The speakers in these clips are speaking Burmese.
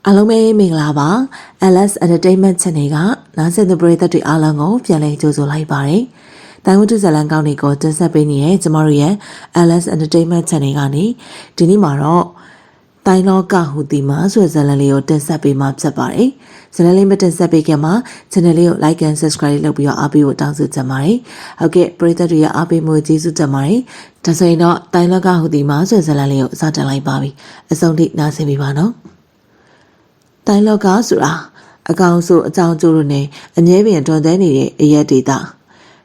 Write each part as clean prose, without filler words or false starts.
အားလုံးပဲမင်္ဂလာပါ LS Entertainment Channel ကနားဆင်သူပရိသတ်တွေအားလုံးကိုပြန်လည်ကြိုဆိုလိုက်ပါတယ်။တိုင်ဝတ်ဇလန်ကောင်းတွေကိုတင်ဆက်ပေးနေတဲ့ကျမတို့ရဲ့ LS Entertainment Channel ကနေဒီနေ့မှာတော့တိုင်လောကဟူဒီမှာဆိုတဲ့ဇာတ်လမ်းလေးကိုတင်ဆက်ပေးမှာဖြစ်ပါတယ်။ဇာတ်လမ်းလေးမတင်ဆက်ပေးခင်မှာ channel လေးကို like and subscribe လုပ်ပြီးတော့အားပေးဖို့တောင်းဆိုချင်ပါတယ်။ဟုတ်ကဲ့ပရိသတ်တွေရဲ့အားပေးမှုကျေးဇူးတင်ပါတယ်။ဒါဆိုရင်တော့တိုင်လောကဟူဒီမှာဆိုတဲ့ဇာတ်လမ်းလေးကိုစတင်လိုက်ပါပြီ။အဆုံးထိနားဆင်ပေးပါနော်။တိုင်လောကဆိုတာအကောင်ဆိုအကြောင်းကျိုးလို့နဲ့အမြဲပင်တွန်တဲ့နေတဲ့အရက်ဒေတာ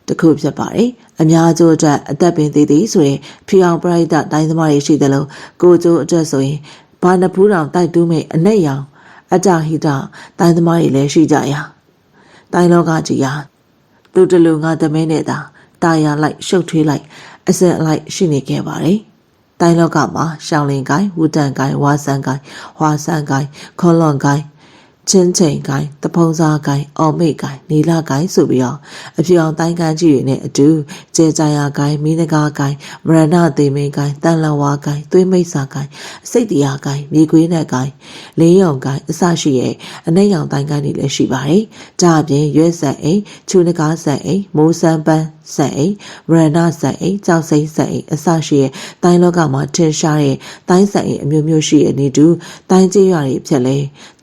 တခုဖြစ်ပါတယ်အများကျိုးအတွက်အသက်ပင်သေးသေးဆိုရင်ဖြူအောင်ပရိသတ်တိုင်းသမားတွေရှိတယ်လို့ကိုကျိုးအတွက်ဆိုရင်ဘာနဖူးတောင်တိုက်တူးမဲ့အနဲ့ရောင်အတဟိတတိုင်းသမားတွေလည်းရှိကြရာတိုင်လောကကြီးဟာသူတလူငါသမင်းနဲ့သာတာယာလိုက်ရှုပ်ထွေးလိုက်အစင်အလိုက်ရှိနေခဲ့ပါတယ်တိုင်လောကမှာရှောင်းလင်ကိုင်းဝူတန်ကိုင်းဝါဆန်ကိုင်းဟွာဆန်ကိုင်းခွန်လွန်ကိုင်းချင်းချိန်ကိုင်းတဖုံစားကိုင်းအော်မိတ်ကိုင်းနီလာကိုင်းဆိုပြီးတော့အဖြူအောင်တိုင်းကန်းကြီးတွေနဲ့အတူကျေကြရာကိုင်းမီးနဂါကိုင်းမရဏသေမင်းကိုင်းတန်လဝါကိုင်းသွေးမိတ်စာကိုင်းအစိတ်တရားကိုင်းမြေခွေးနဲ့ကိုင်းလေးရုံကိုင်းအစရှိရဲ့အနှိမ့်ရောင်တိုင်းကန်းတွေလည်းရှိပါတယ်။ဒါအပြင်ရွက်ဆက်အိမ်ချူနဂါဆက်အိမ်မိုးစမ်းပန်းဆက်အိမ်မရဏဆက်အိမ်ကြောက်စိမ့်ဆက်အိမ်အစရှိရဲ့တိုင်းလောကမှာထင်ရှားတဲ့တိုင်းဆက်အိမ်အမျိုးမျိုးရှိတဲ့နေတူတိုင်းကျေးရွာတွေဖြစ်လ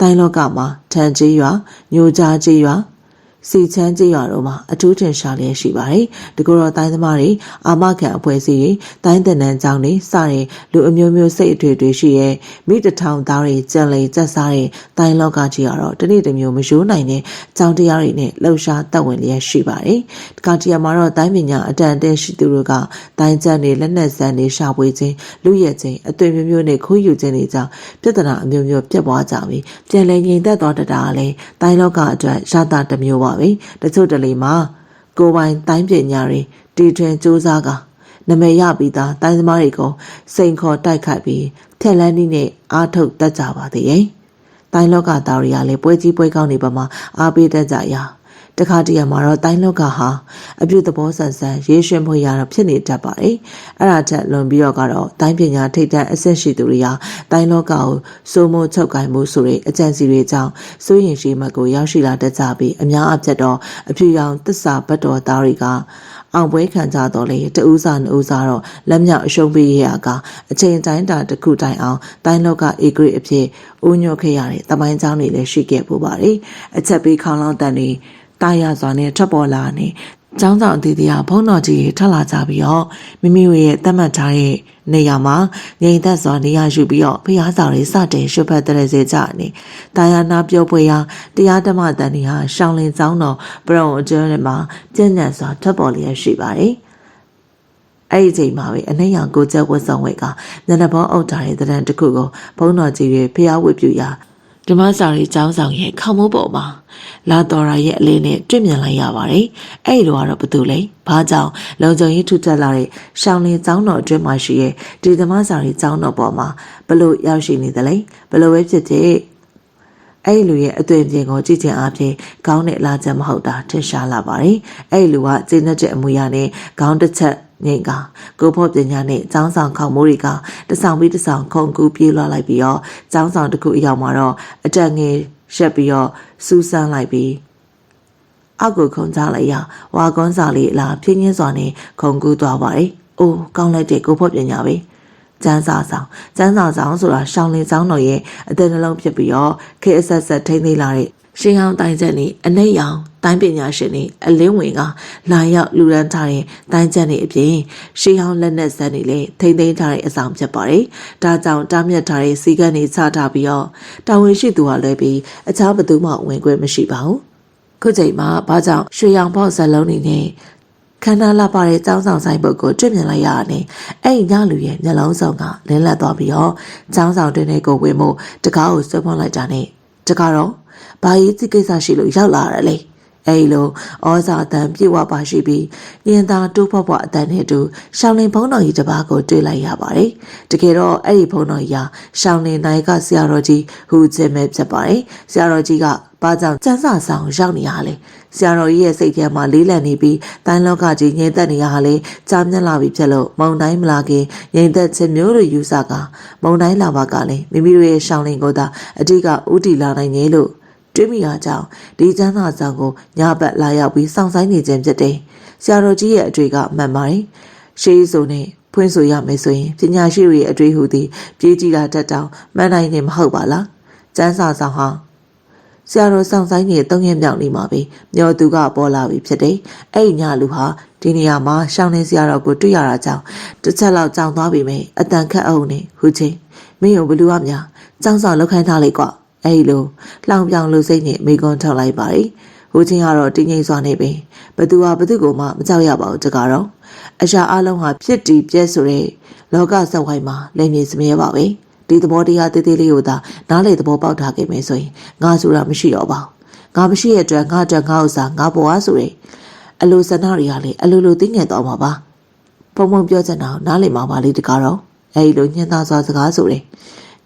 ဲတိုင်းလောကမှာထန်ကျေးရွာညိုကြားကျေးရွာစီချမ်းကျေးရွာတို့မှာအထူးထင်ရှားလျက်ရှိပါတယ်။ဒီကိုတော့တိုင်းသမားတွေအာမခံအဖွဲ့အစည်းတွေတိုင်းတန်တန်းကျောင်းတွေစတဲ့လူအမျိုးမျိုးစိတ်အထွေတွေရှိရဲ့မိတထောင်သားတွေကြံလေကြက်စားတဲ့တိုင်းလောကကြီးကတော့တနေ့တစ်မျိုးမရိုးနိုင်တဲ့ကျောင်းတရားတွေနဲ့လှုပ်ရှားတက်ဝင်လျက်ရှိပါတယ်။ဒီကတည်းကမှာတော့တိုင်းပညာအတန်အသင့်ရှိသူတို့ကတိုင်းကျန်းတွေလက်နက်စမ်းတွေရှာဖွေခြင်းလူရဲခြင်းအသွင်မျိုးမျိုးနဲ့ခိုးယူခြင်းတွေကြောင့်ပြဿနာအမျိုးမျိုးပြတ်ပွားကြပြီးပြန်လည်ငြိမ်သက်သွားတတာလည်းတိုင်းလောကအတွက်ရတာတစ်မျိုးပါပဲတချို့တလေမှာကိုယ်ပိုင်တိုင်းပညာတွေတီထွင်စူးစမ်းကနမရပြီးသားတိုင်းသမားတွေကိုစိန်ခေါ်တိုက်ခိုက်ပြီးထက်လန်းနည်းနဲ့အားထုတ်တတ်ကြပါသေးရဲ့တိုင်းလောကသားတွေကလည်းပွဲကြီးပွဲကောင်းနေပါမှာအားပေးတတ်ကြရာတခါတည်းမှာတော့တိုင်းလောကဟာအပြုသဘောဆန်ဆန်ရေးရွှင်မှုရတော့ဖြစ်နေတတ်ပါတယ်အဲ့ဒါထက်လွန်ပြီးတော့ကတော့တိုင်းပညာထိပ်တန်းအဆင့်ရှိသူတွေဟာတိုင်းလောကကိုစိုးမိုးချုပ်ကိုင်မှုဆိုတဲ့အကြံစီတွေကြောင့်စိုးရင်ရှိမှကိုရောက်ရှိလာတတ်ကြပြီးအများအပြတ်တော့အဖြူရောင်သစ္စာဘတ်တော်သားတွေကအောင်ပွဲခံကြတော့လေတဦးစားနှစ်ဦးစားတော့လက်မြောက်အရှုံးပေးရကအချိန်တိုင်းတာတစ်ခုတိုင်အောင်တိုင်းလောကအေဂရိအဖြစ်ဦးညွတ်ခဲ့ရတဲ့တမိုင်းကြောင်းတွေလည်းရှိခဲ့ပူပါတယ်အချက်ပေးခေါင်းလောင်းတန်တွေတာယာစွာနဲ့ထွက်ပေါ်လာနေကျောင်းဆောင်အသီးသီးဘုံတော်ကြီးထွက်လာကြပြီးတော့မိမိတို့ရဲ့တတ်မှတ်ထားတဲ့နေရာမှာငြိမ်သက်စွာနေရာယူပြီးတော့ဖျားဆောင်တွေစတင်ရွှတ်ဖက်တဲ့စေကြနေတာယာနာပြောပွဲရာတရားဓမ္မတန်တွေဟာရှောင်းလင်းကျောင်းတော်ပရုံအကျဉ်းတွေမှာကျင့်ကြံစွာထွက်ပေါ်လျက်ရှိပါတယ်အဲ့ဒီချိန်မှာပဲအနှိမ့်ရောင်ကိုကျက်ဝတ်ဆောင်ဝဲကညနေပေါင်းအုပ်ထားတဲ့တန်တစ်ခုကိုဘုံတော်ကြီးတွေဖျားဝတ်ပြူရာဓမ္မစာရီကျောင်းဆောင်ရဲ့ခေါင်းမိုးပေါ်မှာလာတော်ရာရဲ့အလေးနဲ့တွေ့မြင်လိုက်ရပါတယ်။အဲ့လိုကတော့ဘာလို့လဲ။ဘာကြောင့်လုံခြုံရေးထူထပ်လာတဲ့ရှောင်းလင်းကျောင်းတော်အတွင်းမှာရှိရဲ့ဒီဓမ္မစာရီကျောင်းတော်ပေါ်မှာဘလို့ရောက်ရှိနေသလဲ။ဘလို့ပဲဖြစ်တဲ့အဲ့လူရဲ့အသွင်ပြင်ကိုကြည့်ချင်အားဖြင့်ခေါင်းနဲ့လာချက်မဟုတ်တာထင်ရှားလာပါတယ်။အဲ့လူကကျင်းတဲ့အမူအရာနဲ့ခေါင်းတစ်ချက်ငိမ့်ကကိုဖို့ပညာနဲ့ចောင်းဆောင်ခေါမိုးတွေကတဆောင်ပြီးတဆောင်ခုံကူးပြေးလွှားလိုက်ပြီးတော့ចောင်းဆောင်တစ်ခုအရောက်မှာတော့အတက်ငယ်ရက်ပြီးတော့စူးစမ်းလိုက်ပြီးအောက်ကိုခုန်ချလိုက်ရဝါကွန်းစာလေးအလားဖြင်းချင်းစွာနဲ့ခုံကူးသွားပါတယ်။အိုးကောင်းလိုက်တဲ့ကိုဖို့ပညာပဲ။ကျန်းစာဆောင်ဆိုတာရှောင်းလင်းဆောင်တော်ရဲ့အသက်နှလုံးဖြစ်ပြီးတော့ခေအဆက်ဆက်ထိမ့်သိလာတဲ့ရှင်းအောင်တိုင်းချက်နေအနှိမ့်ရောင်တိုင်းပညာရှင်တွေအလင်းဝင်ကလာရောက်လူရန်ထားတဲ့တိုင်းချက်နေအပြင်ရှင်းအောင်လက်နဲ့ဇက်နေလေထိမ့်သိမ်းထားတဲ့အဆောင်ဖြစ်ပါတယ်။ဒါကြောင့်တားမြစ်ထားတဲ့စီကံတွေချထားပြီးတော့တာဝန်ရှိသူကလည်းပြီးအခြားဘသူမှဝင်ခွင့်မရှိပါဘူး။ခုချိန်မှာဘာကြောင့်ရွှေရောင်ပေါက်ဇက်လုံးတွေနဲ့ခန္ဓာလာပါတဲ့ကျောင်းဆောင်ဆိုင်ဘုတ်ကိုတွေ့မြင်လိုက်ရတဲ့အဲ့ဒီညလူရဲ့မျက်လုံးစုံကလင်းလက်သွားပြီးတော့ကျောင်းဆောင်တွင်ကိုဝင်မှုတကားကိုဆွဲဖွင့်လိုက်တာနဲ့တကားတော့ဘာကြီးဒီကိစ္စရှိလို့ရောက်လာတယ်လေအဲ့လိုဩဇာအတန်ပြေဝပါရှိပြီးညင်သာတိုးဖွားဖွားအတန်နဲ့တူရှောင်းလင်းဘုံတော်ကြီးတစ်ပါးကိုတွေ့လိုက်ရပါတယ်တကယ်တော့အဲ့ဒီဘုံတော်ကြီးဟာရှောင်းလင်းနိုင်ကဆရာတော်ကြီးဟူခြင်းပဲဖြစ်ပါတယ်ဆရာတော်ကြီးက ဘာကြောင့်စမ်းစာဆောင်ရောက်နေရလဲဆရာတော်ကြီးရဲ့စိတ်ထဲမှာလေးလံနေပြီးတိုင်းလောကကြီးငြိမ်သက်နေရဟာလေကြားမျက်လာပြီးဖြစ်လို့မုံတိုင်းမလာခင်ငြိမ်သက်ခြင်းမျိုးလိုယူဆကမုံတိုင်းလာပါကလည်းမိမိတို့ရဲ့ရှောင်းလင်ကိုသာအတိကဥတီလာနိုင်တယ်လို့တွေးမိတာကြောင့်ဒီစမ်းစာဆောင်ကိုညဘက်လာရောက်ပြီးစောင့်ဆိုင်နေခြင်းဖြစ်တယ်ဆရာတော်ကြီးရဲ့အတွေ့ကမှန်ပါတယ်ရှေးဆိုနဲ့ဖွင့်ဆိုရမယ်ဆိုရင်ပညာရှိတွေရဲ့အတွေ့အကြုံသည်ပြေးကြည့်တာတက်တောင်မှန်နိုင်နေမဟုတ်ပါလားစမ်းစာဆောင်ဟာဆရာတော်ဆောင်ဆိုင်ကြီး3ရက်မြောက်နေမှာပဲမျောသူကပေါ်လာပြီဖြစ်တယ်အဲ့ဒီညလူဟာဒီနေရာမှာရှောင်းနေဆရာတော်ကိုတွေ့ရတာကြောင့်တစ်ချက်လောက်ကြောင်သွားပြီမယ်အတန်ခတ်အောင်နေဟူချင်းမင်းကိုဘလူကများကြောင်ဆောင်လောက်ခိုင်းထားလိုက်ကွာအဲ့ဒီလိုလှောင်ပြောင်လူစိတ်နဲ့မိကွန်ထောက်လိုက်ပါလေဟူချင်းကတော့တင်းငိမ့်စွာနေပြီဘသူဟာဘသူကိုမှမကြောက်ရပါဘူးတကားတော့အရာအလုံးဟာဖြစ်တည်ပြဲဆိုတဲ့လောကစဝိုင်းမှာလည်းမြေစမြဲပါပဲဒီသဘောတရားသေးသေးလေးကိုသာနားလေသဘောပေါက်ထားခဲ့မယ်ဆိုရင်ငါဆိုတာမရှိတော့ပါဘူးငါမရှိတဲ့အတွက်ငါဥစ္စာငါဘဝဆိုရင်အလိုဆန္ဒတွေကလည်းအလိုလိုသိငယ်သွားမှာပါပုံပုံပြောချင်တာနားလေမှာပါလေတကားတော့အဲဒီလိုညှင်းသားစွာစကားဆိုတယ်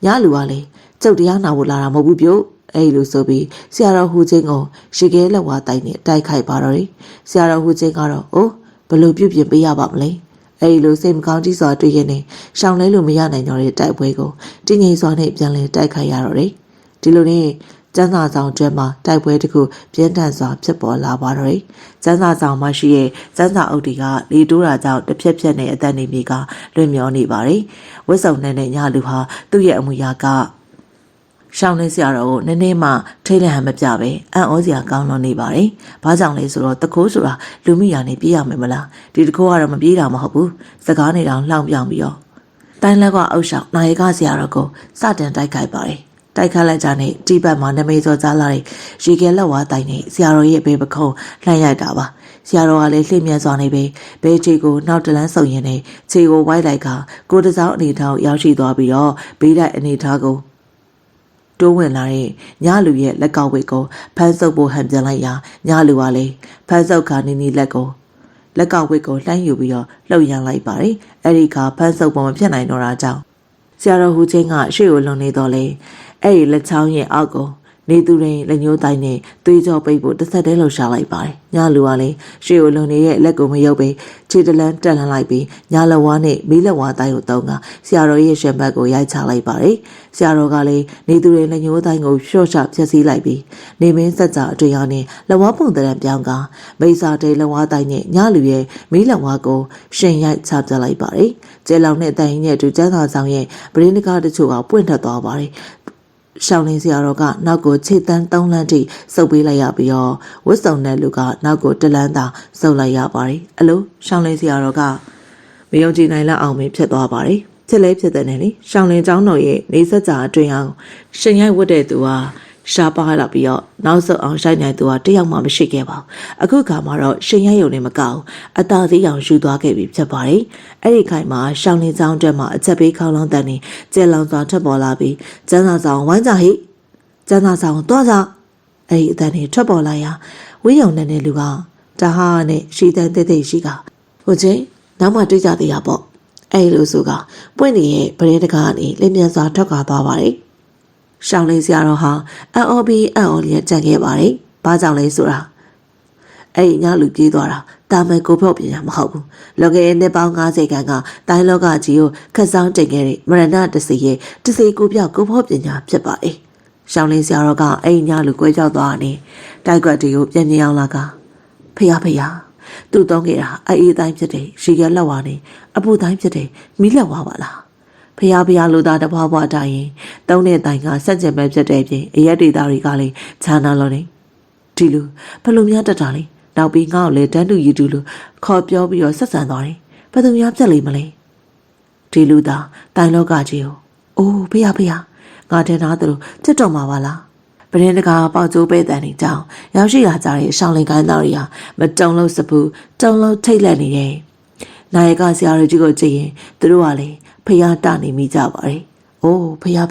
ညလူကလည်းကျုပ်တရားနာဖို့လာတာမဟုတ်ဘူးပြုတ်အဲဒီလိုဆိုပြီးဆရာတော်ဟူချင်းကိုရှေခဲလက်ဝါတိုင်းနဲ့တိုက်ခိုက်ပါတော့တယ်ဆရာတော်ဟူချင်းကတော့အိုးဘလို့ပြုတ်ပြင်ပေးရပါမလဲအဲဒီလိုစိတ်မကောင်းကြီးစွာတွေ့ရင်ရှောင်လဲလို့မရနိုင်တော့တဲ့တိုက်ပွဲကိုတင်းငိမ့်စွာနဲ့ပြန်လဲတိုက်ခိုက်ရတော့တယ်ဒီလိုနဲ့ကျန်းစာဆောင်ကျွဲမှာတိုက်ပွဲတစ်ခုပြင်းထန်စွာဖြစ်ပေါ်လာပါတော့တယ်ကျန်းစာဆောင်မှာရှိတဲ့ကျန်းစာအုပ်တွေကလေတိုးတာကြောင့်တစ်ဖြက်ဖြက်နဲ့အသက်နေမိကလွင့်မျောနေပါတယ်ဝတ်စုံနဲ့ညလူဟာသူ့ရဲ့အမူအရာကရှောင်းနေစရာတော့နည်းနည်းမှထိတ်လန့်ဟန်မပြပဲအံ့ဩစရာကောင်းလွန်နေပါတယ်။ဘာကြောင့်လဲဆိုတော့တခိုးဆိုတာလူမိယာနေပြေးရမယ်မလား။ဒီတခိုးကတော့မပြေးတာမဟုတ်ဘူး။စကားနေတောင်လှောင်ပြောင်ပြီးတော့တိုင်းလက်ကအုပ်ဆောင်နိုင်ကစရာတော့ကိုစတင်တိုက်ခိုက်ပါတယ်။တိုက်ခိုက်လိုက်ကြတဲ့တိပတ်မှာနမိတ်စောကြားလာတဲ့ရေခဲလက်ဝါတိုင်းနဲ့ဆရာတော်ရဲ့ဘေးပခုံးလှမ်းရိုက်တာပါ။ဆရာတော်ကလည်းလှည့်မြဲစွာနေပဲဘေးချီကိုနောက်တလန်းဆုံရင်နဲ့ခြေကိုဝိုက်လိုက်ကကိုတစောင်းအနေထားရောက်ရှိသွားပြီးတော့ဘေးတိုက်အနေထားကိုတိုးဝင်လာတဲ့ညလူရဲ့လက်ကောက်ဝိတ်ကိုဖမ်းဆုပ်ဖို့ဟန်ပြန်လိုက်ရာညလူကလည်းဖမ်းဆုပ်ခါနီလက်ကောက်ဝိတ်ကိုလှမ်းယူပြီးတော့လှုပ်ရမ်းလိုက်ပါတယ်အဲ့ဒီခါဖမ်းဆုပ်ပေါ်မဖြစ်နိုင်တော့တာကြောင့်ဆရာတော်ဟူချင်းကရှေ့ကိုလွန်နေတော့လေအဲ့ဒီလက်ချောင်းရဲ့အောက်ကိုနေသူတွေလက်ညှိုးတိုင်းနဲ့သွေးကြောပိတ်ဖို့တစ်ဆက်တည်းလှုပ်ရှားလိုက်ပါတယ်ညလူကလည်းရှေ့ကိုလွန်နေတဲ့လက်ကိုမယုတ်ပဲခြေတလန်းတက်လှမ်းလိုက်ပြီးညလဝါနဲ့မီးလက်ဝါတိုင်းကိုတုံးကဆရာတော်ရဲ့ရှင်ဘက်ကိုရိုက်ချလိုက်ပါတယ်ဆရာတော်ကလည်းနေသူတွေလက်ညှိုးတိုင်းကိုလျှော့ချဖျက်ဆီးလိုက်ပြီးနေမင်းဆက်ကြအတွေ့အနဲ့လဝါပုံတရံပြောင်းကမိစာတေလဝါတိုင်းနဲ့ညလူရဲ့မီးလက်ဝါကိုရှင်ရိုက်ချပြလိုက်ပါတယ်ကျဲလောင်တဲ့အတိုင်းနဲ့အတူကျန်းသာဆောင်ရဲ့ပရင်းတကားတချို့ကပွင့်ထွက်သွားပါတယ်ရှောင်းလင်းဆရာတော်ကနောက်ကိုခြေတန်း3လမ်းထိစုပ်ပေးလိုက်ရပြီးတော့ဝတ်စုံတဲ့လူကနောက်ကို1လမ်းသာစုပ်လိုက်ရပါတယ်အလိုရှောင်းလင်းဆရာတော်ကမယုံကြည်နိုင်လောက်အောင်ပဲဖြစ်သွားပါတယ်ဖြစ်လဲဖြစ်တဲ့နဲ့လေရှောင်းလင်းကျောင်းတော်ရဲ့နေဆက်ကြအတွင်အောင်ရှင်ရိုက်ဝတ်တဲ့သူဟာရှားပါလာပြီးတော့နောက်ဆုံးအောင်ရှိုက်နိုင်သူဟာတယောက်မှမရှိခဲ့ပါဘူးအခုခါမှာတော့ရှင်ရိုက်ရုံနဲ့မကောက်အသာသေးအောင်ယူသွားခဲ့ပြီဖြစ်ပါတယ်အဲ့ဒီခိုင်မှာရှောင်းလင်းကျောင်းအတွက်မှာအချက်ပေးခေါင်းလောင်းတန်နေကျဲလောင်စွာထွက်ပေါ်လာပြီးကျန်းသာဆောင်ဝိုင်းကြဟိကျန်းသာဆောင်သွားကြအဲ့ဒီအတန်နေထွက်ပေါ်လာရာဝင်းယုံတဲ့လူကတဟားနဲ့ရှီတန်တဲ့တဲ့ရှိကဟိုချင်းနောက်မှတွေ့ကြသေးရပေါ့အဲ့လိုဆိုကပွင့်နေရဲ့ပရဲတကားကနေလင်းမြန်စွာထွက်ခွာသွားပါတယ်ရှောင်းလေးဆရာတော်ဟာအန်အော်ဘီအန်အော်လျက်ကြံခဲ့ပါတယ်။ဘာကြောင့်လဲဆိုတာအဲ့ဒီညလူပြေးသွားတာတာမန်ကိုဖော့ပြင်ရမဟုတ်ဘူး။လောကရဲ့နှစ်ပေါင်း90ခန်းကတိုင်းလောကကြီးကိုခက်ဆောင်တင်ခဲ့တဲ့မရဏတစီရဲ့တစီကိုပြောက်ကိုဖော့ပြင်ညာဖြစ်ပါတယ်။ရှောင်းလေးဆရာတော်ကအဲ့ဒီညလူကွဲကြောက်သွားတယ်။တိုက်ကွက်တွေကိုပြန်မြင်အောင်လာကဖေးသူ့တောင်းခဲ့တာအေးတိုင်းဖြစ်တယ်။ရှီကလက်ဝါနေအပူတိုင်းဖြစ်တယ်။မိလက်ဝါပါလား။ဖျားလူသားတဘွားဘွားတိုင်းရင်တုံးတဲ့တိုင်ကဆက်ကျင်ပဲဖြစ်တဲ့အပြင်အရက်ဒေတာတွေကလည်းခြားနာလို့နေဒီလူဘလို့များတက်တာလေနောက်ပြီးငါ့ကိုလည်းတန်းတူရည်တူလို့ခေါ်ပြောပြီးတော့ဆက်ဆံသွားတယ်ဘယ်သူများပြက်လိမ့်မလဲဒီလူသားတိုင်လောကကြီးကိုအိုးဖျားငါတင်သားသူတို့ချက်တော်မှာပါလားပရင်းတကာပေါက်ကျိုးပဲတန်နေကြောင်းရောက်ရှိလာကြတဲ့ရှောင်းလင်ကိုင်းသားတွေဟာမတုံလို့စပူတုံလို့ထိတ်လက်နေတယ်နိုင်ကဆရာတို့ကြီးကိုကြည့်ရင်သူတို့ကလည်းဖျားတနေမိကြပါတယ်။အိုးဖျား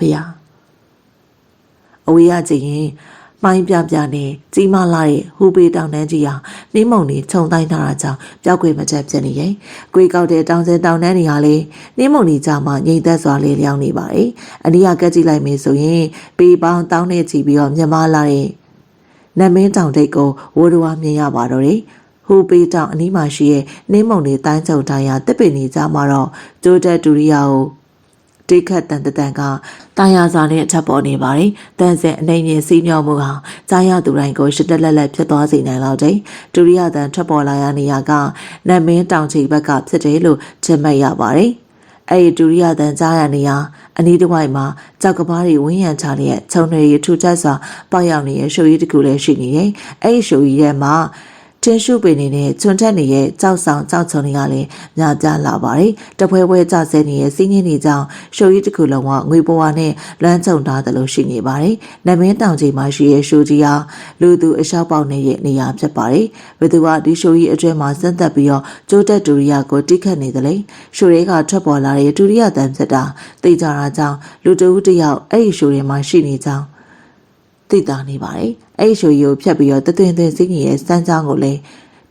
အဝေးရကြည့်ရင်မိုင်းပြနဲ့ကြီးမားလာတဲ့ဟူပေတောင်တန်းကြီးဟာနှင်းမုံတွေခြုံတိုင်းထားတာကြောင့်ပျောက်ကွေမချက်ဖြစ်နေရဲ့။ကွေးကောက်တဲ့တောင်စင်တောင်တန်းတွေဟာလေနှင်းမုံတွေကြောင့်မှငြိမ်သက်စွာလေးလျောင်းနေပါတယ်။အနီးကကက်ကြည့်လိုက်မယ်ဆိုရင်ပေပေါင်းတောင်းနဲ့ချီပြီးတော့မြမလာတဲ့ နတ်မင်းတောင်တိတ်ကိုဝိုးတော်မြင်ရပါတော့တယ်ဟိုပေတောင်အနီးမှာရှိရဲ့နှင်းမုံတွေတိုင်းချုံတိုင်းရတစ်ပင်နေကြမှာတော့ကျိုးတက်ဒူရီယာကိုတိခတ်တန်တန်ကတာယာစာနဲ့အထက်ပေါ်နေပါတယ်။တန်စင်အနေနဲ့စီးမြောက်မှုဟာကြားရသူတိုင်းကိုရှစ်တက်လက်လက်ဖြစ်သွားစေနိုင်လောက်တဲ့ဒူရီယာတန်ထပ်ပေါ်လာရနေရကနတ်မင်းတောင်ချီဘက်ကဖြစ်တယ်လို့ထင်မှတ်ရပါတယ်။အဲဒီဒူရီယာတန်ကြားရနေရအနီးတစ်ဝိုက်မှာကြောက်ကဘားတွေဝင်းရံချလျက်ခြုံတွေရထူထပ်စွာပေါက်ရောက်နေတဲ့ရှိုးကြီးတစ်ခုလည်းရှိနေတယ်။အဲဒီရှိုးကြီးထဲမှာတင်ရှုပင်နေတဲ့ချွန်ထက်နေတဲ့ကြောက်ဆောင်ကြောက်ချုံတွေကလည်းများပြားလာပါတယ်။တပွဲပွဲကြဆဲနေတဲ့စီးငင်းနေကြောင်းရှိုးကြီးတစ်ခုလုံးကငွေပွားနဲ့လွမ်းချုံထားတယ်လို့ရှိနေပါတယ်။နမင်းတောင်ကြီးမှာရှိရဲ့ရှိုးကြီးဟာလူသူအလျှောက်ပေါက်နေတဲ့နေရာဖြစ်ပါတယ်။ဘယ်သူကဒီရှိုးကြီးအတွင်းမှာစက်သက်ပြီးတော့ကျိုးတက်ဒူရီယာကိုတိခတ်နေတယ်လေ။ရှိုးတွေကထွက်ပေါ်လာတဲ့ဒူရီယာတန်ဖြစ်တာသိကြတာကြောင့်လူတဦးတစ်ယောက်အဲ့ဒီရှိုးတွေမှာရှိနေကြောင်းသိတာနေပါတယ်။အဲ့ရှိုးရီကိုဖြတ်ပြီးတော့တသွင်သွင်စီးနေတဲ့စမ်းချောင်းကိုလည်း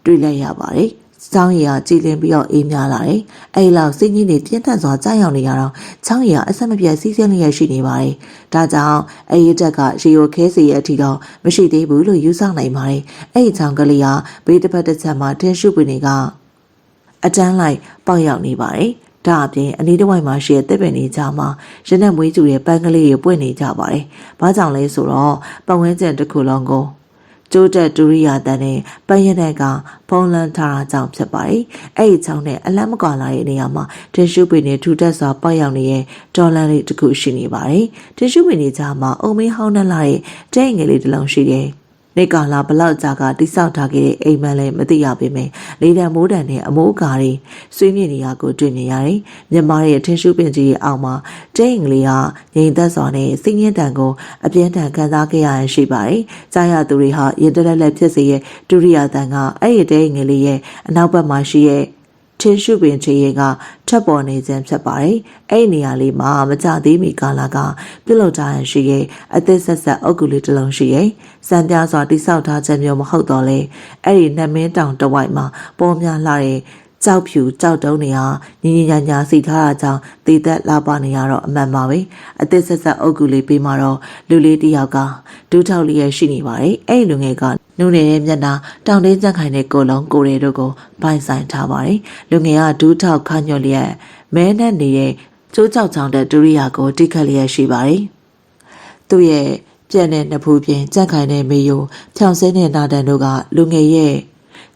တွေ့လိုက်ရပါတယ်။ချောင်းရီကကြည်လင်ပြီးတော့အေးများလာတယ်။အဲ့လောက်စီးကြီးနေပြင်းထန်စွာကြားရောက်နေရတော့ချောင်းရီကအဆက်မပြတ်စီးဆင်းလျက်ရှိနေပါတယ်။ဒါကြောင့်အဲ့ဒီတက်ကရေကိုခဲစီရဲ့အထီတော့မရှိသေးဘူးလို့ယူဆနိုင်ပါတယ်။အဲ့ဒီချောင်းကလေးကဘေးတစ်ဖက်တစ်ချက်မှာထင်းရှုပ်ပင်တွေကအတန်းလိုက်ပေါက်ရောက်နေပါတယ်။ဒါအပြင်အနီးတစ်ဝိုက်မှာရှိတဲ့တစ်ပင်တွေကြားမှာရနက်မွေးကျူရဲ့ပန်းကလေးတွေပွင့်နေကြပါတယ်။ဘာကြောင့်လဲဆိုတော့ပတ်ဝန်းကျင်တစ်ခုလုံးကိုကျိုးတက်ဒူရီယာတန်နဲ့ပန်းရတဲ့ကဖုံးလန်းထားတာကြောင့်ဖြစ်ပါတယ်။အဲ့ဒီချောင်းနဲ့အလန့်မကွာလာတဲ့နေရာမှာတင်ရှုပင်တွေထူထပ်စွာပေါက်ရောက်နေတဲ့ဒေါ်လန်လေးတစ်ခုရှိနေပါတယ်။တင်ရှုပင်တွေကြားမှာအုံမင်းဟောင်းနှက်လာတဲ့တဲ့ငယ်လေးတစ်လုံးရှိတယ်။နေကလာဘလောက်ကြာကတိဆောက်ထားခဲ့တဲ့အိမ်မက်လည်းမသိရပေမဲ့လေတံမိုးတံနဲ့အမိုးအကာတွေဆွေးမြေ့နေရကိုတွေ့မြင်ရတယ်။မြန်မာရဲ့ထင်းရှုပင်ကြီးရဲ့အောက်မှာတဲ့ငယ်လေးဟာငြိမ်သက်စွာနဲ့စိတ်ငြင်းတန်ကိုအပြင်းထန်ခံစားခဲ့ရရရှိပါတယ်။ကြားရသူတွေဟာရင်တက်လက်ဖြစ်စေရဲ့ဒုရိယာတန်ကအဲ့ဒီတဲ့ငယ်လေးရဲ့အနောက်ဘက်မှာရှိရဲ့ထင်းရှုပင်ချေရင်ကထပ်ပေါ်နေခြင်းဖြစ်ပါတယ်။အဲ့ဒီနေရာလေးမှာမကြသေးမီကာလကပြုတ်လောက်ထားရရှိရဲ့အသက်ဆက်ဆက်အုပ်ကူလေးတစ်လုံးရှိရဲ့စံပြစွာတိဆောက်ထားခြင်းမျိုးမဟုတ်တော့လေအဲ့ဒီနတ်မင်းတောင်တဝိုက်မှာပေါ်များလာတဲ့ကြောက်ဖြူကြောက်တုံးတွေဟာညီညီညာညာစီထားတာကြောင့်တည်သက်လာပါနေရတော့အမှန်ပါပဲအသက်ဆက်ဆက်အုပ်ကူလေးပေးမှတော့လူလေးတစ်ယောက်ကဒူးထောက်လေးရရှိနေပါတယ်အဲ့ဒီလူငယ်ကနုနယ်ရဲ့မျက်နှာတောင်တင်းကြက်ခိုင်တဲ့ကိုလုံးကိုရဲတို့ကိုပိုင်ဆိုင်ထားပါတယ်လူငယ်ကဒူးထောက်ခါညွတ်လျက်မဲနဲ့နေတဲ့ကျိုးကြောက်ချောင်းတဲ့ဒူရိယာကိုတိခတ်လျက်ရှိပါတယ်သူ့ရဲ့ပြက်တဲ့နှစ်ဖူးပြင်ကြက်ခိုင်တဲ့မေယိုဖြောင်ဆင်းတဲ့နာတန်တို့ကလူငယ်ရဲ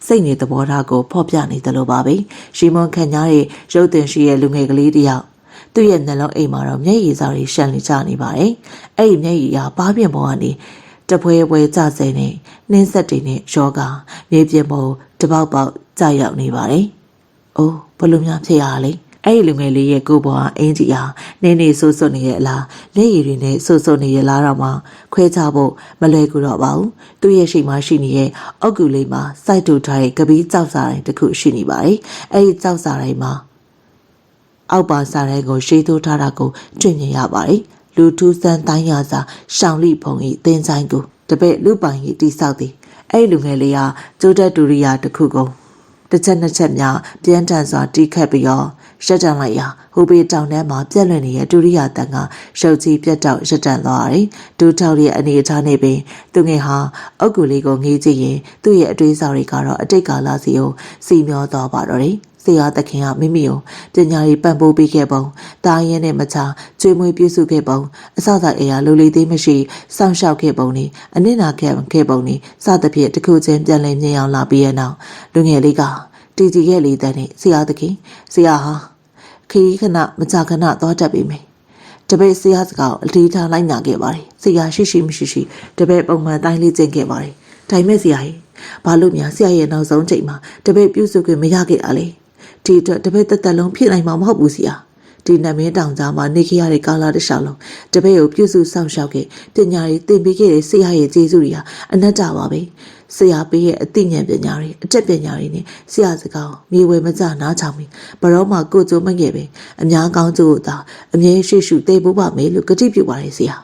့စိတ်နေသဘောထားကိုဖော်ပြနေတယ်လို့ပါပဲရှီမွန်ခန့်ညားရဲ့ရုပ်တင်ရှိတဲ့လူငယ်ကလေးတယောက်သူ့ရဲ့နှလုံးအိမ်မှာတော့မျက်ရည်စာတွေရှန့်နေကြနေပါတယ်အဲ့ဒီမျက်ရည်ကဘားပြင်ပေါ်ကနေတပွဲပွဲကြဆဲနေနှင်းဆက်တွေနဲ့ရောဂါမြေပြင်ပေါ်တပေါက်ပေါက်ကြာရောက်နေပါတယ်။အိုးဘလို့များဖြစ်ရလဲ။အဲ့ဒီလူငယ်လေးရဲ့ကိုယ်ပေါ်အင်းကြီးဟာနင်းနေဆိုးစွနေရဲ့အလားလက်ရည်တွေနဲ့ဆိုးစွနေရဲ့လားတော့မှခွဲခြားဖို့မလွယ်ကူတော့ပါဘူး။သူ့ရဲ့ရှိမှရှိနေတဲ့အောက်ကူလေးမှာစိုက်တူထားတဲ့ကပီးကြောက်စာတိုင်းတစ်ခုရှိနေပါတယ်။အဲ့ဒီကြောက်စာတိုင်းမှာအောက်ပါစာတိုင်းကိုရှေးထိုးထားတာကိုတွေ့မြင်ရပါတယ်။လူထူးဆန်းတိုင်းရစာရှောင်းလိဖုံဤသင်ဆိုင်ကိုတပည့်လူပိုင်ကြီးတိဆောက်သည်အဲ့ဒီလူငယ်လေးဟာကျိုးတက်ဒူရိယာတစ်ခုကိုတစ်ချက်နှစ်ချက်များပြန်းထန်စွာတီးခတ်ပြီးတော့ရှက်တန်လိုက်ရာဟိုဘေးတောင်ထဲမှာပြက်လွင်နေတဲ့ဒူရိယာတန်ကရုပ်ကြီးပြက်တောက်ရှက်တန်သွားရတယ်ဒူထောက်ရဲ့အနေအထားနဲ့ပင်သူငယ်ဟာအုတ်ကူလေးကိုငေးကြည့်ရင်သူ့ရဲ့အတွေးဆောင်တွေကတော့အတိတ်ကာလစီကိုစီမျောသွားပါတော့တယ်ဆရာသခင်ကမိမိကိုပညာရေးပံ့ပိုးပေးခဲ့ပုံတာရင်နဲ့မချကျွေးမွေးပြုစုခဲ့ပုံအစသာအရာလိုလေသေးမရှိစောင့်ရှောက်ခဲ့ပုံနဲ့အနစ်နာခဲ့ပုံနဲ့စသဖြင့်တစ်ခုချင်းပြန်လည်မြင်အောင်လာပြီးရနောက်လူငယ်လေးကတည်ကြည်ခဲ့လေတဲ့နဲ့ဆရာသခင်ဆရာဟာခီးခဏမကြခဏသွားတတ်ပြီမယ်တပည့်ဆရာစကားကိုအထီးထားလိုက်နာခဲ့ပါတယ်ဆရာရှိမရှိတပည့်ပုံမှန်တိုင်းလေးကျင့်ခဲ့ပါတယ်ဒါပေမဲ့ဆရာကြီးဘာလို့များဆရာရဲ့နောက်ဆုံးချိန်မှာတပည့်ပြုစုခွင့်မရခဲ့တာလဲဒီအတွက်တပည့်သက်လုံးဖြစ်နိုင်မှာမဟုတ်ဘူးဆရာဒီနမင်းတောင်ကြားမှာနေခဲ့ရတဲ့ကာလတစ်လျှောက်လုံးတပည့်ကိုပြုစုစောင့်ရှောက်ခဲ့ပညာရေးသင်ပေးခဲ့တဲ့ဆရာရဲ့ကျေးဇူးတွေဟာအနတ္တပါပဲဆရာပေးရဲ့အသိဉာဏ်ပညာတွေအတက်ပညာတွေနဲ့ဆရာစကားမြေဝဲမကြနားချောင်ပြီးဘရောမှာကိုကြိုးမခဲ့ပဲအများကောင်းကျိုးသာအမြဲရှိရှုသိဖို့ပါမယ်လို့ကတိပြုပါတယ်ဆရာ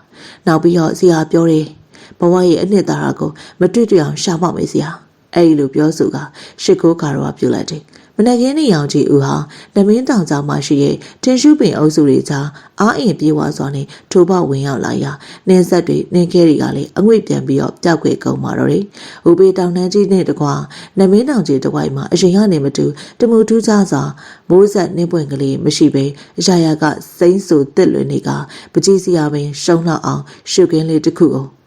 နောက်ပြီးတော့ဆရာပြောတယ်ဘဝရဲ့အနှစ်သာရကိုမတွေ့တွေ့အောင်ရှာမှမယ်ဆရာအဲ့လိုပြောဆိုကရှစ်ခိုးကာရောပြုလိုက်တယ် မနက်ခင်းနေရောင်ကြီးဦးဟာနမင်းတောင်ကျောင်းမှာရှိတဲ့တင်ရှုပင်အုပ်စုတွေကြားအားအင်ပြေးဝါစွာနဲ့ထိုးပေါက်ဝင်ရောက်လာရာနှင်းဆက်တွေနှင်းခဲတွေကလည်းအငွေ့ပြန်ပြီးတော့ပျောက်ကွယ်ကုန်ပါတော့တယ်။ဥပေတောင်နှန်းကြီးနဲ့တကွာနမင်းတောင်ကြီးတစ်ဝိုက်မှာအရင်ကနေမတူတမူထူးခြားစွာမိုးဆက်နှင်းပွင့်ကလေးမရှိဘဲအရာရာကစိမ့်ဆူတစ်လွင်တွေကပကြီးစရာပင်ရှုံလောက်အောင်ရှုခင်းလေးတစ်ခုကို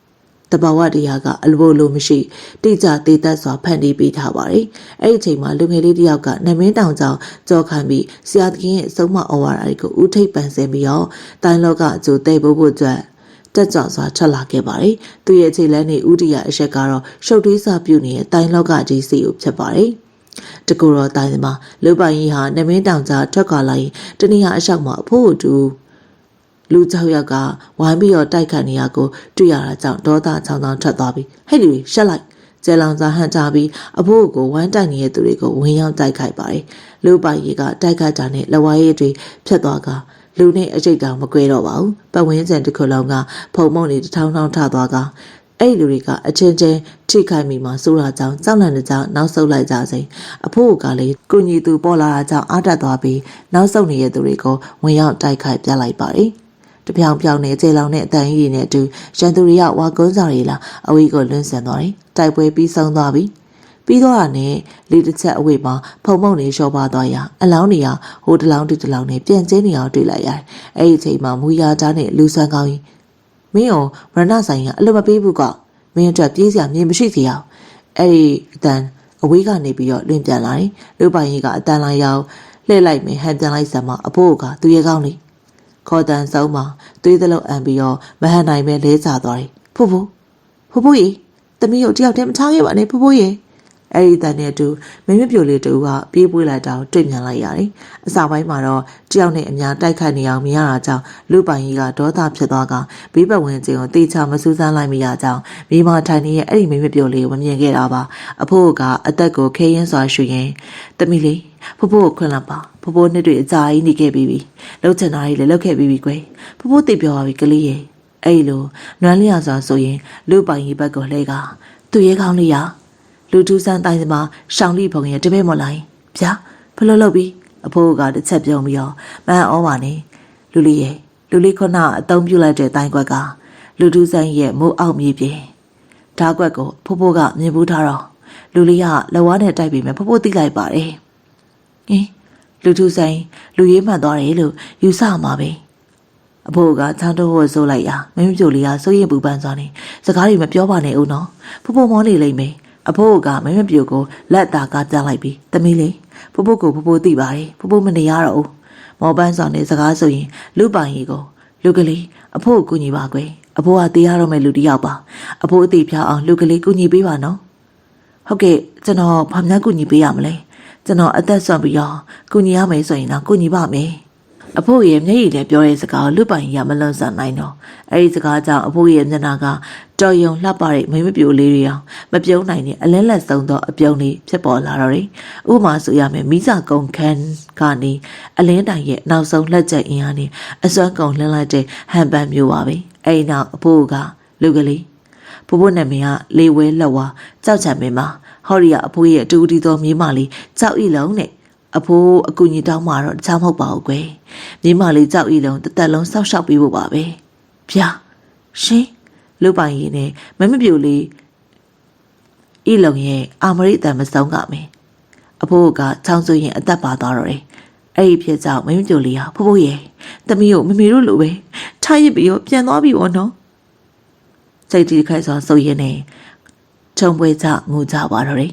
တဘာဝတရားကအလိုလိုမရှိတိကျသေးသက်စွာဖန်တီးပေးထားပါတယ်။အဲ့ဒီအချိန်မှာလူငယ်လေးတစ်ယောက်ကနမင်းတောင်ကျောင်းကြောခံပြီးဆရာသခင်ရဲ့အဆုံးအမဩဝါဒတွေကိုဥထိပ်ပန်ဆင်ပြီးတော့တိုင်းလောကအကျိုးသိဖို့အတွက်တက်ကြွစွာထွက်လာခဲ့ပါတယ်။သူရဲ့ခြေလမ်းနဲ့ဥဒိယအရက်ကတော့ရှုပ်ထွေးစွာပြုနေတဲ့တိုင်းလောကကြီးစီကိုဖြစ်ပါတယ်။တကူတော်တိုင်းမှာလူပိုင်ကြီးဟာနမင်းတောင်ကျောင်းထွက်ခွာလာရင်တနည်းအားအလျှောက်မှာအဖို့တူလူကြောက်ရက်ကဝိုင်းပြီးတော့တိုက်ခတ်နေရကိုတွေ့ရတာကြောင့်ဒေါသချောင်းချောင်းထွက်သွားပြီးဟဲ့လူတွေရှက်လိုက်ကျဲလောင်စာဟန်ကြပြီးအဖိုးကိုဝိုင်းတိုက်နေတဲ့သူတွေကိုဝင်ရောက်တိုက်ခိုက်ပါတယ်လူပိုင်ကြီးကတိုက်ခိုက်တာနဲ့လက်ဝါးရည်တွေဖြတ်သွားကလူနဲ့အကျိတ်တောင်မကွဲတော့ပါဘူးပတ်ဝန်းကျင်တစ်ခုလုံးကဖုံမုံနေတထောင်းထောင်းထသွားကအဲ့လူတွေကအချင်းချင်းထိခိုက်မိမှစိုးရာကြောင့်ကြောက်လန့်တဲ့ကြောင့်နောက်ဆုတ်လိုက်ကြစဉ်အဖိုးကလည်းကုညီသူပေါ်လာတာကြောင့်အားတက်သွားပြီးနောက်ဆုတ်နေတဲ့သူတွေကိုဝင်ရောက်တိုက်ခိုက်ပြလိုက်ပါတယ်တပြောင်ပြောင်နဲ့ကျေလောင်နဲ့အတန်ကြီးနဲ့အတူရန်သူတွေကဝါကုန်းစာရီလာအဝေးကိုလွန်းဆန်သွားတယ်။တိုက်ပွဲပြီးဆုံးသွားပြီ။ပြီးတော့တာနဲ့လေတစ်ချက်အဝေးမှာဖုံမုံနေလျှော့ပါသွားရာအလောင်းတွေကဟိုတလောင်းဒီတလောင်းနဲ့ပြန်ကျင်းနေအောင်တွေ့လိုက်ရတယ်။အဲ့ဒီအချိန်မှာမူရသားနဲ့လူဆွမ်းကောင်းကြီးမင်းရောဝရဏဆိုင်ကအလိုမပေးဘူးကမင်းအတွက်ပြေးစရာမြင်မရှိစေရအောင်။အဲ့ဒီအတန်အဝေးကနေပြီးတော့လွင်ပြန်လာတယ်။လူပိုင်ကြီးကအတန်လာရောက်လှည့်လိုက်မယ်ဟန်ပြန်လိုက်စမ်းမှာအဖိုးကသူရဲ့ကောင်းလေးခေါ်တန်ဆုံးမှာသွေးသလုံးအံပြီးတော့မဟန်နိုင်ပဲလဲကျသွားတယ်။ဖိုးဖိုးရေသမီးကိုတယောက်တည်းမထားခဲ့ပါနဲ့ဖိုးရေအဲ့ဒီတန်နဲ့အတူမင်းမပြိုလေးတူကပြေးပွေးလိုက်တော့တွေ့မြန်လိုက်ရတယ်။အစာပိုင်းမှာတော့တယောက်နဲ့အများတိုက်ခိုက်နေအောင်မြင်ရတာကြောင့်လူပိုင်ကြီးကဒေါသဖြစ်သွားကဘေးပတ်ဝန်းကျင်ကိုတေချာမစူးစမ်းလိုက်မိရကြောင်းမိမထိုင်နေရဲ့အဲ့ဒီမင်းမပြိုလေးကိုမမြင်ခဲ့တာပါ။အဖိုးကအသက်ကိုခဲရင်းစွာရှူရင်သမီးလေးဖိုးကိုခွင့်လာပါဖိုးနှစ်တွေအကြာကြီးနေခဲ့ပြီးပြီလှုပ်ချင်တာကြီးလည်းလှုပ်ခဲ့ပြီးပြီကွယ်ဖိုးသိပြောပါပြီကလေးရဲ့အဲ့လိုနွမ်းလျာစွာဆိုရင်လူပိုင်ကြီးဘက်ကိုလှဲကသူရဲကောင်းလေးရလူထူးဆန်းတိုင်းစမှာရှောင်းလိဖုံရဲ့တပည့်မလိုက်ဗျာဘလို့လုပ်ပြီးအဖိုးကတစ်ချက်ပြုံးပြီးတော့မန်ဩပါနေလူလေးရဲ့လူလေးခုနအသုံးပြုလိုက်တဲ့တိုင်းကွက်ကလူထူးဆန်းရဲ့မိုးအောက်မြေပြင်ဓာကွက်ကိုဖိုးကမြင်ဘူးထားတော့လူလေးကလက်ဝါးနဲ့တိုက်ပြီးမယ်ဖိုးသိလိုက်ပါတယ်ဟင်လူထူးဆိုင်လူရေးမှန်သွားတယ်လို့ယူဆမှာပဲအဖိုးကချောင်းတော့ဝဆိုးလိုက်ရာမင်းပြိုလေးကစိုးရင်ပူပန်းသွားနေစကားတွေမပြောပါနဲ့ဦးနော်ဖိုးမောနေလိမ့်မယ်အဖိုးကမင်းပြိုကိုလက်သားကပြလိုက်ပြီးသမီးလေးဖိုးကိုဖိုးသိပါတယ်ဖိုးမနေရတော့ဦးမောပန်းဆောင်နေစကားဆိုရင်လူပိုင်ကြီးကိုလူကလေးအဖိုးကိုကူညီပါကွယ်အဖိုးကတရားတော်မဲ့လူတစ်ယောက်ပါအဖိုးအသေးဖြားအောင်လူကလေးကူညီပေးပါနော်ဟုတ်ကဲ့ကျွန်တော်ဘာမှကူညီပေးရမလဲကျွန်တော်အသက်ဆွမ်းပြီးတော့ကုညီရမယ်ဆိုရင်တော့ကုညီပါမယ်အဖိုးရဲ့မျက်ရည်နဲ့ပြောတဲ့စကားကိုလူပိုင်ရမလွန်ဆန်နိုင်တော့အဲဒီစကားကြောင့်အဖိုးရဲ့မျက်နှာကတော်ယုံလှပတဲ့မိမပြိုလေးတွေအောင်မပြုံးနိုင်တဲ့အလင်းလက်ဆုံးသောအပြုံးလေးဖြစ်ပေါ်လာတော့တယ်ဥပမာဆိုရမယ်မိစာကုံခန်းကနေအလင်းတိုင်ရဲ့နောက်ဆုံးလက်ချက်အင်အားနဲ့အစွမ်းကုန်လှမ်းလိုက်တဲ့ဟန်ပန်မျိုးပါပဲအဲဒီနောက်အဖိုးကလူကလေးဖိုးနာမည်ကလေဝဲလက်ဝါကြောက်ချံမင်းပါဟော်ရီယာအဖိုးရဲ့အတူတူသောမြေးမလေးကြောက်ဤလုံးနဲ့အဖိုးအကူညီတောင်းမှာတော့တခြားမဟုတ်ပါဘူးကွယ်မြေးမလေးကြောက်ဤလုံးတစ်သက်လုံးစောက်ရှောက်ပြီးဖို့ပါပဲဗျာရှင်လူပိုင်ရည်နဲ့မမပြိုလေးဤလုံးရဲ့အာမရိတန်မဆုံးကမယ်အဖိုးကချောင်းဆိုရင်အသက်ပါသွားတော့တယ်အဲ့ဒီဖြစ်ကြောင့်မမပြိုလေးဟာဖိုးရဲ့သမီးကိုမမေတို့လိုပဲထားရစ်ပြီးတော့ပြန်သွားပြီပေါ့နော်စိတ်တီခိုက်စွာဆိုရင်နဲ့ချုံပွဲကြငိုကြပါတော့တယ်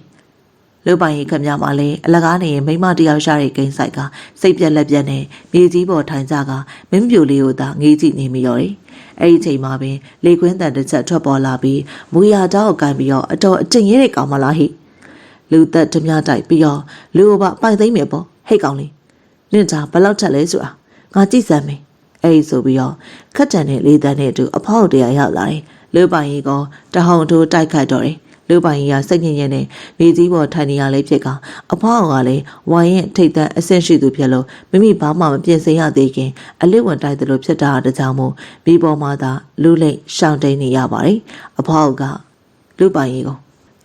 လူပိုင်ကြီးခမမှာလဲအလကားနေမိမတယောက်ရှာတဲ့ကိန်းဆိုင်ကစိတ်ပြက်လက်ပြက်နဲ့မြေကြီးပေါ်ထိုင်ကြကမင်းပြိုလေးကိုသာငေးကြည့်နေမိရောတယ်အဲ့ဒီချိန်မှာပင်လေခွင်းတန်တစ်ချက်ထွက်ပေါ်လာပြီးမူရတောက်ကိုကန်ပြီးတော့အတော်အကျင့်ရဲတဲ့ကောင်မလားဟိလူသက်ဓမြတိုက်ပြီးတော့လူဘပိုင်သိမ့်မယ်ပေါ့ဟိတ်ကောင်လေးနင့်ဒါဘလောက်ထက်လဲဆိုတာငါကြည့်စမ်းမယ်အဲ့ဒီဆိုပြီးတော့ခက်တန်တဲ့လေးတန်းနဲ့အတူအဖောက်တရားရောက်လာတယ်လူပိုင်ကြီးကတဟောင်ထိုးတိုက်ခိုက်တော့တယ်လူပိုင်ကြီးကစိတ်ညစ်ညစ်နဲ့မြေကြီးပေါ်ထိုင်နေရလေးဖြစ်ကအဖောက်ကလည်းဝိုင်းရဲ့ထိတ်တန့်အဆင့်ရှိသူဖြစ်လို့မိမိဘာမှမပြင်ဆင်ရသေးခင်အလစ်ဝင်တိုက်တယ်လို့ဖြစ်တာတကြောင်မို့မိပေါ်မှာသာလူလိမ့်ရှောင်တိန်နေရပါတယ်အဖောက်ကလူပိုင်ကြီးက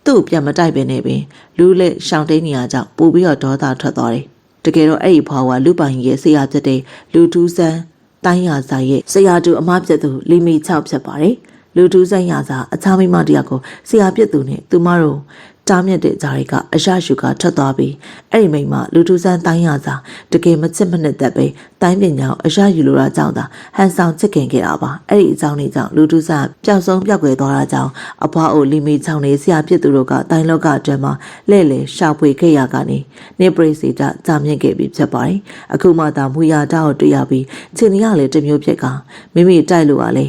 သူ သူ့ပြန်မတိုက်ပင်နေပင်လူးလက်ရှောင်းတိန်နေရကြောင့်ပို့ပြီးတော့ဒေါသထွက်သွားတယ်တကယ်တော့အဲ့ဒီဖွားကလူပိုင်ရဲ့ဆရာဖြစ်တဲ့လူထူးဆန်းတိုင်းရစာရဲ့ဆရာတူအမဖြစ်သူလီမီ6ဖြစ်ပါတယ်လူထူးဆန်းရစာအခြားမိမတယောက်ကိုဆရာဖြစ်သူနဲ့သူမတို့တားမြစ်တဲ့ဂျာရီကအရရှုကထွက်သွားပြီးအဲ့ဒီမိမလူထူးဆန်းတိုင်းရစာတကယ်မချစ်မနစ်သက်ပဲတိုင်းပညာကိုအရယူလိုတာကြောင့်သာဟန်ဆောင်ချစ်ခင်ခဲ့တာပါအဲ့ဒီအကြောင်းလေးကြောင့်လူထူးဆန်းပျောက်ဆုံးပျောက်ကွယ်သွားတာကြောင့်အဖွားအိုလီမီချောင်းနေဆရာဖြစ်သူတို့ကတိုင်းလောကအတွင်းမှာလဲ့လေရှာဖွေခဲ့ရကနေနေပရိစီတာကြာမြင့်ခဲ့ပြီးဖြစ်ပါတယ်အခုမှသာမူရတာကိုတွေ့ရပြီးချင်းရလေတမျိုးဖြစ်ကမိမိတိုက်လို့ရလေ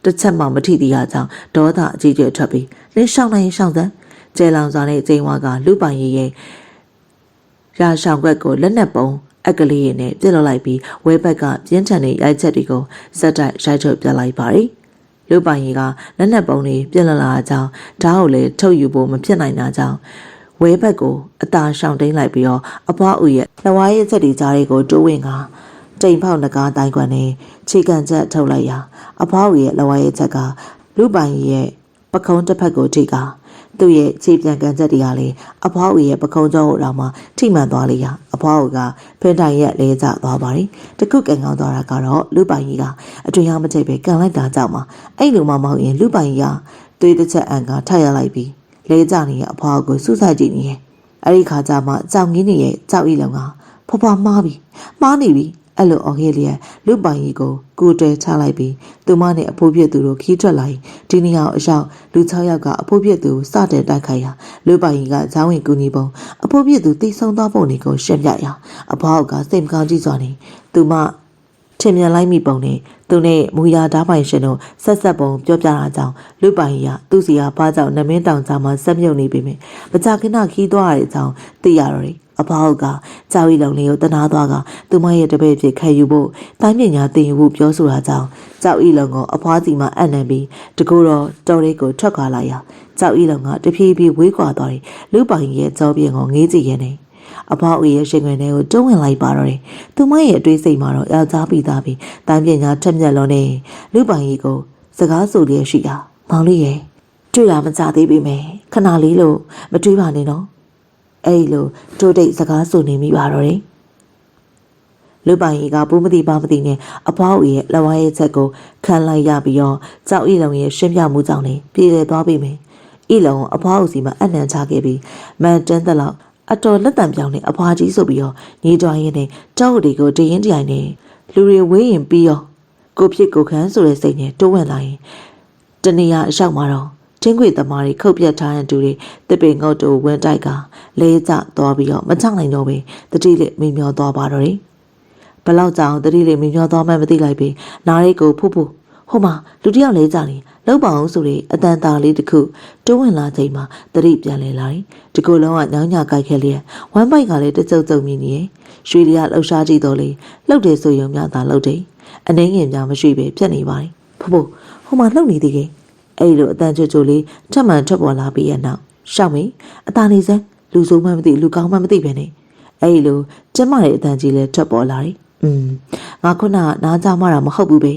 တစ်ချက်မှမထိသေးရကြောင်းဒေါသအကြီးကျယ်ထွက်ပြီးလင်းရှောင်းနိုင်ရှောင်းစမ်းကျဲလောင်စွာနဲ့ကျင်းဝါကလူပိုင်ရဲ့ရာဆောင်ကွက်ကိုလက်နက်ပုံအက်ကလေးရနဲ့ပြစ်လောက်လိုက်ပြီးဝဲဘက်ကပြင်းထန်တဲ့ရိုက်ချက်တွေကိုစက်တိုက်ရိုက်ထုတ်ပြလိုက်ပါတယ်လူပိုင်ကလက်နက်ပုံတွေပြစ်လလာကြောင်းဓာတ်ကိုလည်းထုတ်ယူဖို့မဖြစ်နိုင်တာကြောင့်ဝဲဘက်ကိုအသာရှောင်တိန်လိုက်ပြီးတော့အဖွားဦးရဲ့လဝါရဲ့ချက်တွေကြားတွေကိုတိုးဝင်ကတိမ်ဖောက်နဂါးတိုင်းကွက်နဲ့ခြေကန်ချက်ထုတ်လိုက်ရာအဖွားဦးရဲ့လဝါရဲ့ချက်ကလူပိုင်ရဲ့ပခုံးတစ်ဖက်ကိုထိကသူ့ရဲ့ခြေပြန်ကန်ချက်တွေကလေအဖွားဦးရဲ့ပခုံးကြောကိုတော့မှထိမှန်သွားလေရာအဖွားဦးကဖင်တိုင်ရဲ့လဲကျသွားပါတယ်တခုကန်ကောင်းသွားတာကတော့လူပိုင်ကြီးကအတွေ့အမချိတ်ပဲကန်လိုက်တာကြောင့်မှအဲ့လိုမှမဟုတ်ရင်လူပိုင်ကြီးကသွေးတစ်ချက်အန်ကထရလိုက်ပြီးလဲကျနေရဲ့အဖွားကိုစူးစိုက်ကြည့်နေရဲ့အဲ့ဒီခါကျမှကြောင်ငင်းနေရဲ့ကြောက်ဤလုံးကဖွားဖွားမှားနေပြီအဲ့လိုအော်ဟေးလျက်လူပိုင်ကြီးကိုကိုတဲချလိုက်ပြီးသူမနဲ့အဖိုးပြစ်သူတို့ခီးထွက်လာရင်ဒီနေရာအရောက်လူ6ယောက်ကအဖိုးပြစ်သူစတဲ့တိုက်ခိုက်ရာလူပိုင်ကြီးကဇောင်းဝင်ကူညီပုံအဖိုးပြစ်သူတိတ်ဆုံးသွားပုံတွေကိုရှင်းပြရာအဖွားကစိတ်မကောင်းကြည့်စွာနေသူမထင်မြန်လိုက်မိပုံနဲ့သူနဲ့မူရဓာပိုင်ရှင်တို့ဆက်ပုံပြောပြတာကြောင့်လူပိုင်ကြီးကသူ့စီကဘာကြောင့်နမင်းတောင်ကြားမှာဆက်မြုပ်နေပြီမယ်မကြခင်ခီးသွားတဲ့အကြောင်းသိရတော့တယ်အဖွားကကြောက်ရီလုံလေးကိုတနာသွားကသူမရဲ့တပည့်ဖြစ်ခံယူဖို့တိုင်းပညာသင်ယူဖို့ပြောဆိုတာကြောင့်ကြောက်ရီလုံကိုအဖွားစီမှာအံ့နံပြီးတကူတော့တော်လေးကိုထွက်ခွာလာရကြောက်ရီလုံကတဖြည်းဖြည်းဝေးခွာသွားတယ်လူပိုင်ရဲ့ကြောပြင်းကိုငေးကြည့်ရနေအဖွားဦးရဲ့ရှင်ခွင်ထဲကိုတွန်းဝင်လိုက်ပါတော့တယ်သူမရဲ့အတွေးစိတ်မှာတော့ယောက်ျားပြီးသားပြီးတိုင်းပညာထက်မြက်လွန်နေလူပိုင်ကြီးကိုစကားဆိုလျက်ရှိတာမောင်လေးရဲ့တွေ့တာမကြသေးပြီမယ်ခဏလေးလို့မတွေးပါနဲ့နော်အဲ့လိုတို့တိတ်စကားဆိုနေမိပါတော့တယ်လူပိုင်ကြီးကဘူးမသိပါမသိနဲ့အဖွားဦးရဲ့လက်ဝါးရဲ့ချက်ကိုခံလိုက်ရပြီးတော့ကြောက်ဤလုံရဲ့ရှင်းပြမှုကြောင့်လေပြေလည်သွားပြီမယ်ဤလုံအဖွားဦးစီမှာအနံ့ချခဲ့ပြီးမန်တန်းတဲ့လောက်အတော်လက်တံပြောင်းနဲ့အဖွားကြီးဆိုပြီးတော့ညီတော်ရင်းနဲ့ကြောက်တွေကိုတရင်တိုင်နဲ့လူတွေဝေးရင်ပြီးရောကိုဖြစ်ကိုခန်းဆိုတဲ့စိတ်နဲ့တိုးဝင်လာရင်တနေရာအရောက်မှာတော့ချင်းခွေသမားတွေခုတ်ပြတ်ထားတဲ့သူတွေတစ်ပင်ငုတ်တို့ဝင်တိုက်ကလဲကျသွားပြီးတော့မချနိုင်တော့ပဲတတိလေးမိမျောသွားပါတော့တယ်ဘလောက်ကြောင်တတိလေးမိမျောသွားမှမသိလိုက်ပြီနားလေးကိုဖူးဖူးဟိုမှာလူတယောက်လဲကြနေလောက်ပါအောင်ဆိုလေအတန်တာလေးတစ်ခုတိုးဝင်လာချိန်မှာတတိပြန်လဲလာတယ်ဒီကိုယ်လုံးကညောင်းညကြိုက်ခဲလျက်ဝမ်းပိုက်ကလည်းတကြုံကြုံမြင်နေရဲ့ရွှေလျာလှုပ်ရှားကြည့်တော့လေလှုပ်တယ်ဆိုရုံများသာလှုပ်တယ်အနှင်းငင်များမရှိပဲပြက်နေပါတယ်ဖူးဖူးဟိုမှာလှုပ်နေသေးတယ်အဲ့လိုအတန်ချိုချိုလေးထပ်မှန်ထွက်ပေါ်လာပြီးရနောက်ရှောက်မေအသာနေစမ်းလူဆိုးမှမသိလူကောင်းမှမသိပဲနဲ့အဲ့လိုကျမရဲ့အတန်ကြီးလည်းထွက်ပေါ်လာတယ်ငါခုနနားကြမှာမဟုတ်ဘူးပဲ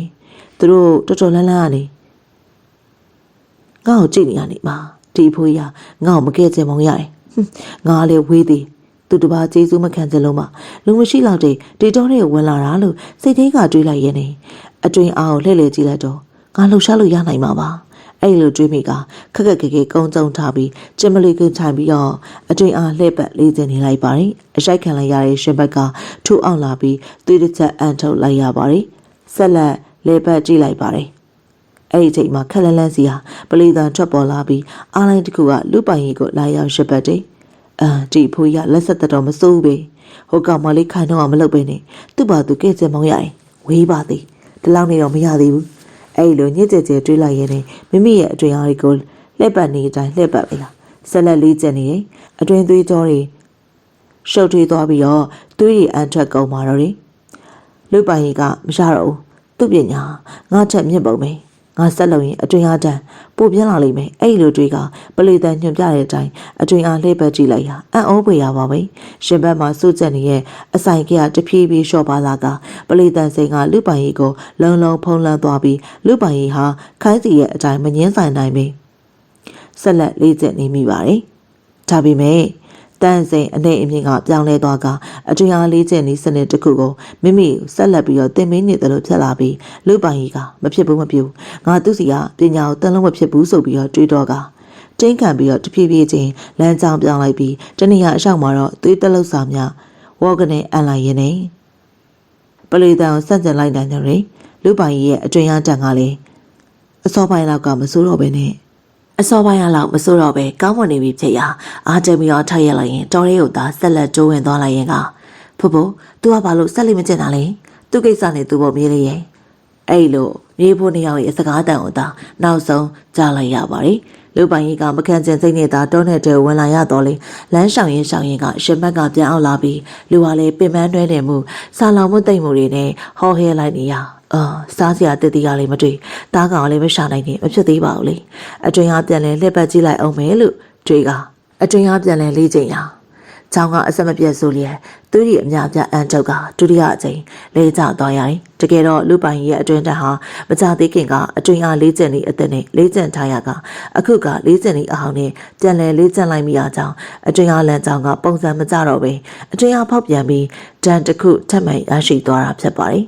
သူတို့တော်တော်လန်းလန်းကနေငါ့ကိုကြည့်နေရနေမှာဒီဖိုးရငါ့ကိုမကဲချင်မောင်ရတယ်ငါလည်းဝေးသေးသူတပါကျေးဇူးမခံစလုံးမှာလူမရှိတော့တဲ့ဒီတော်တွေဝင်လာတာလို့စိတ်သေးကတွေးလိုက်ရဲ့နေအတွင်အားကိုလှည့်လေကြည့်လိုက်တော့ငါလှူရှားလို့ရနိုင်မှာပါအဲ့လိုတွေးမိကခက်ခက်ခဲခဲကုန်းကြုံထားပြီးကျမလေးကထိုင်ပြီးတော့အတွင်အားလှည့်ပတ်လေးစင်နေလိုက်ပါတယ်အရှိုက်ခံလိုက်ရတဲ့ရှင်ဘက်ကထူအောင်လာပြီးသွေးတစ်ချက်အန်ထုတ်လိုက်ရပါတယ်ဆက်လက်လေပတ်ကြည့်လိုက်ပါတယ်အဲ့ဒီချိန်မှာခက်လန်းလန်းစီဟာပလီတန်ထွက်ပေါ်လာပြီးအားလိုက်တစ်ခုကလူပိုင်ကြီးကိုလာရောက်ရှစ်ပတ်တယ်ဒီဖိုးရလက်ဆက်တော်မစိုးပဲဟိုကောင်မလေးခိုင်တော့မလုပ်ပဲနဲ့သူ့ဘာသူကဲ့စင်မောင်းရတယ်ဝေးပါသေးဒီလောက်နေတော့မရသေးဘူးအဲ့လိုညစ်ကြဲကြဲတွေးလိုက်ရတဲ့မိမိရဲ့အတွင်အားတွေကိုလှည့်ပတ်နေတိုင်းလှည့်ပတ်ပဲလားဆက်လက်လေးကျက်နေရင်အတွင်သွေးကြောတွေရှုပ်ထွေးသွားပြီးတော့သွေးတွေအန်ထွက်ကုန်ပါတော့တယ်လူပိုင်ကြီးကမရတော့ဘူးသူ့ပညာငါချက်မြင့်ပုံပဲငါဆက်လို့ရင်အတွင်အားတန်းပိုပြင်းလာလိမ့်မယ်အဲ့လိုတွေကပလီတန်ညွန်ပြတဲ့အတိုင်းအတွင်အားလှည့်ပတ်ကြည့်လိုက်ရအံ့ဩဖွယ်ရပါပဲရှင်ဘက်မှာစိုးချက်နေရဲ့အဆိုင်ကတဖြည်းဖြည်းလျှော့ပါလာကပလီတန်စိန်ကလူပိုင်ကြီးကိုလုံလုံဖုံးလန်းသွားပြီးလူပိုင်ကြီးဟာခိုင်းစီရဲ့အတိုင်းမငင်းဆိုင်နိုင်ပြီ ဆက်လက်လေ့ကျင့်နေမိပါတယ်။ဒါပေမဲ့တန်စိန်အနေအမြင့်ကပြောင်းလဲသွားကအကျွမ်းအားလေးကျင့်နည်းစနစ်တစ်ခုကိုမိမိဆက်လက်ပြီးတော့သင်ပေးနေတယ်လို့ဖြစ်လာပြီးလူပိုင်ကြီးကမဖြစ်ဘူးမပြူငါသူစီကပညာကိုတန်လုံးမဖြစ်ဘူးဆိုပြီးတော့တွေးတော့ကတင်းခံပြီးတော့တဖြည်းဖြည်းချင်းလမ်းကြောင်းပြောင်းလိုက်ပြီးတနေ့ရအရှောက်မှာတော့သွေးတက်လောက်စာများဝေါ်ကနေအန်လိုက်ရင်းနေပလေတန်ကိုစန့်ကျင်လိုက်တဲ့ညတွေလူပိုင်ကြီးရဲ့အကျွမ်းအားတန်ကလည်းအစောပိုင်းလောက်ကမစိုးတော့ပဲနဲ့အစောပိုင်းလောက်မစိုးတော့ပဲကောင်းမွန်နေပြီဖြစ်ရာအားတပြီးတော့ထိုက်ရလိုက်ရင်တော်ရဲကိုသာဆက်လက်ကျိုးဝင်သွားလိုက်ရင်ကဖိုးဖိုး तू ကဘာလို့ဆက်လိမ့်မကျင်တာလဲသူ့ကိစ္စနဲ့ तू ပေါ်မြေးလေးရဲ့အဲ့လိုမြေးဖို့နှစ်ယောက်ရဲ့စကားတန်ကိုသာနောက်ဆုံးကြားလိုက်ရပါတယ်လူပိုင်ကြီးကမခံကျင်စိတ်နဲ့သာတောနဲ့တဲဝင်လာရတော့လေလမ်းရှောင်ရင်ကရှင်ဘက်ကပြန်အောင်လာပြီးလူကလည်းပင်ပန်းတွဲနေမှုစာလောင်မှုတိတ်မှုတွေနဲ့ဟောဟဲလိုက်နေရစားစရာတည်တည်ရလေးမတွေ့တားကောင်လည်းမရှာနိုင်နေမဖြစ်သေးပါဘူးလေအတွင်အားပြန်လဲလှက်ပတ်ကြည့်လိုက်အောင်မယ်လို့တွေးကအတွင်အားပြန်လဲလေးချိန်ရချောင်းကအဆက်မပြတ်ဆိုလျက်သူ့ရဲ့အများပြအန်တုတ်ကဒုတိယအကြိမ်လဲကျသွားရတယ်တကယ်တော့လူပိုင်ရဲ့အတွင်တက်ဟာမကြသေးခင်ကအတွင်အားလေးကျင်နေအသက်နဲ့လေးကျင်ထားရကအခုကလေးကျင်နေအဟောင်းနဲ့ပြန်လဲလေးကျင်လိုက်မိရကြောင်းအတွင်အားလန်ကြောင်းကပုံစံမကြတော့ပဲအတွင်အားဖောက်ပြန်ပြီးတန်တစ်ခုထပ်မံရရှိသွားတာဖြစ်ပါတယ်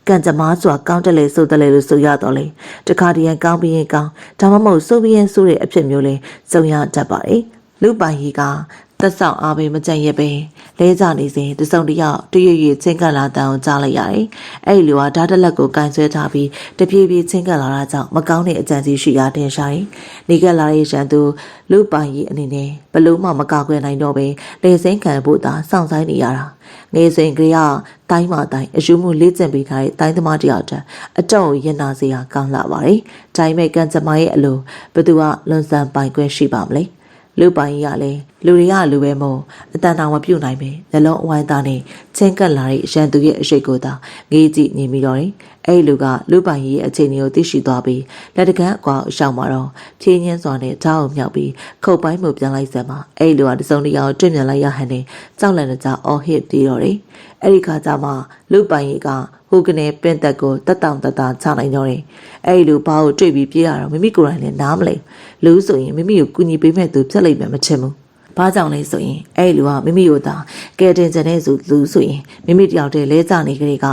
ကံကြမ္မာစွာကောင်းတယ်လေဆိုတယ်လေလို့ဆိုရတော့လေတခါတည်းရန်ကောင်းပြီးရင်ကောင်းဒါမှမဟုတ်ဆိုပြီးရင်ဆိုတဲ့အဖြစ်မျိုးလေးစုံရတတ်ပါတယ်လူပိုင်ကြီးကသက်ဆောင်အားပေးမကြံ့ရပဲလဲကြနေစဉ်တစုံတယောက်တရွရွချင်းကပ်လာတန်ကိုကြားလိုက်ရတယ်အဲ့ဒီလူကဓာတ်တက်လက်ကိုကင်ဆွဲထားပြီးတပြေးပြေးချင်းကပ်လာတာကြောင့်မကောင်းတဲ့အကြံစီရှိရာတင်ရှာတယ်နေကပ်လာတဲ့ရန်သူလူပိုင်ကြီးအနေနဲ့ဘလို့မှမကောက်ွယ်နိုင်တော့ပဲလေစိမ့်ခံဖို့သာစောင့်ဆိုင်နေရတာငယ်စဉ်ကလေးကတိုင်းမှာတိုင်းအယူမှုလေ့ကျင့်ပေးထားတဲ့တိုင်းသမားတယောက်တည်းအတော့ရင်နာစရာကောင်းလာပါတယ်။ဒါပေမဲ့ကံကြမ္မာရဲ့အလိုဘသူကလွန်ဆန်ပိုင်ခွင့်ရှိပါမလဲ။လူပိုင်ကြီးကလည်းလူတွေကလူပဲမို့အတန်တောင်မပြုတ်နိုင်ပဲနှလုံးအဝိုင်းသားနဲ့ချင်းကပ်လာတဲ့ရန်သူရဲ့အရှိတ်ကိုသာငေးကြည့်နေပြီးတော့တယ်။အဲ့လူကလူပိုင်ကြီးရဲ့အခြေအနေကိုသိရှိသွားပြီးလက်တကန်းအကွာအရှောင်းမှာတော့ဖြင်းညင်းစွာနဲ့ဓာတ်အောင်မြောက်ပြီးခုတ်ပိုင်းမှုပြန်လိုက်စမ်းမှာအဲ့လူကတစုံတရာတွေ့မြင်လိုက်ရဟန်နဲ့ကြောက်လန့်တဲ့ကြောက်အော်ဟစ်ပြီးတော့တယ်။အဲ့ဒီခါကျမှလူပိုင်ကြီးကဟိုကနေပင်သက်ကိုတက်တောင်တတာချနိုင်တော့တယ်။အဲ့ဒီလူဘာကိုတွေ့ပြီးပြေးရတော့မိမိကိုယ်တိုင်လည်းနားမလဲ။လူဆိုရင်မိမိကိုကူညီပေးမဲ့သူဖြစ်လိမ့်မယ်မချင်ဘူး။ဘာကြောင့်လဲဆိုရင်အဲ့ဒီလူကမိမိကိုသာကဲတင်ချင်တဲ့လူဆိုရင်မိမိတယောက်တည်းလဲကြနေကြတဲ့က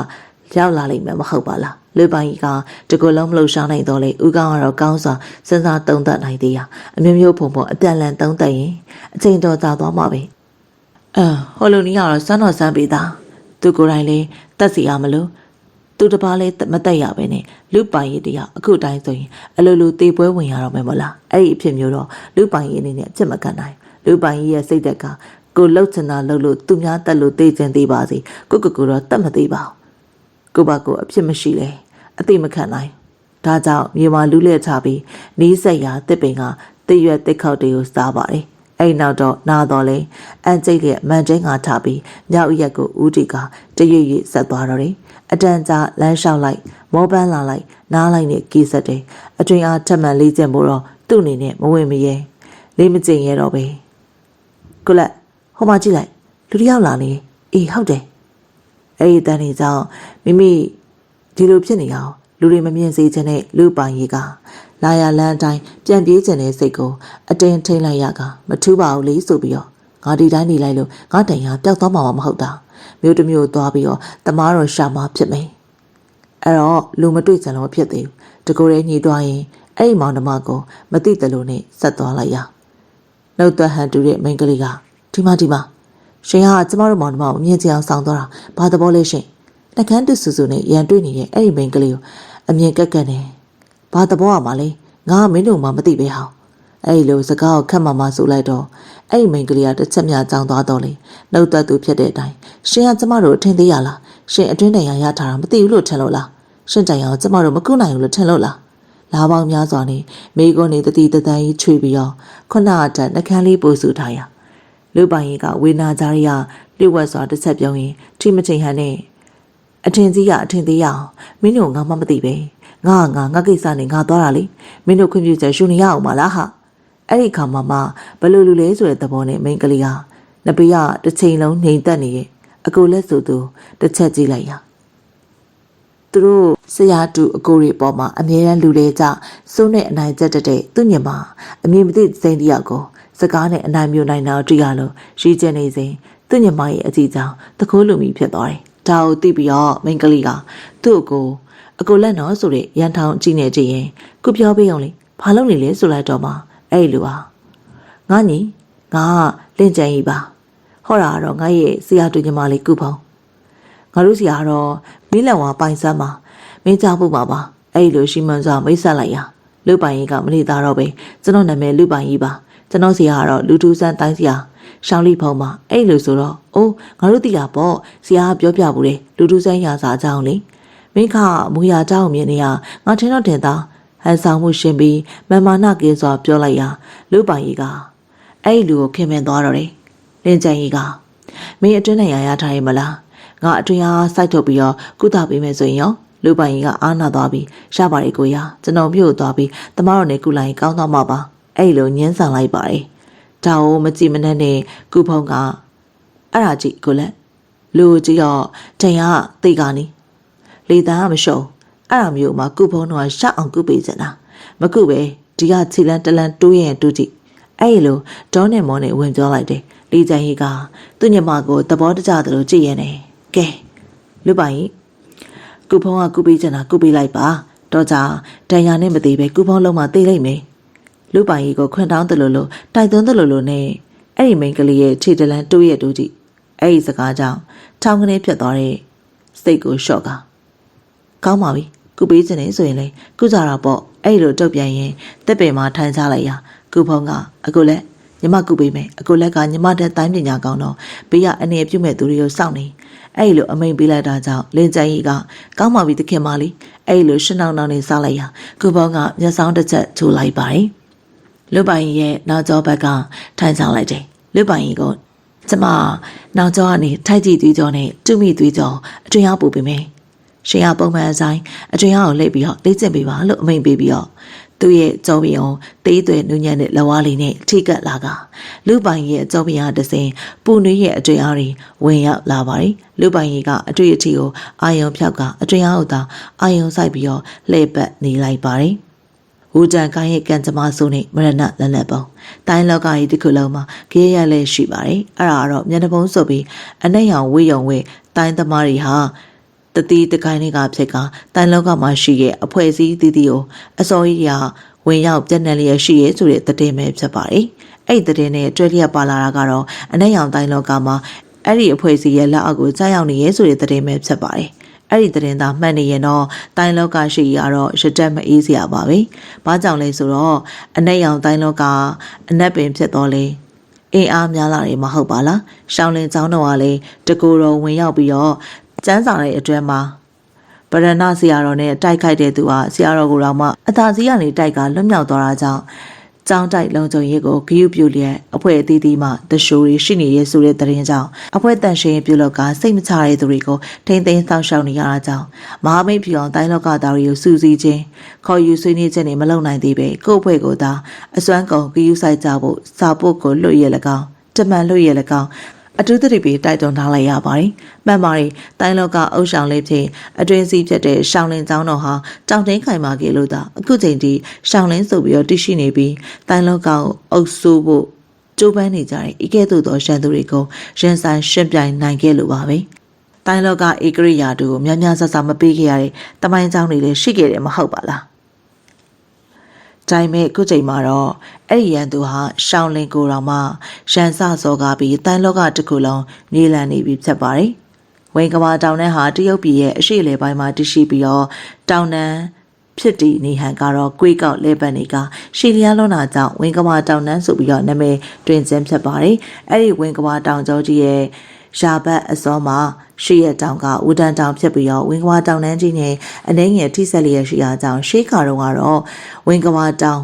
ရောက်လာလိမ့်မယ်မဟုတ်ပါလား။လူပိုင်ကြီးကတကူလုံးမလှူရှားနိုင်တော့လေဦးကောင်းကတော့ကောင်းစွာစဉ်းစားသုံးသပ်နိုင်သေးရ။အမျိုးမျိုးပုံပေါ်အပြန်လန်သုံးသပ်ရင်အချိန်တော်ကြာသွားမှာပဲ။ဟိုလိုနီကတော့စမ်းတော်စမ်းပေးတာ။သူကိုယ်တိုင်လည်းတက်စီရမလို့သူတပားလဲမတက်ရပဲနဲ့လူပိုင်ရည်တရအခုတိုင်းဆိုရင်အလိုလိုတေပွဲဝင်ရတော့မယ်မလားအဲ့ဒီအဖြစ်မျိုးတော့လူပိုင်ရည်အနေနဲ့အဖြစ်မကန်နိုင်လူပိုင်ရည်ရဲ့စိတ်သက်ကကိုလှုပ်ချင်တာလှုပ်လို့သူများတက်လို့သိချင်သေးပါစေကိုတော့တတ်မသေးပါဘူးကိုဘကိုအဖြစ်မရှိလဲအသိမခံနိုင်ဒါကြောင့်မြေမာလူးလက်ချပြီးနီးစက်ရာတစ်ပင်ကတရွက်တစ်ခေါက်တွေကိုစားပါတယ်အဲ့နောက်တော့နာတော့လေအန်ကျိတ်ရဲ့မန်ကျင်းကထားပြီးမြောက်ရက်ကိုဦးတီကတရွရွဆက်သွားတော့တယ်အတန်ကြာလမ်းလျှောက်လိုက်မောပန်းလာလိုက်နားလိုက်နဲ့ကီးဆက်တယ်အတွင်အားထက်မှန်လေးကျင်ဖို့တော့သူ့အနေနဲ့မဝင်မရဲလေးမကျင်ရတော့ပဲကိုလက်ဟိုမှာကြည့်လိုက်လူတယောက်လာနေအေးဟုတ်တယ်အဲ့ဒီတန်နေကြောင့်မိမိဒီလိုဖြစ်နေအောင်လူတွေမမြင်စေချင်တဲ့လူပိုင်ကြီးကလာရလန်းအတိုင်းပြန်ပြေးကျင်တဲ့စိတ်ကိုအတင်းထိန်လိုက်ရကမထူးပါဘူးလေဆိုပြီးတော့ငါဒီတိုင်းနေလိုက်လို့ငါတန်ရပျောက်သွားမှာမဟုတ်တာမြို့တစ်မြို့သွားပြီးတော့တမားတော်ရှာမှဖြစ်မယ်အဲ့တော့လူမတွေ့ကြလို့ဖြစ်သေးဘူးတကူရဲညီသွားရင်အဲ့ဒီမောင်နှမကိုမသိတယ်လို့နဲ့ဆက်သွားလိုက်ရနှုတ်သက်ဟန်တူတဲ့မိန်းကလေးကဒီမှာရှင်ကကျမတို့မောင်နှမကိုမြင်ကြအောင်ဆောင်သွားတာဘာသဘောလဲရှင်နှကန်းတူဆူဆူနဲ့ရန်တွေ့နေတဲ့အဲ့ဒီမိန်းကလေးကိုအမြင်ကက်ကက်နေဘာသဘောမှလဲငါမင်းတို့မှမသိပဲဟောအဲ့လိုစကားကိုခက်မှဆိုလိုက်တော့အဲ့ဒီမိန်းကလေးကတစ်ချက်မြကြောင်သွားတော့လေနှုတ်သက်သူဖြစ်တဲ့အတိုင်းရှင်ကကျမတို့အထင်သေးရလားရှင်အတွင်းတိုင်ရထားတာမသိဘူးလို့ထင်လို့လားရှင်တိုင်အောင်ကျမတို့မကုနိုင်ဘူးလို့ထင်လို့လားလာပေါင်းများစွာနဲ့မိကုန်းနေတတိတတန်ကြီးချွေပြီးတော့ခုနအတက်နှကန်းလေးပို့စုထားရလူပိုင်ကြီးကဝေနာကြားရလျှို့ဝှက်စွာတစ်ချက်ပြုံးရင်ထိမချိန်ဟန်နဲ့အထင်ကြီးကအထင်သေးရအောင်မင်းတို့ငါမှမသိပဲငါကိစ္စနဲ့ငါသွားတာလေမင်းတို့ခွင့်ပြုချက်ယူနေရအောင်မလားဟာအဲ့ဒီခါမှဘယ်လိုလူလဲဆိုတဲ့သဘောနဲ့မိန်းကလေးကနဘေးကတစ်ချိန်လုံးနှိမ်သက်နေရဲ့အကိုလက်ဆိုသူတစ်ချက်ကြည့်လိုက်ရသူ သူတို့ဆရာတူအကိုတွေပေါ်မှာအမြဲတမ်းလူလေကြစိုးနဲ့အနိုင်ကျက်တဲ့သူ့ညီမအမြင်မသိစိမ့်တယောက်ကိုစကားနဲ့အနိုင်မျိုးနိုင်တာတွေ့ရလို့ရီကျင်နေစဉ်သူ့ညီမရဲ့အကြည့်ကြောင့်တခိုးလူမီဖြစ်သွားတယ်။ဒါကိုသိပြီးတော့မိန်းကလေးကသူ့ကိုအကိုလက်နော်ဆိုတဲ့ရန်ထောင်ကြည့်နေကြရင်ခုပြောပေးအောင်လေဘာလုပ်နေလဲဆိုလိုက်တော့မှအဲ့လူဟာငါညီငါလင့်ကြံကြီးပါဟောတာတော့ငါရဲ့ဆရာတူညီမလေးကုဖုံငါတို့ဆရာတော့မီးလန်ဝါပိုင်စမ်းမှာမင်းကြားဖို့ပါပါအဲ့လိုရှိမှန်းစွာမိတ်ဆက်လိုက်ရလူပိုင်ကြီးကမနေသားတော့ပဲကျွန်တော်နာမည်လူပိုင်ကြီးပါကျွန်တော်ဆရာကတော့လူထူးဆန်းတိုင်းဆရာရှောင်းလိဖုံမှာအဲ့လိုဆိုတော့အိုးငါတို့သိတာပေါ့ဆရာကပြောပြဘူးလေလူထူးဆန်းရာစာအကြောင်းလေမင်းကမူရเจ้าမြင်နေရငါထင်တော့တင်သားဟန်ဆောင်မှုရှင်ပြီးမမာနကင်းစွာပြောလိုက်ရလူပိုင်ကြီးကအဲ့လူကိုခင်မင်သွားတော့တယ်လင်းချန်ကြီးကမင်းအတွင်းနဲ့ရထားရမလားငါအတွင်းအားစိုက်ထုတ်ပြီးတော့ကုသပေးမယ်ဆိုရင်ရောလူပိုင်ကြီးကအားနာသွားပြီးရပါတယ်ကိုရကျွန်တော်မြို့သွားပြီးတမတော်နဲ့ကုလိုက်ကောင်းသွားမှာပါအဲ့လိုညှင်းဆန်လိုက်ပါတယ်ဒါကိုမကြည့်မနှက်နဲ့ကုဖုံကအဲ့ဒါကြည့်ကိုလက်လူကြည့်တော့တန်ရသိကနီလေတန်းကမရှုံအဲ့ဒါမျိုးမှာကုဖုံတော့ရှောက်အောင်ကုပေးစင်တာမကုပဲဒီကခြေလန်းတလန်းတိုးရင်တိုးကြည့်အဲ့လိုဒေါနဲ့မောနဲ့ဝင်ပြောလိုက်တယ်လေချန်ကြီးကသူ့ညီမကိုသဘောတကျသလိုကြည့်ရနေကဲလူပိုင်ကုဖုံးကကုပေးချင်တာကုပေးလိုက်ပါတော့ကြတန်ရာနဲ့မသေးပဲကုဖုံးလုံးမှသိလိုက်မယ်လူပိုင်ကြီးကိုခွန့်တောင်းတယ်လို့တိုက်သွင်းတယ်လို့နဲ့အဲ့ဒီမိန်းကလေးရဲ့ခြေတလန်းတိုးရဲ့တိုးကြည့်အဲ့ဒီစကားကြောင့်ထောင်းကနေဖြစ်သွားတဲ့စိတ်ကိုရှော့ကကောင်းပါပြီကုပေးချင်နေဆိုရင်လေကုကြတာပေါ့အဲ့လိုတုတ်ပြန်ရင်တက်ပင်မှာထိုင်ချလိုက်ရကုဖုံးကအခုလက်ညီမကုပေးမယ်အခုလက်ကညီမတဲ့တိုင်းပညာကောင်းတော့ဘေးကအနေပြုမဲ့သူတွေကိုစောင့်နေအဲ့လိုအမိန်ပေးလိုက်တာကြောင့်လင်းကျန်းကြီးကကောင်းပါပြီတခင်မလေးအဲ့လိုရှင်းအောင်နောက်နေစားလိုက်ရကုဖုံးကမျက်စောင်းတစ်ချက်ချိုးလိုက်ပါတယ်လူပိုင်ရဲ့နောက်ကျောဘက်ကထိုင်ဆောင်လိုက်တယ်လူပိုင်ကြီးကကျမနောက်ကျောကနေထိုက်ကြည့်သွေးကြောနဲ့တူမိသွေးကြောအတွင်ရောက်ပို့ပေးမယ်ရှင်ရပုံမှန်အဆိုင်အတွင်ရောက်ကိုလှည့်ပြီးတော့လေ့ကျင့်ပေးပါလို့အမိန်ပေးပြီးတော့သူ့ရဲ့ကြောပြအောင်တေးသွဲနူးညံ့တဲ့လက်ဝါးလေးနဲ့ထိကပ်လာကလူပိုင်ရဲ့ကြောပြအားတစ်စင်ပူနွေးရဲ့အတွင်အားတွေဝင်ရောက်လာပါတယ်လူပိုင်ကြီးကအတွေ့အထိကိုအာယုံဖြောက်ကအတွင်အားကိုသာအာယုံဆိုင်ပြီးတော့လှည့်ပတ်နေလိုက်ပါတယ်ဟူတန်ကိုင်းရဲ့ကံကြမ္မာဆိုနဲ့မရဏလက်လက်ပုံတိုင်းလောကကြီးတစ်ခုလုံးမှာကြေးရလဲရှိပါတယ်အဲ့ဒါကတော့မျက်နှာပုံးစုပ်ပြီးအနှဲ့ရောင်ဝေးရုံဝေးတိုင်းသမားတွေဟာတတိတကိုင်းလေးကဖြစ်ကတိုင်းလောကမှာရှိရဲ့အဖွဲ့အစည်းတည်တည်ကိုအစောကြီးရာဝင်ရောက်ပြည့်နှက်လျက်ရှိရဲ့ဆိုတဲ့သတင်းပဲဖြစ်ပါတယ်အဲ့ဒီသတင်းနဲ့တွဲလျက်ပါလာတာကတော့အနှဲ့ရောင်တိုင်းလောကမှာအဲ့ဒီအဖွဲ့အစည်းရဲ့လက်အောက်ကိုကြားရောက်နေရဲ့ဆိုတဲ့သတင်းပဲဖြစ်ပါတယ်အဲ့ဒီသတင်းသားမှတ်နေရင်တော့တိုင်းလောကရှိရတော့ရတက်မအေးစရာပါပဲ။ဘာကြောင့်လဲဆိုတော့အနက်ရောင်တိုင်းလောကအနက်ပင်ဖြစ်တော့လေအင်းအားများလာတယ်မဟုတ်ပါလား။ရှောင်းလင်းကျောင်းတော်ကလေတကူတော်ဝင်ရောက်ပြီးတော့ကျန်းစာတဲ့အတွဲမှာဗရဏဆရာတော်နဲ့တိုက်ခိုက်တဲ့သူဟာဆရာတော်ကိုယ်တော်မှအသာစီးကနေတိုက်ကလွတ်မြောက်သွားတာကြောင့်ကျောင်းတိုက်လုံခြုံရေးကိုဂရုပြုလျက်အဖွဲ့အသီးသီးမှတရှိုးတွေရှိနေရဲဆိုတဲ့သတင်းကြောင့်အဖွဲ့တန်ရှင်ပြုလုပ်ကစိတ်မချတဲ့သူတွေကိုထိမ့်သိမ်းဆောင်ရှောက်နေရတာကြောင့်မဟာမိတ်ပြောင်တိုင်းလောကသားတွေကိုစူးစီးခြင်းခေါ်ယူဆွေးနွေးခြင်းတွေမလုပ်နိုင်သေးပဲကိုယ့်အဖွဲ့ကိုသာအစွမ်းကုန်ဂရုစိုက်ကြဖို့စာပုတ်ကိုလွတ်ရ၎င်းတမန်လွတ်ရ၎င်းအထူးသတိပေးတိုက်တွန်းထားလိုက်ရပါတယ်။မှန်ပါတယ်။တိုင်းလောကအုပ်ဆောင်လေးဖြင့်အတွင်းစည်းဖြစ်တဲ့ရှောင်းလင်းကျောင်းတော်ဟာတောင်တင်းခိုင်မာကြီးလို့သာအခုချိန်ထိရှောင်းလင်းဆိုပြီးတော့တရှိနေပြီးတိုင်းလောကအုပ်စိုးဖို့ကြိုးပမ်းနေကြတဲ့ဤကဲ့သို့သောရန်သူတွေကိုရင်ဆိုင်ရှင်းပြိုင်နိုင်ခဲ့လို့ပါပဲ။တိုင်းလောကဧကရိယာတို့ကိုများများဆဆမပေးခဲ့ရတဲ့တမိုင်းကျောင်းတွေလည်းရှိခဲ့တယ်မဟုတ်ပါလား။ဒါပေမဲ့ခုချိန်မှာတော့အဲ့ဒီရန်သူဟာရှောင်းလင်းကိုတော်မှရန်စစောကားပြီးတိုင်းလောကတစ်ခုလုံးမြေလံနေပြီးဖြစ်ပါတယ်။ဝင်းကမာတောင်တန်းဟာတရုတ်ပြည်ရဲ့အရှေ့လေပိုင်းမှာတည်ရှိပြီးတော့တောင်တန်းဖြစ်တည်နေဟန်ကတော့ကွေးကောက်လဲပတ်နေကရှီလျားလွန်တာကြောင့်ဝင်းကမာတောင်တန်းဆိုပြီးတော့နာမည်တွင်ခြင်းဖြစ်ပါတယ်။အဲ့ဒီဝင်းကမာတောင်ကျောကြီးရဲ့ရာဘတ်အစောမှာရှိရတောင်ကဦးတန်းတောင်ဖြစ်ပြီးတော့ဝင်းကမာတောင်တန်းကြီးနဲ့အနှဲငယ်ထိဆက်လျက်ရှိရာကြောင့်ရှေးခါတော့ကတော့ဝင်းကမာတောင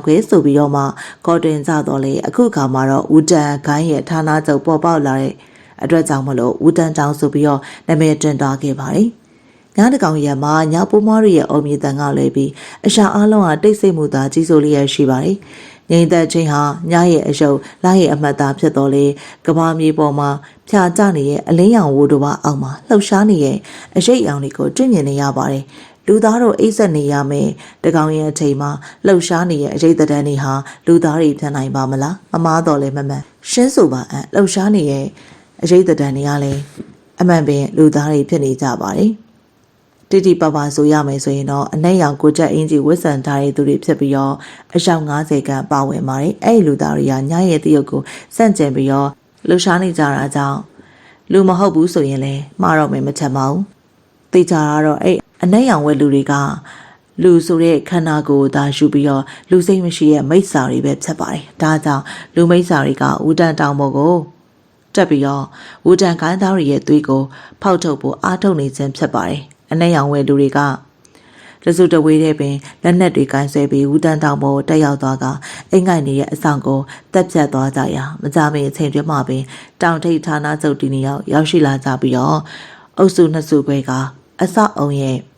်ခွေဆိုပြီးတော့မှကော်တွင်ကြတော့လေအခုခါမှာတော့ဦးတန်းခိုင်းရဲ့ဌာနချုပ်ပေါ်ပေါက်လာတဲ့အတွက်ကြောင့်မလို့ဦးတန်းတောင်ဆိုပြီးတော့နာမည်တင်သွားခဲ့ပါတယ်။ညတကောင်ရမှာညပိုးမွားရဲ့အုံမြေတန်ကလည်းပြီးအရှာအားလုံးဟာတိတ်ဆိတ်မှုသာကြီးစိုးလျက်ရှိပါတယ်။ည ငိမ့်သက်ချင်းဟာညရဲ့အယုတ်လရဲ့အမှတ်သားဖြစ်တော်လေကဘာမြေပေါ်မှာဖြာကျနေရဲ့အလင်းရောင်ဝိုးတို့ပါအောက်မှာလှုပ်ရှားနေရဲ့အရိပ်ရောင်တွေကိုတွေ့မြင်နေရပါတယ်လူသားတို့အိပ်စက်နေရမယ်တကောင်ရဲ့အချိန်မှာလှုပ်ရှားနေရဲ့အရိပ်တံတွေဟာလူသားတွေဖြစ်နိုင်ပါမလားမမားတော်လည်းမမှန်ရှင်းဆိုပါလှုပ်ရှားနေရဲ့အရိပ်တံတွေကလည်းအမှန်ပင်လူသားတွေဖြစ်နေကြပါတယ်တိတိပပဆိုရမယ်ဆိုရင်တော့အနက်ရောင်ကိုချက်အင်ကြီးဝစ်ဆန်ထားတဲ့သူတွေဖြစ်ပြီးတော့အယောက်90ခန့်ပါဝင်ပါတယ်အဲ့ဒီလူသားတွေကညရဲ့တရုတ်ကိုစန့်ကျင်ပြီးတော့လှူရှားနေကြတာကြောင့်လူမဟုတ်ဘူးဆိုရင်လည်းမှားတော့မယ်မချမ်းပါဘူးသိကြတာတော့အဲ့အနက်ရောင်ဝဲလူတွေကလူဆိုတဲ့ခန္ဓာကိုယ်သာယူပြီးတော့လူစိတ်မရှိရဲ့မိစ္ဆာတွေပဲဖြစ်ပါတယ်ဒါကြောင့်လူမိစ္ဆာတွေကဦးတန်းတောင်ပေါ်ကိုတက်ပြီးတော့ဦးတန်းကိုင်းသားတွေရဲ့သွေးကိုဖောက်ထုတ်ဖို့အားထုတ်နေခြင်းဖြစ်ပါတယ်အနက်ရောင်ဝဲလူတွေကတစုတဝေးတဲ့ပင်လက်နက်တွေကင်ဆယ်ပြီးဦးတန်းတောင်ပေါ်တက်ရောက်သွားကအိမ်ငိုင်နေရဲ့အဆောင်ကိုတက်ပြတ်သွားကြရာမကြမီအချိန်တွင်းမှာပင်တောင်ထိပ်ဌာနချုပ်တီနီရောက်ရှိလာကြပြီးတော့အုပ်စုနှစ်စုခွဲကအဆောက်အုံရဲ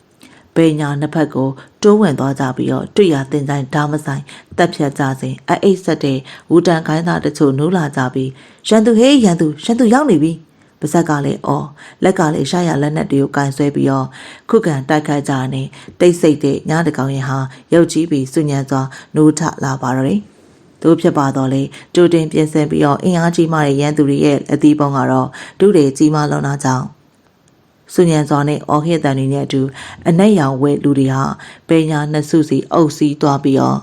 ့ဘေညာနှစ်ဖက်ကိုတိုးဝင်သွားကြပြီးတော့တွေ့ရတင်တိုင်းဓာမဆိုင်တက်ဖြတ်ကြစဉ်အိတ်ဆက်တဲ့ဝူတန်ခိုင်းသားတချို့နိုးလာကြပြီးရန်သူဟေးရန်သူရောက်နေပြီပါဇက်ကလည်းအော်လက်ကလည်းရှာရလက်နက်တွေကိုကင်ဆွဲပြီးတော့ခုခံတိုက်ခိုက်ကြတဲ့တိတ်ဆိတ်တဲ့ညတကောင်ရင်ဟာရုပ်ကြီးပြီးစွညံစွာနိုးထလာပါတော့တယ်တို့ဖြစ်ပါတော့လေကြိုတင်ပြင်ဆင်ပြီးတော့အင်အားကြီးမှတဲ့ရန်သူတွေရဲ့အသီးပုံကတော့ဒုတွေကြီးမားလွန်တာကြောင့်စွညံစွာနဲ့အော်ဟစ်တန်တွေနဲ့အတူအနက်ရောင်ဝဲလူတွေဟာပေညာနှစ်စုစီအုပ်စီးသွားပြီးတော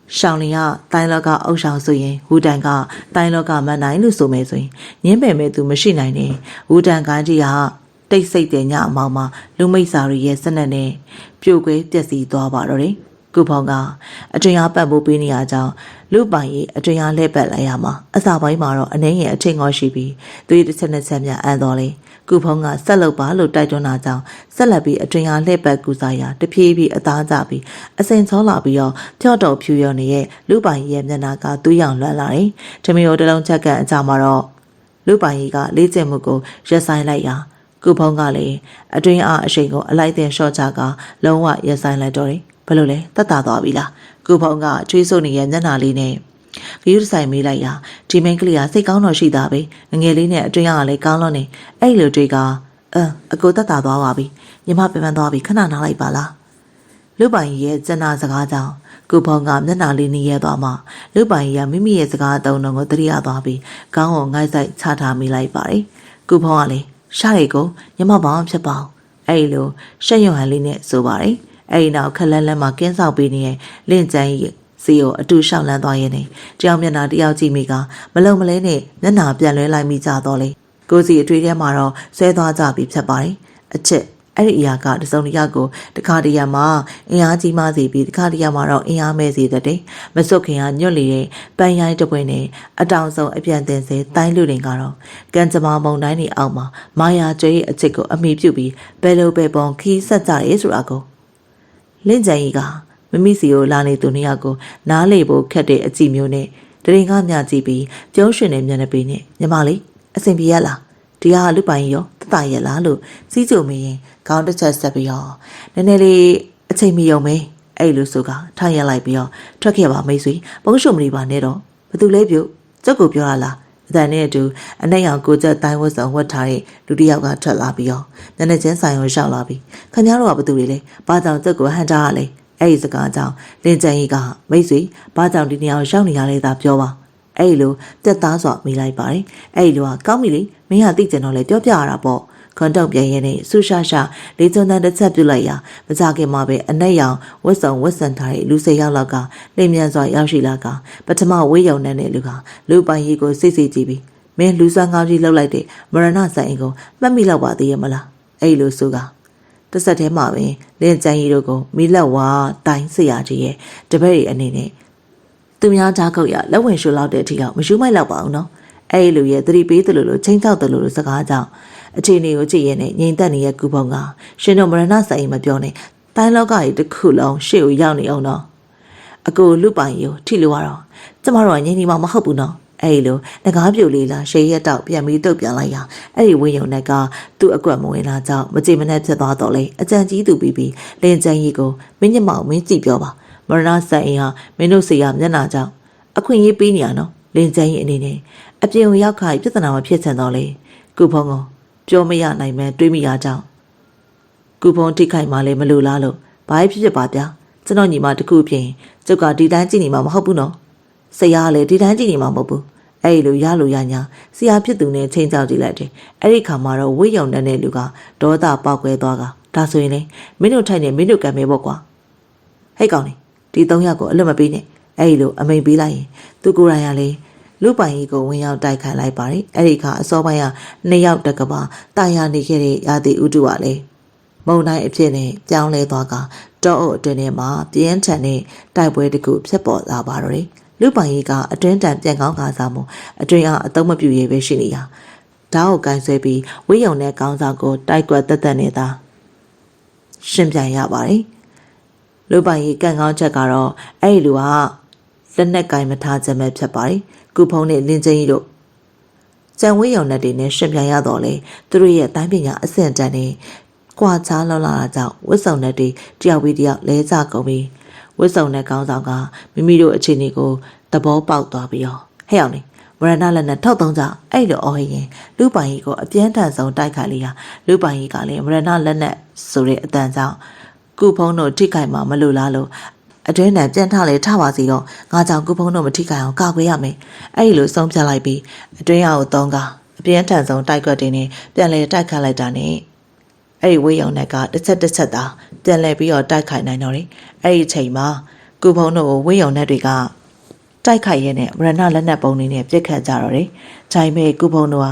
့ရှောင်းလီကတိုင်းလောကအုပ်ဆောင်ဆိုရင်ဝူတန်ကတိုင်းလောကမန်နိုင်လို့ဆိုမယ်ဆိုရင်ညင်းပယ်မဲ့သူမရှိနိုင်နဲ့ဝူတန်ကိုင်းကြီးကတိတ်ဆိတ်တဲ့ညအမောင်မှာလူမိတ်စာတွေရဲ့စနက်နဲ့ပြိုကွဲပျက်စီးသွားပါတော့တယ်ကုဖောင်ကအတွင်အားပတ်ဖို့ပေးနေရကြောင်းလူပိုင်ရဲ့အတွင်အားလှည့်ပတ်လိုက်ရမှာအစာပိုင်းမှာတော့အနေငယ်အချိန်ငေါရှိပြီးသွေးတစ်ချက်နဲ့ချက်များအန်တော်လေကုဖုံးကဆက်လုပ်ပါလို့တိုက်တွန်းတာကြောင့်ဆက်လက်ပြီးအတွင်အားလှည့်ပတ်ကူစားရတဖြည်းဖြည်းအသားကျပြီးအစိမ်ချောလာပြီးတော့ဖြော့တော်ဖြူရော်နေတဲ့လူပိုင်ရဲ့မျက်နှာကသွေးရောင်လွှမ်းလာတယ်။ဓမီရိုတလုံးချက်ကန်အကြမှာတော့လူပိုင်ကြီးကလေးကျင်မှုကိုရက်ဆိုင်လိုက်ရာကုဖုံးကလည်းအတွင်အားအရှိန်ကိုအလိုက်တင်ရှော့ချကလုံးဝရက်ဆိုင်လိုက်တော့တယ်ဘယ်လိုလဲတက်တာသွားပြီလားကုဖုံးကချွေးစုပ်နေတဲ့မျက်နှာလေးနဲ့ဂရုဆိုင်မေးလိုက်ရာဒီမင်းကလေးကစိတ်ကောင်းတော့ရှိတာပဲငငယ်လေးနဲ့အတွင်းကလည်းကောင်းလို့နေအဲ့လိုတွေကအကိုတက်တာသွားပါပြီညီမပြန်သွားပြီခဏနားလိုက်ပါလားလူပိုင်ရဲ့ကျန်နာစကားကြောင့်ကုဖုံးကမျက်နှာလေးနေရသွားမှလူပိုင်ကမိမိရဲ့စကားအတုံးတော်ကိုသတိရသွားပြီးခေါင်းကိုငိုက်ဆိုင်ချထားမိလိုက်ပါတယ်ကုဖုံးကလည်းရှာရီကိုညီမဘာမှဖြစ်ပါအောင်အဲ့လိုရှက်ရွံ့ဟန်လေးနဲ့ဆိုပါတယ်အဲ့ဒီနောက်ခက်လက်လက်မှာကင်းဆောင်ပေးနေတဲ့လင့်ကျန်းကြီးစီကိုအတူရှောက်လန်းသွားရင်းနဲ့တယောက်မျက်နှာတယောက်ကြည့်မိကမလုံမလဲနဲ့မျက်နှာပြန်လွှဲလိုက်မိကြတော့လေကိုစီအတွေ့ထဲမှာတော့ဆွဲသွားကြပြီဖြစ်ပါတယ်အချက်အဲ့ဒီအရာကတစုံတစ်ယောက်ကိုတခါတရံမှာအင်အားကြီးမှစီပြီးတခါတရံမှာတော့အင်အားမဲ့စီတဲ့မစွတ်ခင်ကညွတ်လေတဲ့ပန်းရိုင်းတပွင့်နဲ့အတောင်ဆုံးအပြန်တင်စေတိုင်းလူတွေကတော့ကန်ကြမာမုံတိုင်းတွေအောက်မှာမာယာကျွေးရဲ့အချစ်ကိုအမိပြုတ်ပြီးဘယ်လိုပဲပုံခီးဆက်ကြရဲဆိုတာကိုလင့်ကျန်ကြီးကမမိစီကိုလာနေသူနှစ်ယောက်ကိုနားလေဖို့ခက်တဲ့အကြည့်မျိုးနဲ့တရင်ကမြကြည့်ပြီးကျုံးရှင်တဲ့မျက်နှာပေးနဲ့ညီမလေးအဆင်ပြေရလားဒီဟာလူပိုင်ရောတတရလားလို့စီးကြုံမင်းခေါင်းတစ်ချက်ဆက်ပြီးတော့နည်းနည်းလေးအချိန်မီုံမေးအဲ့လိုဆိုကထားရလိုက်ပြီးတော့ထွက်ခဲ့ပါမိတ်ဆွေဘုန်းရှုံမနေပါနဲ့တော့ဘသူလဲပြုတ်ကျုပ်ကိုပြောရလားအတန်နဲ့အတူအနဲ့ရောင်ကိုကျက်တိုင်းဝတ်ဆောင်ဝတ်ထားတဲ့လူတစ်ယောက်ကထွက်လာပြီးတော့မျက်နှာချင်းဆိုင်ကိုရှောက်လာပြီးခင်ဗျားတို့ကဘသူတွေလဲဘာကြောင့်ကျုပ်ကိုဟန်တားရလဲအဲ့ဒီစကားကြောင့်လင်ကျန်ကြီးကမိတ်ဆွေဘာကြောင့်ဒီနေရာကိုရောက်နေရလဲသာပြောပါအဲ့လိုတက်သားစွာမိလိုက်ပါတယ်အဲ့လိုကကောင်းပြီလေမင်းဟာသိကျင်တော့လေပြောပြရတာပေါ့ခွန်တော့ပြန်ရင်းနဲ့ဆူရှာရှာလေးကျွန်းတန်းတစ်ချက်ပြုတ်လိုက်ရာမကြခင်မှာပဲအနက်ရောင်ဝတ်ဆောင်ဝတ်ဆန်ထားတဲ့လူ၁၀ယောက်လောက်ကလင်းမြန်စွာရောက်ရှိလာကပထမဝေးရုံနဲ့လူကလူပိုင်ကြီးကိုစိတ်စိတ်ကြည့်ပြီးမင်းလူစွမ်းကောင်းကြီးလှုပ်လိုက်တဲ့မရဏဆိုင်ကိုမှတ်မိလောက်ပါသေးရဲ့မလားအဲ့လိုဆိုကတဆက်ထဲမှာပဲလင်းကျန်းကြီးတို့ကိုမိလက်ဝါတိုင်းဆရာကြီးရဲ့တပည့်တွေအနေနဲ့သူများဓာတ်ကုတ်ရလက်ဝင်ရှုလောက်တဲ့အထိတော့မရှုမိုက်လောက်ပါဘူးနော်အဲ့လိုရဲ့သတိပေးသလိုလိုချင်းချောက်သလိုလိုစကားကြောင့်အခြေအနေကိုကြည့်ရင်လည်းငြိမ်သက်နေတဲ့ကူပုံကရှင်တို့မရဏဆိုင်မပြောနဲ့တိုင်းလောကကြီးတစ်ခုလုံးရှေ့ကိုရောက်နေအောင်တော့အကိုလူပိုင်ကိုထိလို့ရတော့ကျမတို့ကငြိမ်နေမှာမဟုတ်ဘူးနော်အဲ့လိုငကားပြုတ်လေးလားရှေးရက်တော့ပြန်ပြီးတုတ်ပြန်လိုက်ရအဲ့ဒီဝင်းယုံနဲ့ကသူ့အကွက်မဝင်လာကြောင့်မကြည်မနဲ့ဖြစ်သွားတော့လေအကြံကြီးသူပြီးလင်းကျန်းကြီးကိုမင်းညမောင်မင်းကြည့်ပြောပါ မရဏဆက်အင်ဟာမင်းတို့စီကမျက်နှာကြောင့်အခွင့်အရေးပေးနေရနော်လင်းချမ်းရဲ့အနေနဲ့အပြင်ကိုရောက်ခါပြဿနာမဖြစ်ချင်တော့လေကုဖုံးကိုပြောမရနိုင်မှတွေးမိရကြောင်းကုဖုံးထိခိုက်မှလည်းမလိုလားလို့ဘာဖြစ်ပါဗျာကျွန်တော်ညီမတခုဖြစ်ရင်ကျုပ်ကဒီတိုင်းကြည့်နေမှာမဟုတ်ဘူးနော်ဆရာကလည်းဒီတိုင်းကြည့်နေမှာမဟုတ်ဘူးအဲ့လိုရလို့ရညာဆရာဖြစ်သူနဲ့ချိန်ကြောက်ကြည့်လိုက်တယ်အဲ့ဒီခါမှာတော့ဝိယုံတဲ့လူကဒေါသပေါက်ကွဲသွားကဒါဆိုရင်လေမင်းတို့ထိုင်နေမင်းတို့ကံမဲပေါ့ကွာဟဲ့ကောင်လေဒီ3ယောက်ကိုအလွတ်မပေးနဲ့အဲ့လိုအမိန်ပေးလိုက်ရင်သူကိုယ်တိုင်ရလေလူပိုင်ကြီးကိုဝင်ရောက်တိုက်ခိုက်လိုက်ပါတယ်အဲ့ဒီခါအစောပိုင်းက2ယောက်တကပါတာယာနေခဲ့တဲ့ရာသီဥတုကလေမုံတိုင်းအဖြစ်နဲ့ကြောင်းလဲသွားကတောအုပ်အတွင်းထဲမှာပြင်းထန်တဲ့တိုက်ပွဲတစ်ခုဖြစ်ပေါ်လာပါတော့တယ်လူပိုင်ကြီးကအတွင်းတန်ပြန်ကောင်းကားစားမှုအတွင်းအားအသုံးမပြုရပဲရှိနေရဓာတ်ကိုကင်ဆယ်ပြီးဝိယုံတဲ့ကောင်းစားကိုတိုက်ကွက်တက်တက်နေတာရှင်ပြန်ရပါတယ်လူပိုင်ကြီးကန်ကောင်းချက်ကတော့အဲ့ဒီလူကလက်နဲ့ကင်မထားခြင်းပဲဖြစ်ပါတယ်ကုဖုံးနဲ့လင်းချင်းကြီးတို့ကျန်ဝိယုံနဲ့တွေနဲ့ရှင်ပြန်ရတော့လေသူတို့ရဲ့တိုင်းပညာအဆင့်တန်းနဲ့ကွာခြားလောက်လာတာကြောင့်ဝစ်စုံနဲ့တွေတယောက်ပြီးတယောက်လဲကြကုန်ပြီးဝစ်စုံနဲ့ကောင်းဆောင်ကမိမိတို့အခြေအနေကိုသဘောပေါက်သွားပြီးတော့ဟဲ့အောင်နေမရဏလက်နဲ့ထောက်သုံးကြအဲ့လိုအော်ဟရင်လူပိုင်ကြီးကိုအပြင်းထန်ဆုံးတိုက်ခိုက်လိုက်ရလူပိုင်ကြီးကလည်းမရဏလက်နဲ့ဆိုတဲ့အတန်ကြောင့်ကုဖုံးတို့ထိခိုက်မှာမလိုလားလို့အတွင်းနဲ့ပြန်ထလဲထပါစီတော့ငါကြောင့်ကုဖုံးတို့မထိခိုက်အောင်ကာကွယ်ရမယ်အဲ့လိုဆုံးဖြတ်လိုက်ပြီးအတွင်းရောက်သုံးကအပြင်းထန်ဆုံးတိုက်ကွက်တင်နဲ့ပြန်လဲတိုက်ခတ်လိုက်တာနဲ့အဲ့ဒီဝေးရုံနဲ့ကတစ်ချက်သာပြန်လဲပြီးတော့တိုက်ခိုက်နိုင်တော့တယ်အဲ့ဒီအချိန်မှာကုဖုံးတို့ကိုဝေးရုံနဲ့တွေကတိုက်ခိုက်ရဲနဲ့မရဏလက်နက်ပုံတွေနဲ့ပြစ်ခတ်ကြတော့တယ်။ဂျိုင်မဲကုဖုံတို့ဟ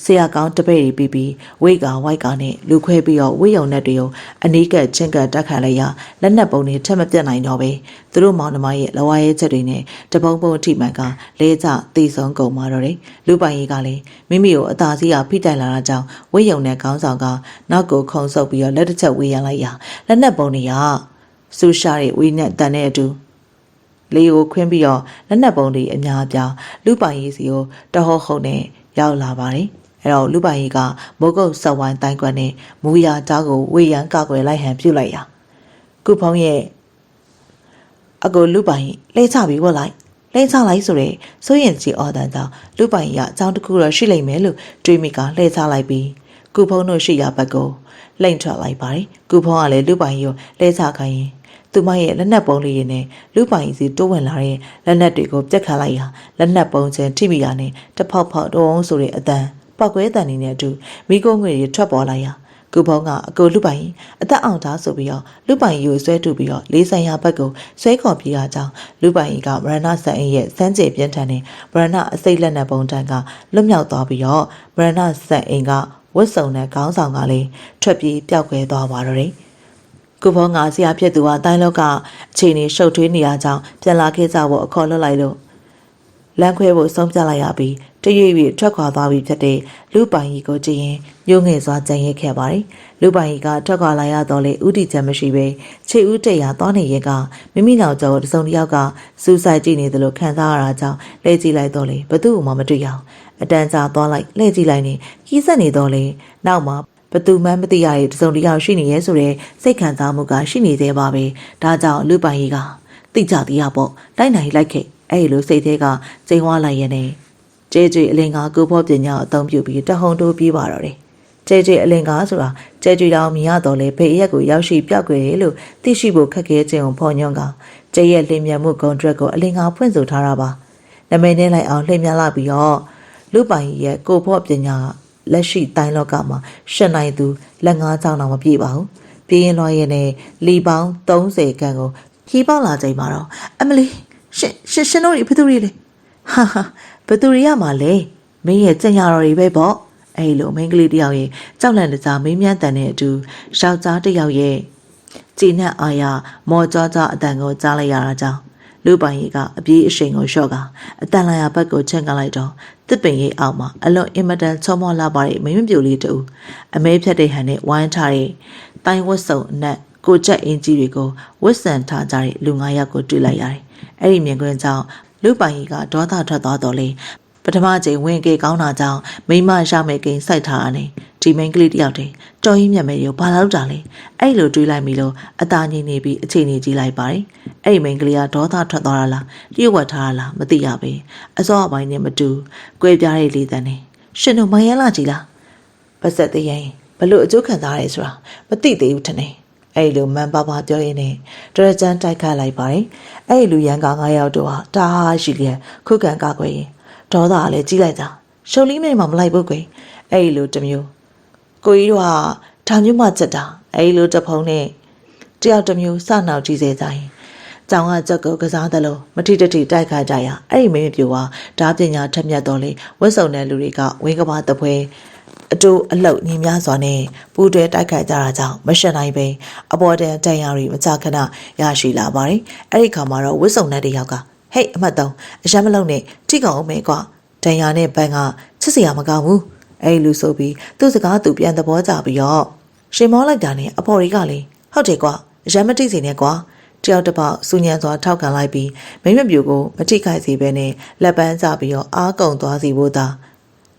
ာဆရာကောင်းတပည့်တွေပြီးဝိတ်ကဝိုက်ကနဲ့လူခွဲပြီးတော့ဝိယုံနဲ့တွေကိုအနီးကပ်ချင်းကပ်တက်ခတ်လိုက်ရလက်နက်ပုံတွေထက်မပြတ်နိုင်တော့ပဲသူတို့မောင်နှမရဲ့လဝါရဲချက်တွေနဲ့တပုံပုံအထိမှန်ကလဲကျသေဆုံးကုန်มาတော့တယ်။လူပိုင်ကြီးကလည်းမိမိကိုအသာစီးကဖိတိုက်လာတာကြောင့်ဝိယုံနဲ့ခေါင်းဆောင်ကနောက်ကိုခုံဆုပ်ပြီးတော့လက်တစ်ချက်ဝေးရလိုက်ရလက်နက်ပုံတွေကဆူရှာတဲ့ဝိနဲ့တန်တဲ့အတူလေကိုခွင်းပြီးတော့လက်နက်ပုံတွေအများအပြားလူပိုင်ကြီးစီကိုတဟောခုံနဲ့ရောက်လာပါတယ်အဲ့တော့လူပိုင်ကြီးကမိုးကုတ်ဆက်ဝိုင်းတိုင်းကွက်နဲ့မူရသားကိုဝေရန်ကောက်ွယ်လိုက်ဟန်ပြုတ်လိုက်ရကုဖုံးရဲ့အကိုလူပိုင်လှဲချပြီးဝတ်လိုက်လှဲချလိုက်ဆိုတဲ့စိုးရင်ကြီးအော်တန်ကြောင့်လူပိုင်ကြီးကအကြောင်းတစ်ခုတော့ရှိလိမ့်မယ်လို့တွေးမိကလှဲချလိုက်ပြီးကုဖုံးတို့ရှိရဘက်ကိုလှိမ့်ထွက်လိုက်ပါတယ်ကုဖုံးကလည်းလူပိုင်ကြီးကိုလှဲချခိုင်းရင်သူမရဲ့လက်နက်ပုံးလေးနဲ့လူပိုင်စီတိုးဝင်လာတဲ့လက်နက်တွေကိုပြက်ခတ်လိုက်ရလက်နက်ပုံးချင်းထိမိရနဲ့တဖောက်ဖောက်တုံးဆိုတဲ့အတန်ပောက်ကွဲတန်နေတဲ့အတူမိကုန်းငွေတွေထွက်ပေါ်လာရကုဖုံးကအကိုလူပိုင်အသက်အောင်သားဆိုပြီးတော့လူပိုင်ကိုဆွဲတူပြီးတော့လေးဆိုင်ရဘက်ကိုဆွဲခေါ်ပြေးရကြောင်းလူပိုင်ကမရဏဆက်အင်းရဲ့စမ်းကြယ်ပြင်းထန်တဲ့မရဏအစိတ်လက်နက်ပုံးတန်းကလွတ်မြောက်သွားပြီးတော့မရဏဆက်အင်းကဝတ်စုံနဲ့ခေါင်းဆောင်ကလည်းထွက်ပြေးပျောက်ကွယ်သွားပါတော့တယ်ကုဖုံးကဆရာဖြစ်သူဟာတိုင်းလောကအခြေအနေရှုပ်ထွေးနေရကြောင်းပြန်လာခဲ့ကြဖို့အခေါ်လွှတ်လိုက်လို့လမ်းခွဲဖို့ဆုံးဖြတ်လိုက်ရပြီးတရွေ့ရွေ့ထွက်ခွာသွားပြီးဖြစ်တဲ့လူပိုင်ကြီးကိုကြည့်ရင်ညှို့ငယ်စွာကြံရစ်ခဲ့ပါတယ်လူပိုင်ကြီးကထွက်ခွာလာရတော့လေဥတီချက်မရှိပဲခြေဦးတရသွားနေရင်ကမိမိနောက်ကျော်တစုံတစ်ယောက်ကစူးစိုက်ကြည့်နေသလိုခံစားရတာကြောင့်လဲကြည့်လိုက်တော့လေဘသူ့မှမတွေ့ရအောင်အတန်ကြာသွားလိုက်လဲကြည့်လိုက်နေကြီးစက်နေတော့လေနောက်မှာဘသူမှမသိရတဲ့တစုံတစ်ယောက်ရှိနေရဲဆိုတဲ့စိတ်ခံစားမှုကရှိနေသေးပါပဲဒါကြောင့်လူပိုင်ကြီးကသိကြသေးရပေါ့တိုက်နိုင်လိုက်ခဲ့အဲ့လိုစိတ်သေးကကျိန်ဝါလိုက်ရနေကျေကျေအလင်ကကိုဖို့ပညာအသုံးပြုပြီးတဟုန်တိုးပြေးပါတော့တယ်ကျေကျေအလင်ကဆိုတာကျေကျေတောင်မြင်ရတော့လေဘေးရက်ကိုရောက်ရှိပြောက်ွယ်လို့သိရှိဖို့ခက်ခဲခြင်းကိုဖော်ညွှန်းကကျေရဲ့လင်းမြတ်မှုကွန်ထရက်ကိုအလင်ကဖွင့်ဆိုထားတာပါနာမည်နဲ့လိုက်အောင်လှည့်မြလာပြီးတော့လူပိုင်ကြီးရဲ့ကိုဖို့ပညာလက်ရှိတိုင်းလောကမှာရှစ်နိုင်သူလက်ငါးချောင်းတော့မပြည့်ပါဘူးပြင်းရင်လွှားရည်နဲ့လီပေါင်း30ခန်းကိုခီးပေါက်လာချိန်မှာတော့အမလီရှင်တို့ဘသူတွေလဲဟာဘသူတွေရမှာလဲမင်းရဲ့ကြင်ရတော်တွေပဲပေါ့အဲ့လိုမိန်းကလေးတယောက်ရဲ့ကြောက်လန့်တကြားမင်းမြန်းတန်တဲ့အတူယောက်ျားတယောက်ရဲ့ကြည်နက်အားရမော်ကြွားကြအတန်ကိုကြားလိုက်ရတာကြောင့်လူပိုင်ကြီးကအပြေးအရှိန်ကိုလျှော့ကအတန်လာရဘက်ကိုချင့်ကလိုက်တော့တစ်ပင်ရိပ်အောက်မှာအလွန်အင်မတန်ချောမောလာပါတဲ့မိမပြိုလေးတူအမဲဖြတ်တဲ့ဟန်နဲ့ဝိုင်းထားတဲ့တိုင်းဝတ်စုံအနက်ကိုကျက်အင်ကြီးတွေကိုဝတ်ဆန်ထားကြတဲ့လူ9ယောက်ကိုတွေ့လိုက်ရတယ်။အဲ့ဒီမြင်ကွင်းကြောင့်လူပိုင်ကြီးကဒေါသထွက်သွားတော့လေပ ထမအချိန်ဝင်ကေကောင်းတာကြောင့်မိမရှာမယ်ကိန်းစိုက်ထားတာနေဒီမိန်းကလေးတယောက်တည်းတော်ရင်းမြတ်မဲရောဘာလို့တာလဲအဲ့လိုတွေးလိုက်မိလို့အသာငြိမ်နေပြီးအခြေအနေကြီးလိုက်ပါတယ်အဲ့မိန်းကလေးကဒေါသထွက်သွားတာလားတရုတ်ဝတ်ထားတာလားမသိရပဲအစောအပိုင်းနဲ့မတူကွဲပြားတဲ့လေတန်းနဲ့ရှင်တို့မယန်းလာကြည်လားပတ်သက်သေးရင်ဘလို့အကျိုးခံစားရဲဆိုတာမသိသေးဘူးထင်တယ်အဲ့လိုမန်ပါပါပြောရင်းနဲ့ဒရကြန်တိုက်ခတ်လိုက်ပါတယ်အဲ့လူရန်က9ယောက်တို့ဟာတာဟာရှိလျက်ခုခံကာကွယ်ရင်ဒေါသလည်းကြီးလိုက်တာရှုပ်လီးမိမမလိုက်ဘူးကွယ်အဲ့လိုတမျိုးကိုကြီးတို့ဟာဒါမျိုးမှချက်တာအဲ့လိုတဖုံနဲ့တယောက်တမျိုးစနောက်ကြည့်စေကြရင်ကျောင်းကကြက်ကိုကစားသလိုမထိတထိတိုက်ခါကြရအဲ့ဒီမင်းပြူဟာဓာပညာထက်မြက်တော်လေဝတ်စုံတဲ့လူတွေကဝင်းကဘာတပွဲအတူအလှုပ်ညီများစွာနဲ့ပူတွဲတိုက်ခိုက်ကြတာကြောင့်မရှက်နိုင်ပဲအပေါ်တန်တန်ရာတွေမကြခဏရရှိလာပါတယ်အဲ့ဒီခါမှာတော့ဝတ်စုံတဲ့တယောက်ကဟေ့အမှတ်3အရမ်းမလုံးနဲ့ထိကောင်အောင်မယ်ကွာတန်ရာနဲ့ဘန်ကချစ်စရာမကောင်းဘူးအဲ့လူဆိုပြီးသူ့စကားသူပြန်သဘောကျပြီးတော့ရှင်မောလိုက်တာနဲ့အပေါ်တွေကလေဟုတ်တယ်ကွာအရမ်းမထိစေနဲ့ကွာတယောက်တစ်ပေါက်စူညံစွာထောက်ခံလိုက်ပြီးမိမပြူကိုမထိခိုက်စေဘဲနဲ့လက်ပန်းကျပြီးတော့အားကုန်သွားစီဖို့သာ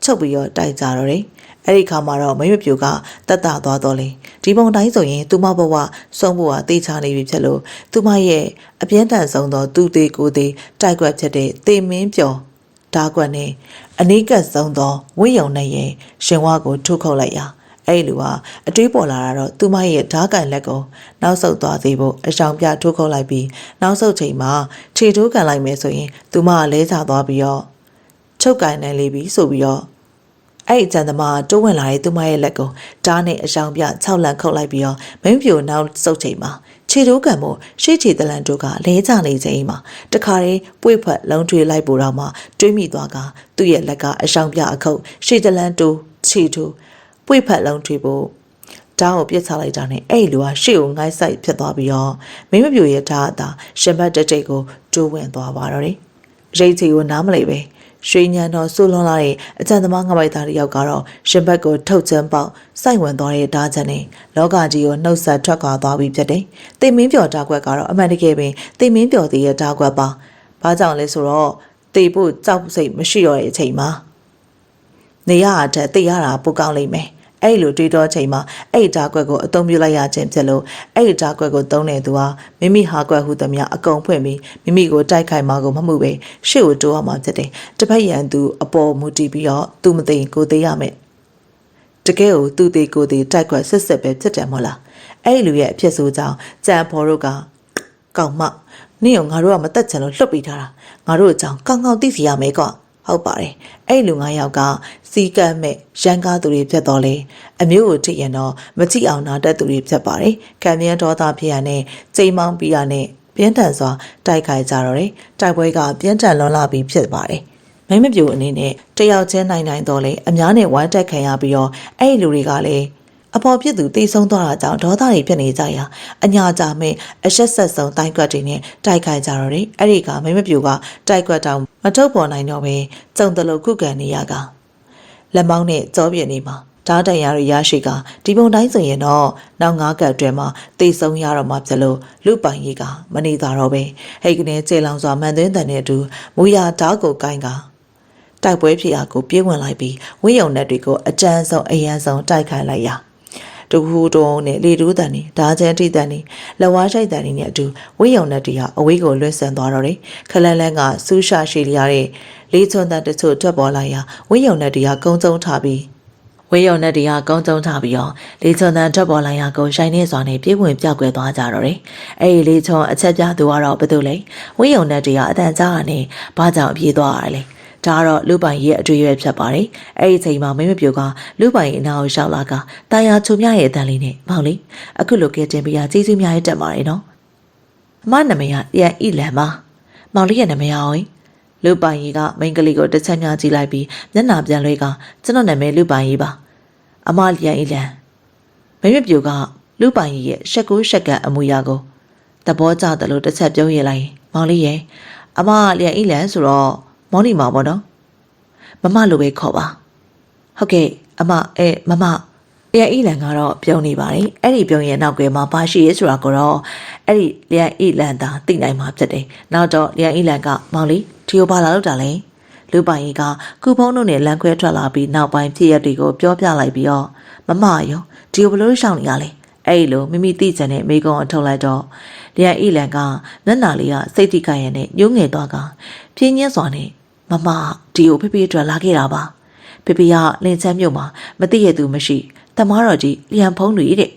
ချုပ်ပြီးတော့တိုက်ကြတော့တယ်အဲ့ဒီခါမှာတော့မိမပြူကတတ်တာသွားတော့လေဒီပုံတိုင်းဆိုရင်သူမဘဝဆုံးဖို့ဟာတေးချနေပြီဖြစ်လို့သူမရဲ့အပြင်းထန်ဆုံးသောသူသေးကိုသေးတိုက်ကွက်ဖြစ်တဲ့တေမင်းကျော်ဓာကွက်နဲ့အနိကဆုံးသောဝိယုံနဲ့ရဲ့ရှင်ဝါကိုထုတ်ခုတ်လိုက်ရာအဲ့လူဟာအတွေးပေါ်လာတာတော့သူမရဲ့ဓာကန်လက်ကိုနောက်ဆုတ်သွားစေဖို့အရှောင်ပြထုတ်ခုတ်လိုက်ပြီးနောက်ဆုတ်ချိန်မှာခြေထိုးကန်လိုက်မယ်ဆိုရင်သူမကလဲချသွားပြီးတော့ချုပ်ကန်နိုင်လေပြီဆိုပြီးတော့အဲ့အကျန်သမားတိုးဝင်လာတဲ့သူမရဲ့လက်ကိုဓာတ်နဲ့အရှောင်ပြ6လန့်ခုတ်လိုက်ပြီးတော့မင်းပြိုနောက်ဆုတ်ချိန်မှာခြေထိုးကန်မို့ရှေ့ခြေတလန်တို့ကလဲချနေချိန်မှာတခါတည်းပွေဖက်လုံးထွေလိုက်ပို့တော့မှတွေးမိသွားကသူ့ရဲ့လက်ကအရှောင်ပြအခုတ်ရှေ့တလန်တို့ခြေထိုးပွေဖက်လုံးထွေဖို့ဓာတ်ကိုပြစ်ချလိုက်တာနဲ့အဲ့လူကရှေ့ကိုငိုင်းဆိုင်ဖြစ်သွားပြီးတော့မင်းမပြိုရဲ့ဓာတ်အသာရှင်ဘတ်တက်တိတ်ကိုတိုးဝင်သွားပါတော့တယ်ရိတ်ချီကိုနားမလည်ပဲရွှေညံတော်ဆူလွန်လာတဲ့အကျန်သမားငါးပိုက်သားတယောက်ကတော့ရှင်ဘက်ကိုထုတ်ချမ်းပေါက်စိုက်ဝင်သွားတဲ့ဓာတ်ချက်နဲ့လောကကြီးကိုနှုတ်ဆက်ထွက်ခွာသွားပြီးဖြစ်တယ်။တိမ်မင်းပျော်ဓာတ်ကွက်ကတော့အမှန်တကယ်ပင်တိမ်မင်းပျော်သေးတဲ့ဓာတ်ကွက်ပါ။ဘာကြောင့်လဲဆိုတော့တေဖို့ကြောက်စိတ်မရှိတော့တဲ့အချိန်မှာနေရအထက်တေရတာပိုကောင်းလိမ့်မယ်။အဲ့လိုတွေးတော့ချိန်မှာအဲ့ဓာတ်ကွက်ကိုအသုံးပြုလိုက်ရခြင်းဖြစ်လို့အဲ့ဓာတ်ကွက်ကိုသုံးတဲ့သူဟာမိမိဟာကွက်ဟုသမျှအကုန်ဖွင့်ပြီးမိမိကိုတိုက်ခိုက်မှာကိုမမှုပဲရှေ့ကိုတိုးအောင်မှဖြစ်တယ်တပတ်ရန်သူအပေါ်မူတည်ပြီးတော့သူမသိကိုသေးရမယ်တကယ်ကိုသူသေးကိုသေးတိုက်ခွက်ဆက်ဆက်ပဲဖြစ်တယ်မဟုတ်လားအဲ့လူရဲ့အဖြစ်ဆိုးကြောင့်ကြံဖော်တို့ကကောက်မနင့်ရောငါတို့ကမတက်ချင်လို့လှုပ်ပေးထားတာငါတို့အကြောင်းကောင်းကောင်းသိစီရမယ်ကွာဟုတ်ပါတယ်အဲ့လူ9ယောက်ကစီကတ်မဲ့ရန်ကားသူတွေဖြစ်တော်လေအမျိုးကိုထိရင်တော့မကြည့်အောင်နာတတ်သူတွေဖြစ်ပါတယ်ခံမြန်းဒေါသဖြစ်ရနဲ့ချိန်မောင်းပြီးရနဲ့ပြင်းထန်စွာတိုက်ခိုက်ကြတော့တယ်တိုက်ပွဲကပြင်းထန်လွန်လာပြီးဖြစ်ပါတယ်မိမပြိုအနေနဲ့တယောက်ချင်းနိုင်တော့လေအများနဲ့ဝိုင်းတက်ခံရပြီးတော့အဲ့လူတွေကလည်းအပေါ်ပြစ်သူတိတ်ဆုံးသွားတာကြောင့်ဒေါသတွေဖြစ်နေကြရာအညာကြမဲ့အဆက်ဆက်ဆုံးတိုက်ကွက်တွေနဲ့တိုက်ခိုက်ကြတော့တယ်အဲ့ဒီကမိမပြိုကတိုက်ကွက်တောင်မထုတ်ပေါ်နိုင်တော့ပဲကျုံတလို့ခုခံနေရကလက်မောင်းနဲ့ကြောပြင်းနေမှာဓာတ်တန်ရာရရှိကဒီပုံတိုင်းဆိုရင်တော့နောက်9ကတ်အတွင်းမှာတိတ်ဆုံးရတော့မှဖြစ်လို့လူပိုင်ကြီးကမနေသာတော့ပဲဟိတ်ကနေကျေလောင်စွာမှန်သွင်းတဲ့နဲ့အတူမူရဓာတ်ကိုကိုင်းကတိုက်ပွဲဖြစ်ရာကိုပြေးဝင်လိုက်ပြီးဝင်းယုံနဲ့တွေကိုအကြမ်းဆုံးအယမ်းဆုံးတိုက်ခိုက်လိုက်ရာတခုတုံးနဲ့လေတူးတန်နေဓာချန်ထိတန်နေလက်ဝါးရှိုက်တန်နေနဲ့အတူဝင်းယုံနဲ့တွေဟာအဝေးကိုလွတ်ဆန်သွားတော့တယ်ခလန်းလန်းကစူးရှာရှိလျားတဲ့လေးချွန်တန်တချို့ထွက်ပေါ်လာရာဝင်းယုံနဲ့တွေဟာကုန်းကျုံထားပြီးဝင်းယုံနဲ့တွေဟာကုန်းကျုံထားပြီးတော့လေးချွန်တန်ထွက်ပေါ်လာရာကိုရှိုင်းနေစွာနဲ့ပြေးဝင်ပြောက်ကွယ်သွားကြတော့တယ်အဲဒီလေးချွန်အချက်ပြသူကတော့ဘာလို့လဲဝင်းယုံနဲ့တွေဟာအတန်ကြားကနေဘာကြောင့်ပြေးသွားရလဲဒါကတော့လူပိုင်ရဲ့အတွေ့အကြုံဖြစ်ပါတယ်။အဲ့ဒီအချိန်မှာမင်းမပြိုကလူပိုင်အနာကိုရှောက်လာကတာယာချုံမြရဲ့အတန်လေးနဲ့မောင်လေးအခုလိုကဲတင်ပြရကျေးဇူးများရဲ့တက်ပါတယ်နော်။အမနာမည်ကရန်ဤလန်ပါ။မောင်လေးရဲ့နာမည်အောင်လူပိုင်ကြီးကမိန်းကလေးကိုတစ်ချက်ညာကြည့်လိုက်ပြီးမျက်နှာပြန်လွှဲကကျွန်တော်နာမည်လူပိုင်ကြီးပါ။အမရန်ဤလန်မင်းမပြိုကလူပိုင်ကြီးရဲ့ရှက်ကူးရှက်ကန်အမူအရာကိုသဘောကျတယ်လို့တစ်ချက်ပြောရလိုက်မောင်လေးရဲ့အမရန်ဤလန်ဆိုတော့မောင်နီမှာပေါ့နော်မမလိုပဲခေါ်ပါဟုတ်ကဲ့အမမမလျံဤလန်ကတော့ပြုံးနေပါတယ်အဲ့ဒီပြုံးရဲ့နောက်ကွယ်မှာဘာရှိရဲဆိုတာကိုတော့အဲ့ဒီလျံဤလန်သာသိနိုင်မှာဖြစ်တယ်နောက်တော့လျံဤလန်ကမောင်လေးဒီကိုဘာလာလို့တာလဲ လူပိုင်ကြီးကကုဖုံးတို့နဲ့လမ်းခွဲထွက်လာပြီးနောက်ပိုင်းဖြစ်ရက်တွေကိုပြောပြလိုက်ပြီးတော့မမရောဒီဘလို့ရှောင်းနေရလဲအဲ့လိုမိမိသိချင်တဲ့မိကုံအထုတ်လိုက်တော့လျံဤလန်ကနတ်နာလေးကစိတ်တိကရနဲ့ညှိုးငယ်သွားကပြင်းညင်းစွာနဲ့မမဒီကိုဖေဖေအတွက်လာခဲ့တာပါဖေဖေကလင်ချမ်းမြို့မှာမသိရသူမရှိတမားတော်ကြီးလျံဖုံးတွေတဲ့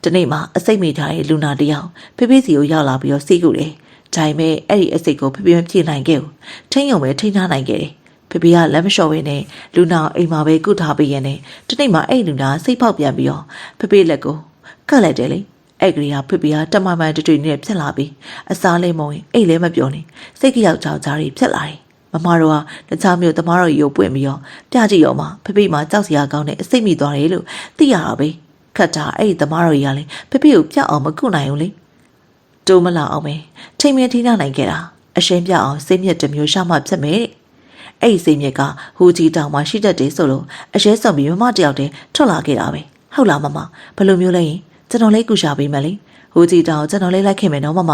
ဒီနေ့မှအစိတ်မိထားတဲ့လူနာတယောက်ဖေဖေစီကိုရောက်လာပြီးတော့စိတ်ကူတယ်ဒါပေမဲ့အဲ့ဒီအစိတ်ကိုဖေဖေမပြေနိုင်ခဲ့ဘူးထိန်းရုံပဲထိန်းထားနိုင်ခဲ့တယ်ဖေဖေကလက်မလျှော်ဘဲနဲ့လူနာအိမ်မှာပဲကုထားပေးရတဲ့ဒီနေ့မှအဲ့လူနာစိတ်ဖောက်ပြန်ပြီးတော့ဖေဖေလက်ကိုကတ်လိုက်တယ်လေအဲ့ကလေးကဖေဖေကတမမန်တွေ့နဲ့ဖြစ်လာပြီးအစားလေးမဝင်အိတ်လည်းမပြောနေစိတ်ကြောက်ကြောက်ကြားတွေဖြစ်လာတယ်မမတို့ကတခြားမျိုးတမားတော်ကြီးကိုပွင့်ပြီးတော့ပြကြည့်ရောမှဖေဖေမှာကြောက်စရာကောင်းတဲ့အစိတ်မိသွားတယ်လို့သိရတာပဲခတ်တာအဲ့ဒီတမားတော်ကြီးကလည်းဖေဖေကိုပြောက်အောင်မကုနိုင်ဘူးလေတိုးမလာအောင်ပဲထိမ်မြထိနာနိုင်ခဲ့တာအရှင်းပြအောင်စိတ်မြက်တစ်မျိုးရှာမှဖြစ်မယ်အဲ့ဒီစိတ်မြက်ကဟူကြီးတောင်မှရှိတတ်တယ်ဆိုလို့အရှဲဆုံပြီးမမတယောက်တည်းထွက်လာခဲ့တာပဲဟုတ်လားမမဘယ်လိုမျိုးလဲရင်ကျွန်တော်လေးကူရှာပေးမယ်လေဟူကြီးတောင်ကျွန်တော်လေးလိုက်ခင်မယ်နော်မမ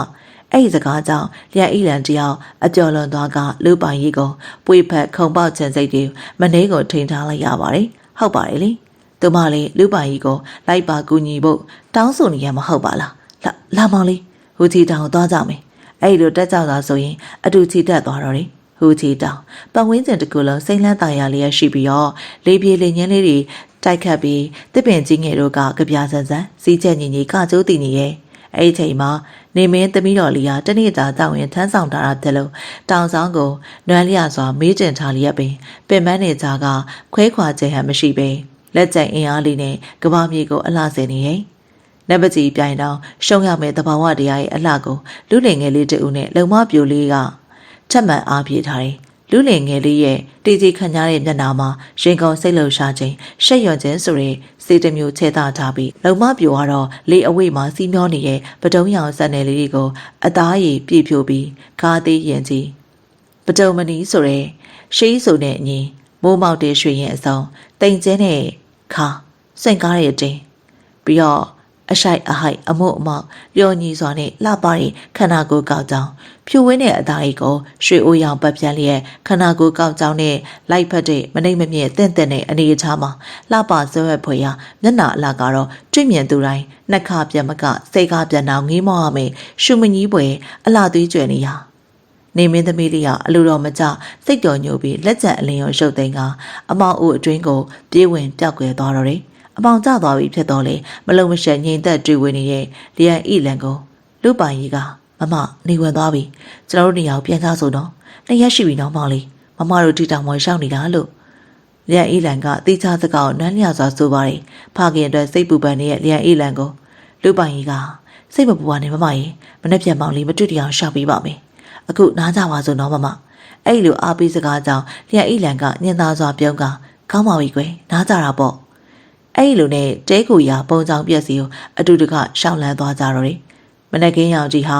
အဲ့ဒီစကားကြောင့်လျက်ဤလန်တယောက်အကျော်လွန်သွားကလူပိုင်ကြီးကိုပွေဖက်ခုံပေါက်ချင်စိတ်တွေမနှေးကိုထိန်ထားလိုက်ရပါတယ်ဟုတ်ပါတယ်လေသူမလေးလူပိုင်ကြီးကိုလိုက်ပါကူညီဖို့တောင်းဆိုနေရမှာဟုတ်ပါလားလာမောင်လေးဟူကြီးတောင်သွားကြမယ်အဲ့လိုတက်ကြတာဆိုရင်အတူချီတက်သွားတော့တယ်ဟူကြီးတောင်ပတ်ဝန်းကျင်တစ်ခုလုံးစိမ့်လန်းတာယာလေးရရှိပြီးတော့လေပြေလေညင်းလေးတွေတိုက်ခတ်ပြီးတစ်ပင်ကြီးငယ်တို့ကကြပြဆန်းဆန်းစီးချက်ညီညီကကျိုးတည်နေရဲ့အဲ့ဒီချိန်မှာနေမင်းသမီးတော်လေးဟာတနေ့တာတောင်းရင်ထမ်းဆောင်ထားတာဖြစ်လို့တောင်ဆောင်ကိုနွမ်းလျစွာမေးကျင်ထားလျက်ပင်ပင်မနေကြကခွဲခွာခြင်းဟန်မရှိပဲလက်ကျန်အင်အားလေးနဲ့ကဘာမြေကိုအလှဆင်နေရဲ့နံပါတ်ကြီးပြိုင်တော့ရှုံးရမယ့်သဘာဝတရားရဲ့အလှကိုလူလင်ငယ်လေးတဦးနဲ့လုံမပြိုလေးကချက်မှန်အားပြေထားတယ်လူလင်ငယ်လေးရဲ့တီကြီးခန့်ညားတဲ့မျက်နှာမှာရင်ကုန်စိတ်လှုပ်ရှားခြင်းရှက်ရွံ့ခြင်းဆိုတဲ့စေတမျိုးချဲတာထားပြီးလုံမပြိုကတော့လေအဝိမှာစီးမျောနေတဲ့ပတုံးရောင်စက်နယ်လေးတွေကိုအသားရည်ပြည့်ဖြိုပြီးခါသေးရင်ကြီးပတုံမနီဆိုတဲ့ရှေးဆိုတဲ့အညီမိုးမောက်တဲ့ရွှေရင်အစုံတိမ်ကျဲတဲ့ခါစိတ်ကားရဲ့တင်ပြီးတော့အရှိုက်အဟိုက်အမို့အမောက်လျော်ညီစွာနဲ့လှပတဲ့ခန္ဓာကိုယ်ကောက်ကြောင်းဖြူဝင်းတဲ့အသားအိတ်ကိုရွှေအိုးရောင်ပတ်ပြန်းလျက်ခန္ဓာကိုယ်ကောက်ကြောင်းနဲ့လိုက်ဖက်တဲ့မနှိမ့်မမြင့်တင့်တဲ့အနေအထားမှာလှပဆွဲဝဲဖွယ်ရမျက်နှာအလှကတော့တွေ့မြင်သူတိုင်းနှက်ခပြက်မကစိတ်ကားပြန်အောင်ငေးမောရမယ်ရှုမကြီးပွဲအလှသွေးကြွယ်နေရနေမင်းသမီးလေးကအလိုတော်မကျစိတ်တော်ညိုပြီးလက်ကျန်အလင်းရောရုပ်သိမ်းကအမောင်အိုအတွင်းကိုပြေးဝင်ပြောက်ကွယ်သွားတော့တယ်အပေါင်ကျသွားပြီဖြစ်တော့လေမလုံမရှက်ငြိမ်သက်တွေ့ဝင်နေတဲ့လျံဤလန်ကိုလူပိုင်ကြီးကမမနေဝင်သွားပြီကျွန်တော်တို့နေရာကိုပြန်ကြဆိုတော့နှစ်ရက်ရှိပြီနော်မောင်လေးမမတို့ဒီတောင်ပေါ်ရှောက်နေတာလို့လျံဤလန်ကတေးချစကားကိုနမ်းလျစွာဆိုပါတယ်ဖခင်အတွက်စိတ်ပူပန်နေတဲ့လျံဤလန်ကိုလူပိုင်ကြီးကစိတ်မပူပါနဲ့မမရေမနေ့ပြန်မောင်လေးမတွေ့တရားရှောက်ပေးပါမယ်အခုနားကြပါစို့နော်မမအဲ့လိုအားပေးစကားကြောင့်လျံဤလန်ကညင်သားစွာပြုံးကကောင်းပါပြီကွယ်နားကြတာပေါ့အဲ့လိုနဲ့တဲကိုရပုံချောင်းပြက်စီကိုအတူတကရှောင်းလန်းသွားကြတော့တယ်မနက်ခင်းရောင်ကြီးဟာ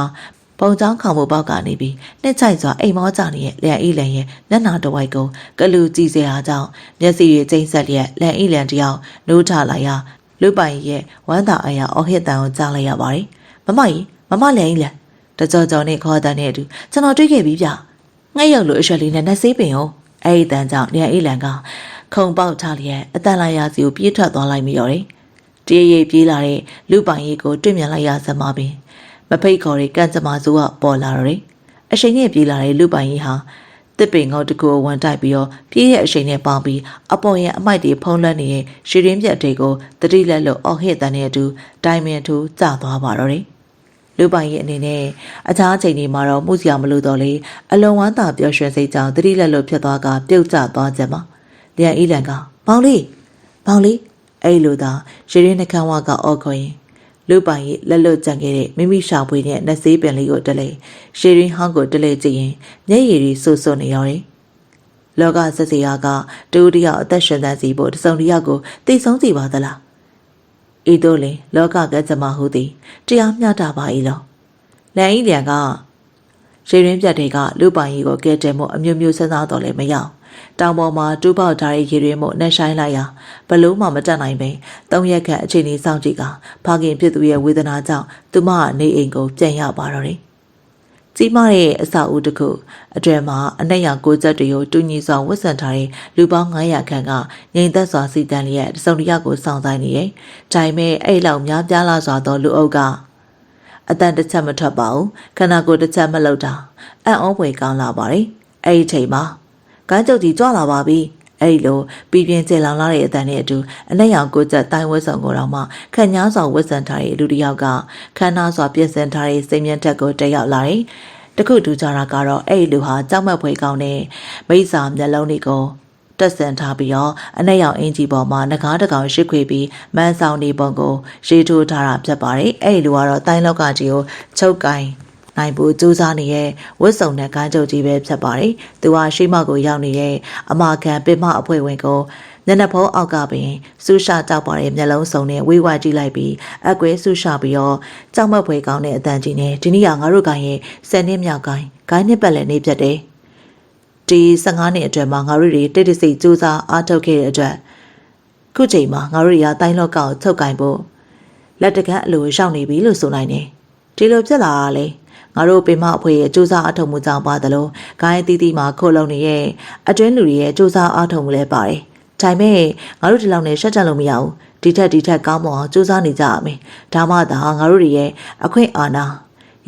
ပုံချောင်းခေါင်မှုပေါက်ကနေပြီးနှစ်ချိုက်စွာအိမ်မောကြနေတဲ့လန်ဤလန်ရဲ့လက်နာတဝိုက်ကိုကလူကြည့်စရာကြောင့်မျက်စိတွေကျိန်းဆက်လျက်လန်ဤလန်တယောက်နိုးထလိုက်ရလူပိုင်ရဲ့ဝမ်းသာအရာအော်ဟစ်တန်ကိုကြားလိုက်ရပါတယ်မမကြီးမမလန်ဤလန်တကြောကြောနဲ့ခေါ်တဲ့နဲ့အတူကျွန်တော်တွေ့ခဲ့ပြီဗျငှက်ရုပ်လိုအရွယ်လေးနဲ့နှက်ဆေးပင်ကိုအဲ့ဒီတန်ကြောင့်လန်ဤလန်ကခုံပေါက်ထားလျက်အတန်လာရစီကိုပြေးထွက်သွားလိုက်မိတော့တယ်။တရေရေပြေးလာတဲ့လူပိုင်ကြီးကိုတွေ့မြင်လိုက်ရစမှာပင်မဖိတ်ခေါ်တဲ့ကန့်ကြမစိုးကပေါ်လာတော့တယ်။အရှိန်နဲ့ပြေးလာတဲ့လူပိုင်ကြီးဟာတစ်ပင်ငုတ်တကူဝန်တိုက်ပြီးတော့ပြေးတဲ့အရှိန်နဲ့ပေါင်းပြီးအပေါ်ရဲ့အမိုက်တွေဖုံးလွှမ်းနေတဲ့ရွှေရင်းပြက်တွေကိုတတိလက်လို့အော်ဟစ်တန်တဲ့အတူဒိုင်မန်ထူကျသွားပါတော့တယ်။လူပိုင်ကြီးအနေနဲ့အခြားအချိန်တွေမှာတော့မှုစရာမလိုတော့လေအလွန်ဝမ်းသာပျော်ရွှင်စိတ်ကြောင့်တတိလက်လို့ဖြစ်သွားကပြုတ်ကျသွားကြမှာလျံဤလန်ကမောင်လေးအဲ့လိုသာရေရင်းနှကန်းဝကအော်ခေါ်ရင်လူပိုင်ကြီးလက်လွတ်ကြံခဲ့တဲ့မိမိရှာဖွေတဲ့နှဆေးပင်လေးကိုတလဲရေရင်းဟောင်းကိုတလဲကြည့်ရင်မျက်ရည်တွေဆူဆူနေရတယ်လောကဆက်စီယာကတူတယောက်အသက်ရှင်သန်စီဖို့တစုံတယောက်ကိုသိဆုံးစီပါသလားဤတို့လေလောကကကြမဟုသည်တရားမျှတပါ၏လောလန်ဤလန်ကရေရင်းပြတ်တွေကလူပိုင်ကြီးကိုကဲတယ်မို့အမျိုးမျိုးစဉ်းစားတော့လည်းမရောက်တောင်ပေါ်မှာတူးပေါက်ထားတဲ့ရေရင်းမို့နှက်ဆိုင်လိုက်ရာဘလို့မှမတတ်နိုင်ပဲ၃ရက်ခန့်အချိန်ကြီးစောင့်ကြည့်ကဖခင်ဖြစ်သူရဲ့ဝေဒနာကြောင့်သူမကနေအိမ်ကိုပြန်ရောက်ပါတော့တယ် ကြီးမားတဲ့အဆောက်အဦတစ်ခုအတွင်မှာအနက်ရောင်ကိုကျက်တွေကိုတူညီစွာဝတ်ဆင်ထားတဲ့လူပေါင်း900ခန့်ကငြိမ်သက်စွာစီတန်းလျက်တစုံတစ်ယောက်ကိုစောင့်ဆိုင်နေတယ်။ဒါပေမဲ့အဲ့လောက်များပြားလာစွာသောလူအုပ်ကအတန်တစ်ချက်မထွက်ပါဘူး။ခန္ဓာကိုယ်တစ်ချက်မလှုပ်တာအံ့ဩဖွယ်ကောင်းလာပါတယ်။အဲ့ဒီချိန်မှာကန်းကျုပ်ကြီးကြွလာပါပြီ။အဲ့ဒီလိုပြည်ပြင်းကျလောင်လာတဲ့အတန်နဲ့အတူအနက်ရောင်ကိုကျက်တိုင်းဝတ်ဆောင်ကိုတော့မှခန့်ညားစွာဝတ်ဆင်ထားတဲ့လူတစ်ယောက်ကခန္ဓာစွာပြင်ဆင်ထားတဲ့စိတ်မြတ်တက်ကိုတက်ရောက်လာတယ်။တခုထူးခြားတာကတော့အဲ့ဒီလူဟာကြောက်မက်ဖွယ်ကောင်းတဲ့မိစ္ဆာမျက်လုံးတွေကိုတက်ဆန်ထားပြီးတော့အနက်ရောင်အင်ဂျီပေါ်မှာငကားတကောင်ရှစ်ခွေပြီးမန်းဆောင်နေပုံကိုရေးထိုးထားတာဖြစ်ပါတယ်။အဲ့ဒီလူကတော့တိုင်းလောက်ကကြီးကိုချုပ်ကင်နိုင်ဖို့ကြိုးစားနေတဲ့ဝတ်စုံနဲ့ကန်းကြုတ်ကြီးပဲဖြစ်ပါတယ်။သူဟာရှိမောက်ကိုရောက်နေတဲ့အမာခံပင်မအဖွဲ့ဝင်ကိုညနေဖုံးအောက်ကပင်ဆူရှာကြောက်ပါတဲ့မျက်လုံးစုံနဲ့ဝေးဝါကြည့်လိုက်ပြီးအကွဲဆူရှာပြီးတော့ကြောက်မက်ဖွယ်ကောင်းတဲ့အတန်ကြီးနဲ့ဒီနေ့ကငါတို့ကိုင်းရဲ့10နှစ်မြောက်ကိုင်းနှစ်ပတ်လည်နေပြတ်တယ်။ဒီ15နှစ်အတွင်းမှာငါတို့တွေတိတ်တဆိတ်စူးစမ်းအားထုတ်ခဲ့တဲ့အတွက်ခုချိန်မှာငါတို့ရတိုင်းလောကကိုချုပ်ကင်ဖို့လက်တကန်းအလိုရောက်နေပြီလို့ဆိုနိုင်တယ်။ဒီလိုဖြစ်လာတာလေငါတို့ပင်မအဖွဲ့ရဲ့စူးစမ်းအားထုတ်မှုကြောင့်ပါတယ်လို့ဂိုင်းတီးတီးမှာခိုးလုံနေရဲ့အတွင်းလူတွေရဲ့စူးစမ်းအားထုတ်မှုလည်းပါတယ်။ဒါပေမဲ့ငါတို့ဒီလောက်နဲ့ရှက်တက်လို့မရဘူး။ဒီထက်ကောင်းမအောင်စူးစမ်းနေကြရမယ်။ဒါမှသာငါတို့တွေရဲ့အခွင့်အာဏာ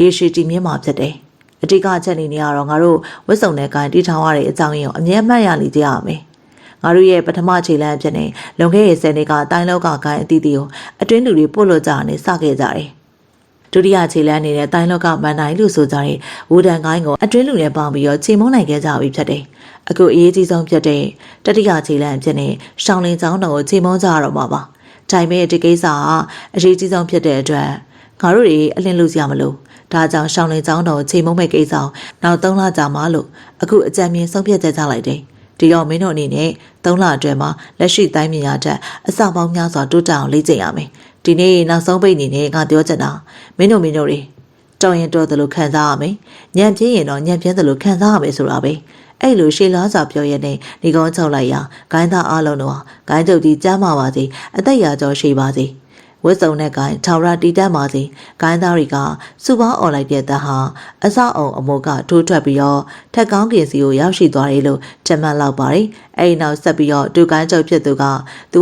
ရေရှည်တည်မြဲမှာဖြစ်တယ်။အတိကအချက်အနေနဲ့ကတော့ငါတို့ဝတ်စုံနဲ့ဂိုင်းတီးထောင်ရတဲ့အကြောင်းရင်းကိုအမြဲမှတ်ရနေကြရမယ်။ငါတို့ရဲ့ပထမခြေလှမ်းအဖြစ်နဲ့လွန်ခဲ့တဲ့10နှစ်ကတိုင်းလောကဂိုင်းအသီးသီးကိုအတွင်းလူတွေပို့လို့ကြတာနဲ့စခဲ့ကြတယ်။ဒုတိယခြေလှမ်းနေတဲ့တိုင်းလောကမန်နိုင်လို့ဆိုကြတဲ့ဝူဒန်ကိုင်းကိုအတွင်းလူနဲ့ပေါင်းပြီးတော့ချိန်မုန်းနိုင်ခဲ့ကြပြီဖြစ်တယ်။အခုအရေးကြီးဆုံးဖြစ်တဲ့တတိယခြေလှမ်းဖြစ်နေရှောင်းလင်းချောင်းတော်ကိုချိန်မုန်းကြရတော့မှာပါ။ဒါပေမဲ့ဒီကိစ္စကအရေးကြီးဆုံးဖြစ်တဲ့အတွက်ငါတို့တွေအလင်းလို့စရာမလို။ဒါကြောင့်ရှောင်းလင်းချောင်းတော်ကိုချိန်မုန်းမဲ့ကိစ္စနောက်3လကြာမှလို့အခုအကြံဉာဏ်ဆုံးဖြတ်ကြလိုက်တယ်။ဒီတော့မင်းတို့အနေနဲ့3လအတွင်းမှာလက်ရှိတိုင်းပြည်ရတဲ့အစပေါင်းများစွာတိုးတက်အောင်လေ့ကျင့်ရမယ်။ဒီနေ့နောက်ဆုံးပိတ်အနေနဲ့ငါပြောချင်တာမင်းတို့တွေတော်ရင်တော်တယ်လို့ခံစားရမယ်။ညံပြင်းရင်တော့ညံပြင်းတယ်လို့ခံစားရမယ်ဆိုတာပဲ။အဲ့လိုရှေ့လားစွာပြောရတဲ့ဒီကောင်းချုပ်လိုက်ရာဂိုင်းသားအားလုံးတော့ဂိုင်းချုပ်ကြီးကြားမှာပါစေအသက်ရာကျော်ရှိပါစေဝတ်စုံနဲ့ဂိုင်းထောင်ရတီးတတ်ပါစေဂိုင်းသားတွေကစုပေါင်းអော်လိုက်တဲ့တန်းဟာအဆောက်အုံအမိုးကထိုးထွက်ပြီးတော့ထက်ကောင်းကင်စီကိုရောက်ရှိသွားတယ်လို့ထင်မှတ်လောက်ပါတယ်အဲ့ဒီနောက်ဆက်ပြီးတော့ဒုဂိုင်းချုပ်ဖြစ်သူ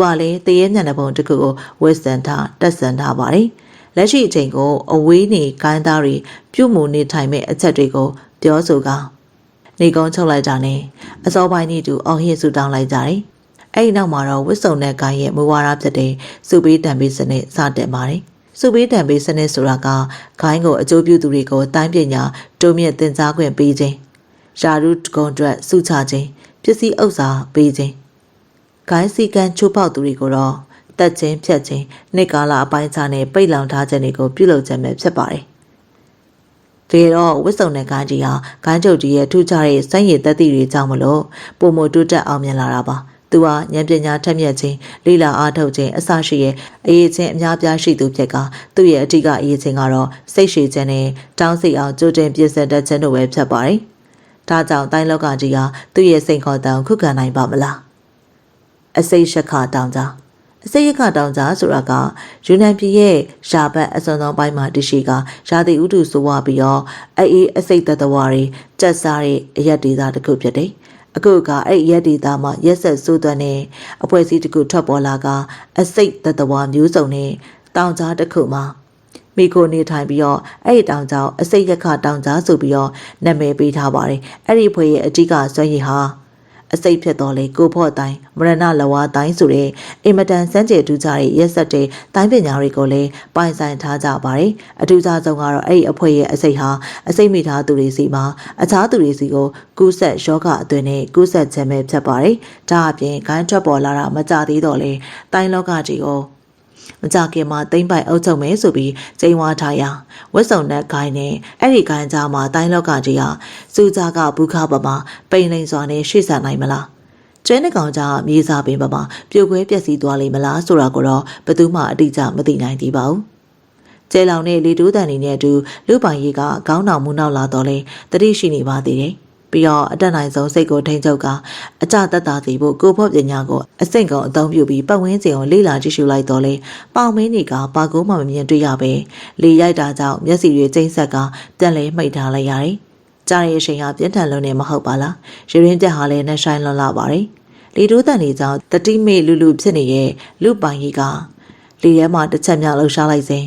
ကလည်းတရေမျက်နှာပုံတစ်ခုကိုဝတ်ဆင်ထားတက်ဆင်ထားပါတယ်လက်ရှိအချိန်ကိုအဝေးနေဂိုင်းသားတွေပြုမှုနေထိုင်မဲ့အချက်တွေကိုပြောဆိုကနေကုန်းချုပ်လိုက်တာနဲ့အစောပိုင်းနေ့တူအော်ဟစ်ဆူတောင်းလိုက်ကြတယ်။အဲ့ဒီနောက်မှာတော့ဝစ်စုံတဲ့ဂိုင်းရဲ့မူဝါဒဖြစ်တဲ့စုပေးတံပေးစနစ်စတင်ပါတယ်။စုပေးတံပေးစနစ်ဆိုတာကဂိုင်းကိုအကျိုးပြုသူတွေကိုတိုင်းပညာတိုးမြင့်သင်ကြားခွင့်ပေးခြင်း၊ယာရုကုံအတွက်စုချခြင်း၊ပစ္စည်းဥစ္စာပေးခြင်းဂိုင်းစီကံချိုးပေါက်သူတွေကိုတော့တက်ခြင်းဖြတ်ခြင်းနှစ်ကာလအပိုင်းခြားနဲ့ပိတ်လောင်ထားခြင်းတွေကိုပြုလုပ်ခြင်းပဲဖြစ်ပါတယ်။ဒီတော့ဝစ်စုံတဲ့ဂိုင်းကြီးဟာဂိုင်းချုပ်ကြီးရဲ့ထူးခြားတဲ့စိုင်းရည်သက်သည့်တွေကြောင့်မလို့ပုံမတိုးတက်အောင်မြင်လာတာပါ။သူဟာဉာဏ်ပညာထက်မြက်ခြင်းလိလာအားထုတ်ခြင်းအစရှိရဲ့အရေးချင်းအများပြားရှိသူဖြစ်ကသူ့ရဲ့အဓိကအရေးချင်းကတော့စိတ်ရှည်ခြင်းနဲ့တောင်းစိတ်အောင်ကြိုတင်ပြင်ဆင်တတ်ခြင်းတို့ပဲဖြစ်ပါတယ်။ဒါကြောင့်တိုင်းလောကကြီးဟာသူ့ရဲ့စိတ်ခေါ်တောင်းခုခံနိုင်ပါမလား။အစိတ်ရှက်ခတောင်းကြအစိတ်ရခတောင်ကြားဆိုတာကယူနန်ပြည်ရဲ့ရှားပတ်အစွန်ဆုံးပိုင်းမှာတရှိကရာသီဥတုဆိုးဝါးပြီးတော့အေးအစိတ်သက်သဝါတွေကြက်စားတဲ့အရက်ဒေသတစ်ခုဖြစ်တယ်။အခုကအဲ့ရက်ဒေသမှာရက်ဆက်ဆိုးသွမ်းတဲ့အဖွဲ့အစည်းတစ်ခုထွက်ပေါ်လာကအစိတ်သက်သဝါမျိုးစုံနဲ့တောင်ကြားတစ်ခုမှာမိခိုနေထိုင်ပြီးတော့အဲ့ဒီတောင်ကြားအစိတ်ရခတောင်ကြားဆိုပြီးတော့နာမည်ပေးထားပါတယ်။အဲ့ဒီဖွဲ့ရဲ့အဓိကစွမ်းရည်ဟာအစိတ်ဖြစ်တော်လေကိုဖို့တိုင်းမရဏလဝါတိုင်းဆိုတဲ့အင်မတန်စမ်းကြယ်ထူးခြားတဲ့ရက်ဆက်တဲ့တိုင်းပညာတွေကိုလည်းပိုင်ဆိုင်ထားကြပါတယ်အထူးခြားဆုံးကတော့အဲ့ဒီအဖွဲ့ရဲ့အစိတ်ဟာအစိတ်မိထားသူတွေစီမှာအခြားသူတွေစီကိုကူးဆက်ယောဂအသွင်နဲ့ကူးဆက်ခြင်းပဲဖြစ်ပါတယ်ဒါအပြင်ဂိုင်းထွက်ပေါ်လာတာမကြသေးတော့လေတိုင်းလောကကြီးကိုမကြခင်မှာသိမ့်ပိုက်အုပ်ချုပ်မယ်ဆိုပြီးကျင်းဝါထားရာဝတ်စုံတဲ့ဂိုင်းနဲ့အဲ့ဒီဂိုင်းကြားမှာတိုင်းလောကကြီးဟာစူးကြားကဘူးခါပမာပိန်လိန်စွာနဲ့ရှေ့ဆက်နိုင်မလားကျင်းတဲ့ကောင်ကြားမြေစာပင်ပမာပြိုကွဲပျက်စီးသွားလိမ့်မလားဆိုတာကိုတော့ဘယ်သူမှအတိအကျမသိနိုင်သေးပါဘူးကျဲလောင်နဲ့လေတိုးတန်နေတဲ့အတူလူပိုင်ကြီးကခေါင်းတော်မူနောက်လာတော့လဲတတိရှိနေပါသေးတယ် ပြီးတော့အတက်နိုင်ဆုံးစိတ်ကိုထိန်းချုပ်ကအကြသက်သာစီဖို့ကိုဖို့ပညာကိုအစိမ့်ကုန်အသုံးပြုပြီးပတ်ဝန်းကျင်ကိုလေ့လာကြည့်ရှုလိုက်တော့လေပေါင်မင်းတွေကပါကိုမှမမြင်တွေ့ရပဲလေရိုက်တာကြောင့်မျက်စိတွေကျိမ့်ဆက်ကပြန်လဲမှိတ်ထားလိုက်ရတယ်။ကြားရဲ့အချိန်ဟာပြင်းထန်လွန်းနေမဟုတ်ပါလား။ရင်းပြက်ဟာလည်းနှဆိုင်လွန်လာပါတယ်။လေတိုးတန်တွေကြောင့်တတိမေလူလူဖြစ်နေတဲ့လူပိုင်ကြီးကလေထဲမှာတစ်ချက်များလှုပ်ရှားလိုက်စဉ်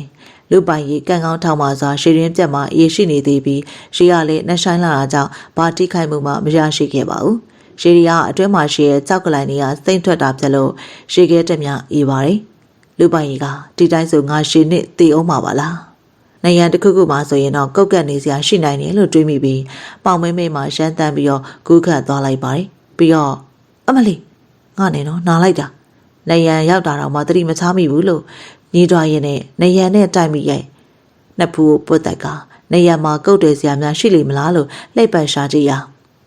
လူပိုင်ကြီးကန်ကောင်းထောင်မှစွာရှည်ရင်းပြက်မှအေးရှိနေသေးပြီးရှေးကလည်းနှဆိုင်လာတာကြောင့်ဘာတိခိုက်မှုမှမရရှိခဲ့ပါဘူး။ရှေးရီကအတွင်းမှာရှိတဲ့ကြောက်ကလိုင်တွေကစိမ့်ထွက်တာပြလို့ရှေးခဲတက်များအေးပါတယ်။လူပိုင်ကြီးကဒီတိုင်းဆိုငါရှည်နှစ်တည်အောင်မှာပါလား။နေရန်တစ်ခုခုမှဆိုရင်တော့ကုတ်ကတ်နေစရာရှိနိုင်တယ်လို့တွေးမိပြီးပေါင်မဲမဲမှရှမ်းတန်းပြီးတော့ကူးခတ်သွားလိုက်ပါတယ်။ပြီးတော့အမလီငါနဲ့တော့နားလိုက်တာနေရန်ရောက်တာတော့မှတတိမချမိဘူးလို့ညီတော်ရင်နဲ့နေရန်နဲ့တိုက်မိရဲ့နှစ်ဖူးပုတ်တက်ကနေရန်မှာကုတ်တယ်စရာများရှိလိမ့်မလားလို့လှိပ်ပတ်ရှာကြည့်ရ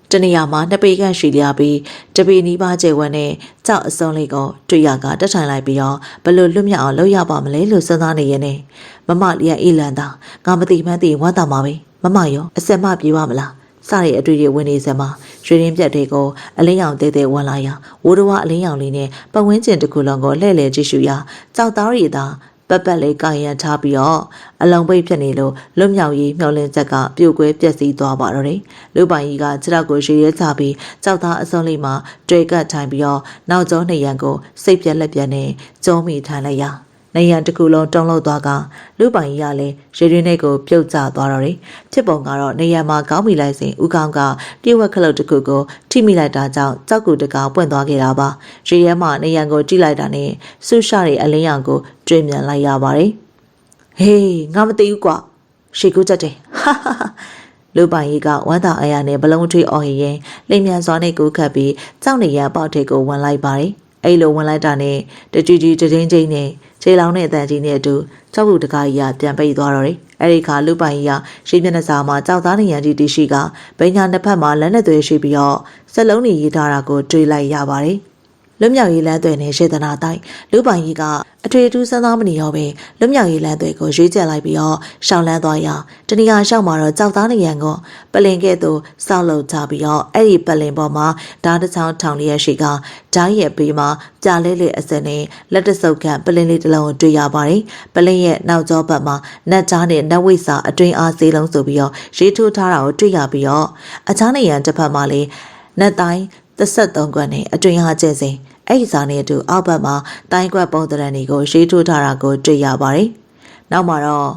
တနေရာမှာနှစ်ပေခန့်ရှိလျာပြီးတပေနီးပါးကျဲဝန်းနဲ့ကြောက်အစုံလေးကိုတွေ့ရကတက်ထိုင်လိုက်ပြီးတော့ဘလို့လွတ်မြောက်အောင်လုပ်ရပါမလဲလို့စဉ်းစားနေရနေမမလျက်အေးလန်တာငါမသိမှန်းသိဝမ်းသာမှာပဲမမရောအစက်မပြေပါမလားစတဲ့အတွေ့အကြုံဝင်နေစမှာရွှေရင်းပြက်တွေကိုအလင်းရောင်တဲတဲဝင်လာရဝိုးတော်အလင်းရောင်လေးနဲ့ပတ်ဝန်းကျင်တစ်ခုလုံးကိုလှည့်လည်ကြည့်ရှုရကြောက်သားရီသာပတ်ပတ်လေးကာရန်ထားပြီးတော့အလုံးပိတ်ဖြစ်နေလို့လွတ်မြောက်ရေးမျောလင်းချက်ကပြိုကွဲပျက်စီးသွားပါတော့တယ်လူပိုင်ကြီးကခြေထောက်ကိုရေရဲချပြီးကြောက်သားအစုံလေးမှာတွေ့ကတ်ထိုင်ပြီးတော့နောက်ကျောနေရန်ကိုစိတ်ပြက်လက်ပြက်နဲ့ကျုံးမိထိုင်လိုက်ရနေရန်တစ်ခုလုံးတုံးလောက်သွားကလူပိုင်ကြီးကလည်းရေရင်းနဲ့ကိုပြုတ်ကျသွားတော့တယ်ဖြစ်ပုံကတော့နေရန်မှာကောင်းမိလိုက်စဉ်ဦးကောင်းကပြေဝက်ခလုတ်တစ်ခုကိုထိမိလိုက်တာကြောင့်ကြောက်ကူတကာပွင့်သွားခဲ့တာပါရေရဲမှာနေရန်ကိုကြည့်လိုက်တာနဲ့ဆူရှာတဲ့အလင်းရောင်ကိုတွေ့မြင်လိုက်ရပါတယ်ဟေးငါမသိဘူးကွာရှေကူးချက်တယ်ဟာဟာလူပိုင်ကြီးကဝမ်းသာအားရနဲ့ဘလုံးထွေးအော်ဟစ်ရင်လိမ်မြန်စွာနဲ့ကူးခတ်ပြီးကြောက်နေရန်ပေါက်ထိပ်ကိုဝင်လိုက်ပါတယ်အဲ့လိုဝင်လိုက်တာနဲ့တကြည်ကြည်တင်းချင်းနဲ့ခြေလောင်တဲ့အတန်ကြီးနဲ့အတူကြောက်ကူတကားကြီးကပြန်ပိတ်သွားတော့တယ်အဲ့ဒီခါလူပိုင်ကြီးကရှေးမျက်နှာစာမှာကြောက်သားနေရန်ကြီးတရှိကဘိညာနှစ်ဖက်မှာလက်နဲ့သွေးရှိပြီးတော့စက်လုံးတွေရေးထားတာကိုတွေ့လိုက်ရပါတယ်လွတ်မြောက်ရေးလမ်းသွယ်နဲ့ရှေဒနာတိုင်းလူပိုင်ကြီးကအထွေထူးစမ်းသားမနေရောပဲလွတ်မြောက်ရေးလမ်းသွယ်ကိုရွေးချယ်လိုက်ပြီးတော့ရှောင်းလန်းသွားရတနေရာရှောက်မှာတော့ကြောက်သားနေရန်ကိုပလင်ကဲ့သို့စောက်လုပ်ကြပြီးတော့အဲ့ဒီပလင်ပေါ်မှာဓာတ်တစ်ချောင်းထောင်လျက်ရှိကဓာတ်ရဲ့ဘေးမှာပြလဲလေအစင်းနဲ့လက်တဆုပ်ခန့်ပလင်လေးတစ်လုံးကိုတွေ့ရပါတယ်ပလင်ရဲ့နောက်ကျောဘက်မှာနတ်ကြားနဲ့နတ်ဝိစာအတွင်းအားစေးလုံးဆိုပြီးတော့ရေးထိုးထားတာကိုတွေ့ရပြီးတော့အခြားနေရန်တစ်ဖက်မှာလေနတ်တိုင်း33ခွက်နဲ့အတွင်းအားကျဲစဉ်အဲ့ဒီစာနဲ့အတူအောက်ဘက်မှာတိုင်းကွက်ပုံသဏ္ဍာန်တွေကိုရေးထိုးထားတာကိုတွေ့ရပါတယ်။နောက်မှာတော့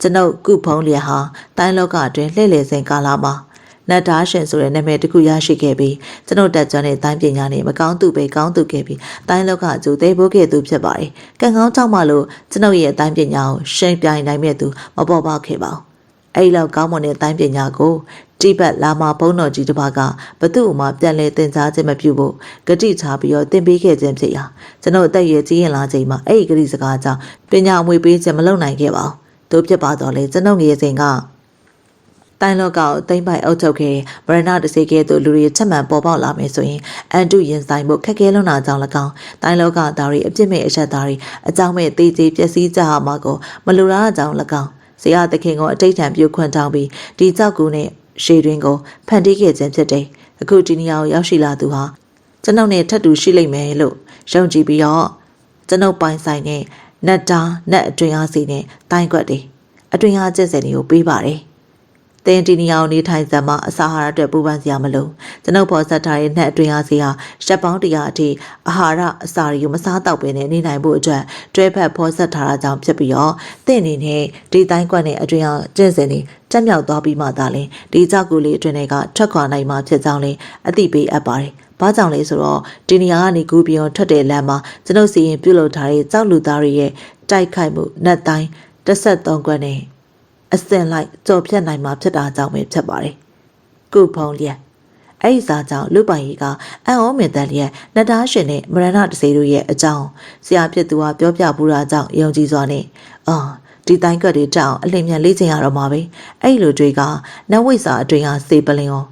ကျွန်ုပ်ကုဖုံးလျက်ဟာတိုင်းလောကအတွင်းလှည့်လည်စဉ်ကာလမှာနတ်သားရှင်ဆိုတဲ့နာမည်တစ်ခုရရှိခဲ့ပြီးကျွန်ုပ်တက်ကြွတဲ့တိုင်းပညာနဲ့မကောင်းသူပဲကောင်းသူခဲ့ပြီးတိုင်းလောကအကျိုးသေးဖို့ခဲ့သူဖြစ်ပါတယ်။ကံကောင်းကြောင့်မလို့ကျွန်ုပ်ရဲ့တိုင်းပညာကိုရှင်းပြနိုင်မဲ့သူမပေါ်ပေါက်ခဲ့ပါဘူး။အဲ့ဒီလောက်ကောင်းမွန်တဲ့တိုင်းပညာကိုတိဘက်လာမဘုံတော်ကြီးတစ်ပါးကဘသူ့မှပြန်လဲတင်စားခြင်းမပြုဖို့ဂတိချပြီးတော့တင်ပေးခဲ့ခြင်းဖြစ်ရာကျွန်တော်အသက်ရွယ်ကြီးရင်လာချိန်မှာအဲ့ဒီဂတိစကားကြောင့်ပညာအမွေပေးခြင်းမလုပ်နိုင်ခဲ့ပါဘူးတို့ဖြစ်ပါတော့လေကျွန်တော်ငယ်စဉ်ကတိုင်းလောကကိုတိမ့်ပိုက်အုပ်ချုပ်ခဲ့ဗရဏတစေကဲ့သို့လူတွေချက်မှန်ပေါ်ပေါက်လာမယ်ဆိုရင်အန်တုရင်ဆိုင်မှုခက်ခဲလွန်းတာကြောင့်၎င်းတိုင်းလောကသားတွေအပြစ်မဲ့အချက်သားတွေအကြောင်းမဲ့တေးသေးပျက်စီးကြမှာကိုမလိုလားအကြောင်း၎င်းဆရာသခင်ကိုအတိတ်ထံပြုခွင့်တောင်းပြီးဒီကြောက်ကူနဲ့ရှေတွင်ကိုဖန်တီးခဲ့ခြင်းဖြစ်တယ်။အခုဒီနေရာကိုရောက်ရှိလာသူဟာကျွန်ုပ်နဲ့ထပ်တူရှိလိမ့်မယ်လို့ယုံကြည်ပြီးတော့ကျွန်ုပ်ပိုင်ဆိုင်တဲ့နတ်တာနတ်အတွင်အားစီနဲ့တိုင်းကွက်တွေအတွင်အားကျက်စင်တွေကိုပေးပါတယ်။တင်ဒီနေရာကိုနေထိုင်စမှာအစာအာဟာရအတွက်ပူပန်စရာမလိုကျွန်ုပ်ပေါ်ဆက်ထားတဲ့နတ်အတွင်အားစီဟာရက်ပေါင်း100အထိအာဟာရအစာတွေကိုမစားတော့ဘဲနဲ့နေနိုင်ဖို့အတွက်တွဲဖက်ဖော်ဆက်ထားတာကြောင့်ဖြစ်ပြီးတော့တင့်အနေနဲ့ဒီတိုင်းကွက်နဲ့အတွင်အားကျက်စင်တွေတက်မြောက်သွားပြီးမှသာလင်ဒီကြောက်ကူလေးအတွင်တွေကထွက်ခွာနိုင်မှာဖြစ်ကြောင်းလည်းအသိပေးအပ်ပါတယ်။ဘာကြောင့်လဲဆိုတော့ဒီနေရာကနေကူပြီးထွက်တဲ့လမ်းမှာကျွန်ုပ်စီရင်ပြုတ်လုပ်ထားတဲ့ကြောက်လူသားတွေရဲ့တိုက်ခိုက်မှုနတ်တိုင်း13ခွက်နဲ့အစင်လိုက်ကြော်ဖြတ်နိုင်မှာဖြစ်တာကြောင့်ပဲဖြစ်ပါတယ်။ကုဖုံးလျက်အဲ့ဒီစားကြောင့်လူပိုင်ကြီးကအံ့ဩမြင်တဲ့လျက်နတ်သားရှင်နဲ့မရဏတစေတို့ရဲ့အကြောင်းဆရာဖြစ်သူကပြောပြပူတာကြောင့်ယုံကြည်စွာနဲ့ဒီတိုင်းကတ်တွေတောင်အလင်းမြန်လေးချင်ရတော့မှာပဲအဲ့လိုတွေကနတ်ဝိစာအတွင်းကစေပလင်ကို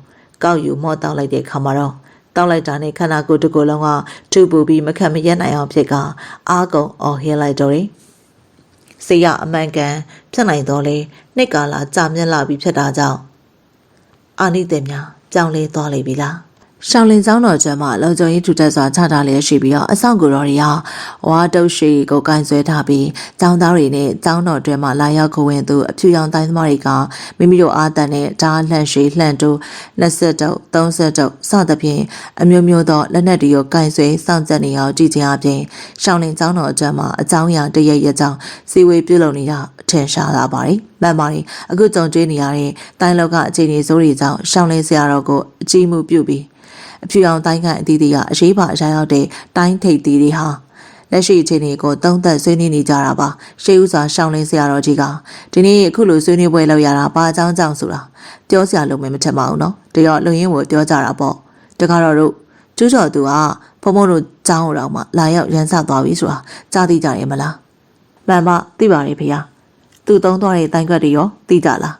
ကောက်ယူမော့တောက်လိုက်တဲ့ခါမှာတော့တောက်လိုက်တာနဲ့ခန္ဓာကိုယ်တစ်ခုလုံးကထူပူပြီးမခက်မရက်နိုင်အောင်ဖြစ်ကအားကုန်အော်ဟင်းလိုက်တော့တယ်ဆေးရအမှန်ကန်ဖြစ်နိုင်တော့လေနှစ်ကာလကြာမြင့်လာပြီးဖြစ်တာကြောင့်အာနိသင်များ ပြောင်းလဲသွားလိမ့်ပြီလားရှောင်းလင်ကျောင်းတော်ကျမ်းမှာလုံခြုံရေးထူထပ်စွာချထားလျက်ရှိပြီးတော့အဆောင်ကိုယ်တော်တွေကဝါတုတ်ရှိကိုကင်ဆွဲထားပြီးကျောင်းသားတွေနဲ့ကျောင်းတော်တွင်မှလာရောက်ခဝင်သူအဖြူရောင်တိုင်းသမားတွေကမိမိတို့အားတန်နဲ့ဓာတ်လှန့်ရှိလှန့်တူ20တုပ်30တုပ်စသဖြင့်အမျိုးမျိုးသောလက်နက်တွေကိုကင်ဆွဲစောင့်ကြပ်နေအောင်ကြည့်ခြင်းအပြင်ရှောင်းလင်ကျောင်းတော်ကျမ်းမှာအကြောင်းအရာတရရဲ့ကြောင့်စီဝေပြုလုပ်နေတာထင်ရှားလာပါတယ်။မှန်ပါတယ်အခုကြုံတွေ့နေရတဲ့တိုင်းလောကအခြေအနေဆိုးတွေကြောင့်ရှောင်းလင်ဆရာတော်ကိုအကြီးမှုပြုပြီးအဖြူအောင်တိုင်းကအသီးသီးကအရေးပါအရာရောက်တဲ့တိုင်းထိပ်သီးတွေဟာလက်ရှိအခြေအနေကိုသုံးသပ်ဆွေးနွေးနေကြတာပါရှေးဥစွာရှောင်းလင်းဆရာတော်ကြီးကဒီနေ့အခုလိုဆွေးနွေးပွဲလုပ်ရတာဘာအကြောင်းကြောင့်ဆိုတာပြောစရာလုံးမထင်ပါဘူးနော်တရောလူရင်းကိုပြောကြတာပေါ့တခါတော့တို့ကျူးကျော်သူကဖုံဖုံတို့ကျောင်းတော်မှာလာရောက်ရန်ဆက်သွားပြီဆိုတာကြားသိကြရဲ့မလားမှန်ပါသိပါရဲ့ဖေဟာသူသုံးသွားတဲ့တိုင်းကွက်တွေရောသိကြလာ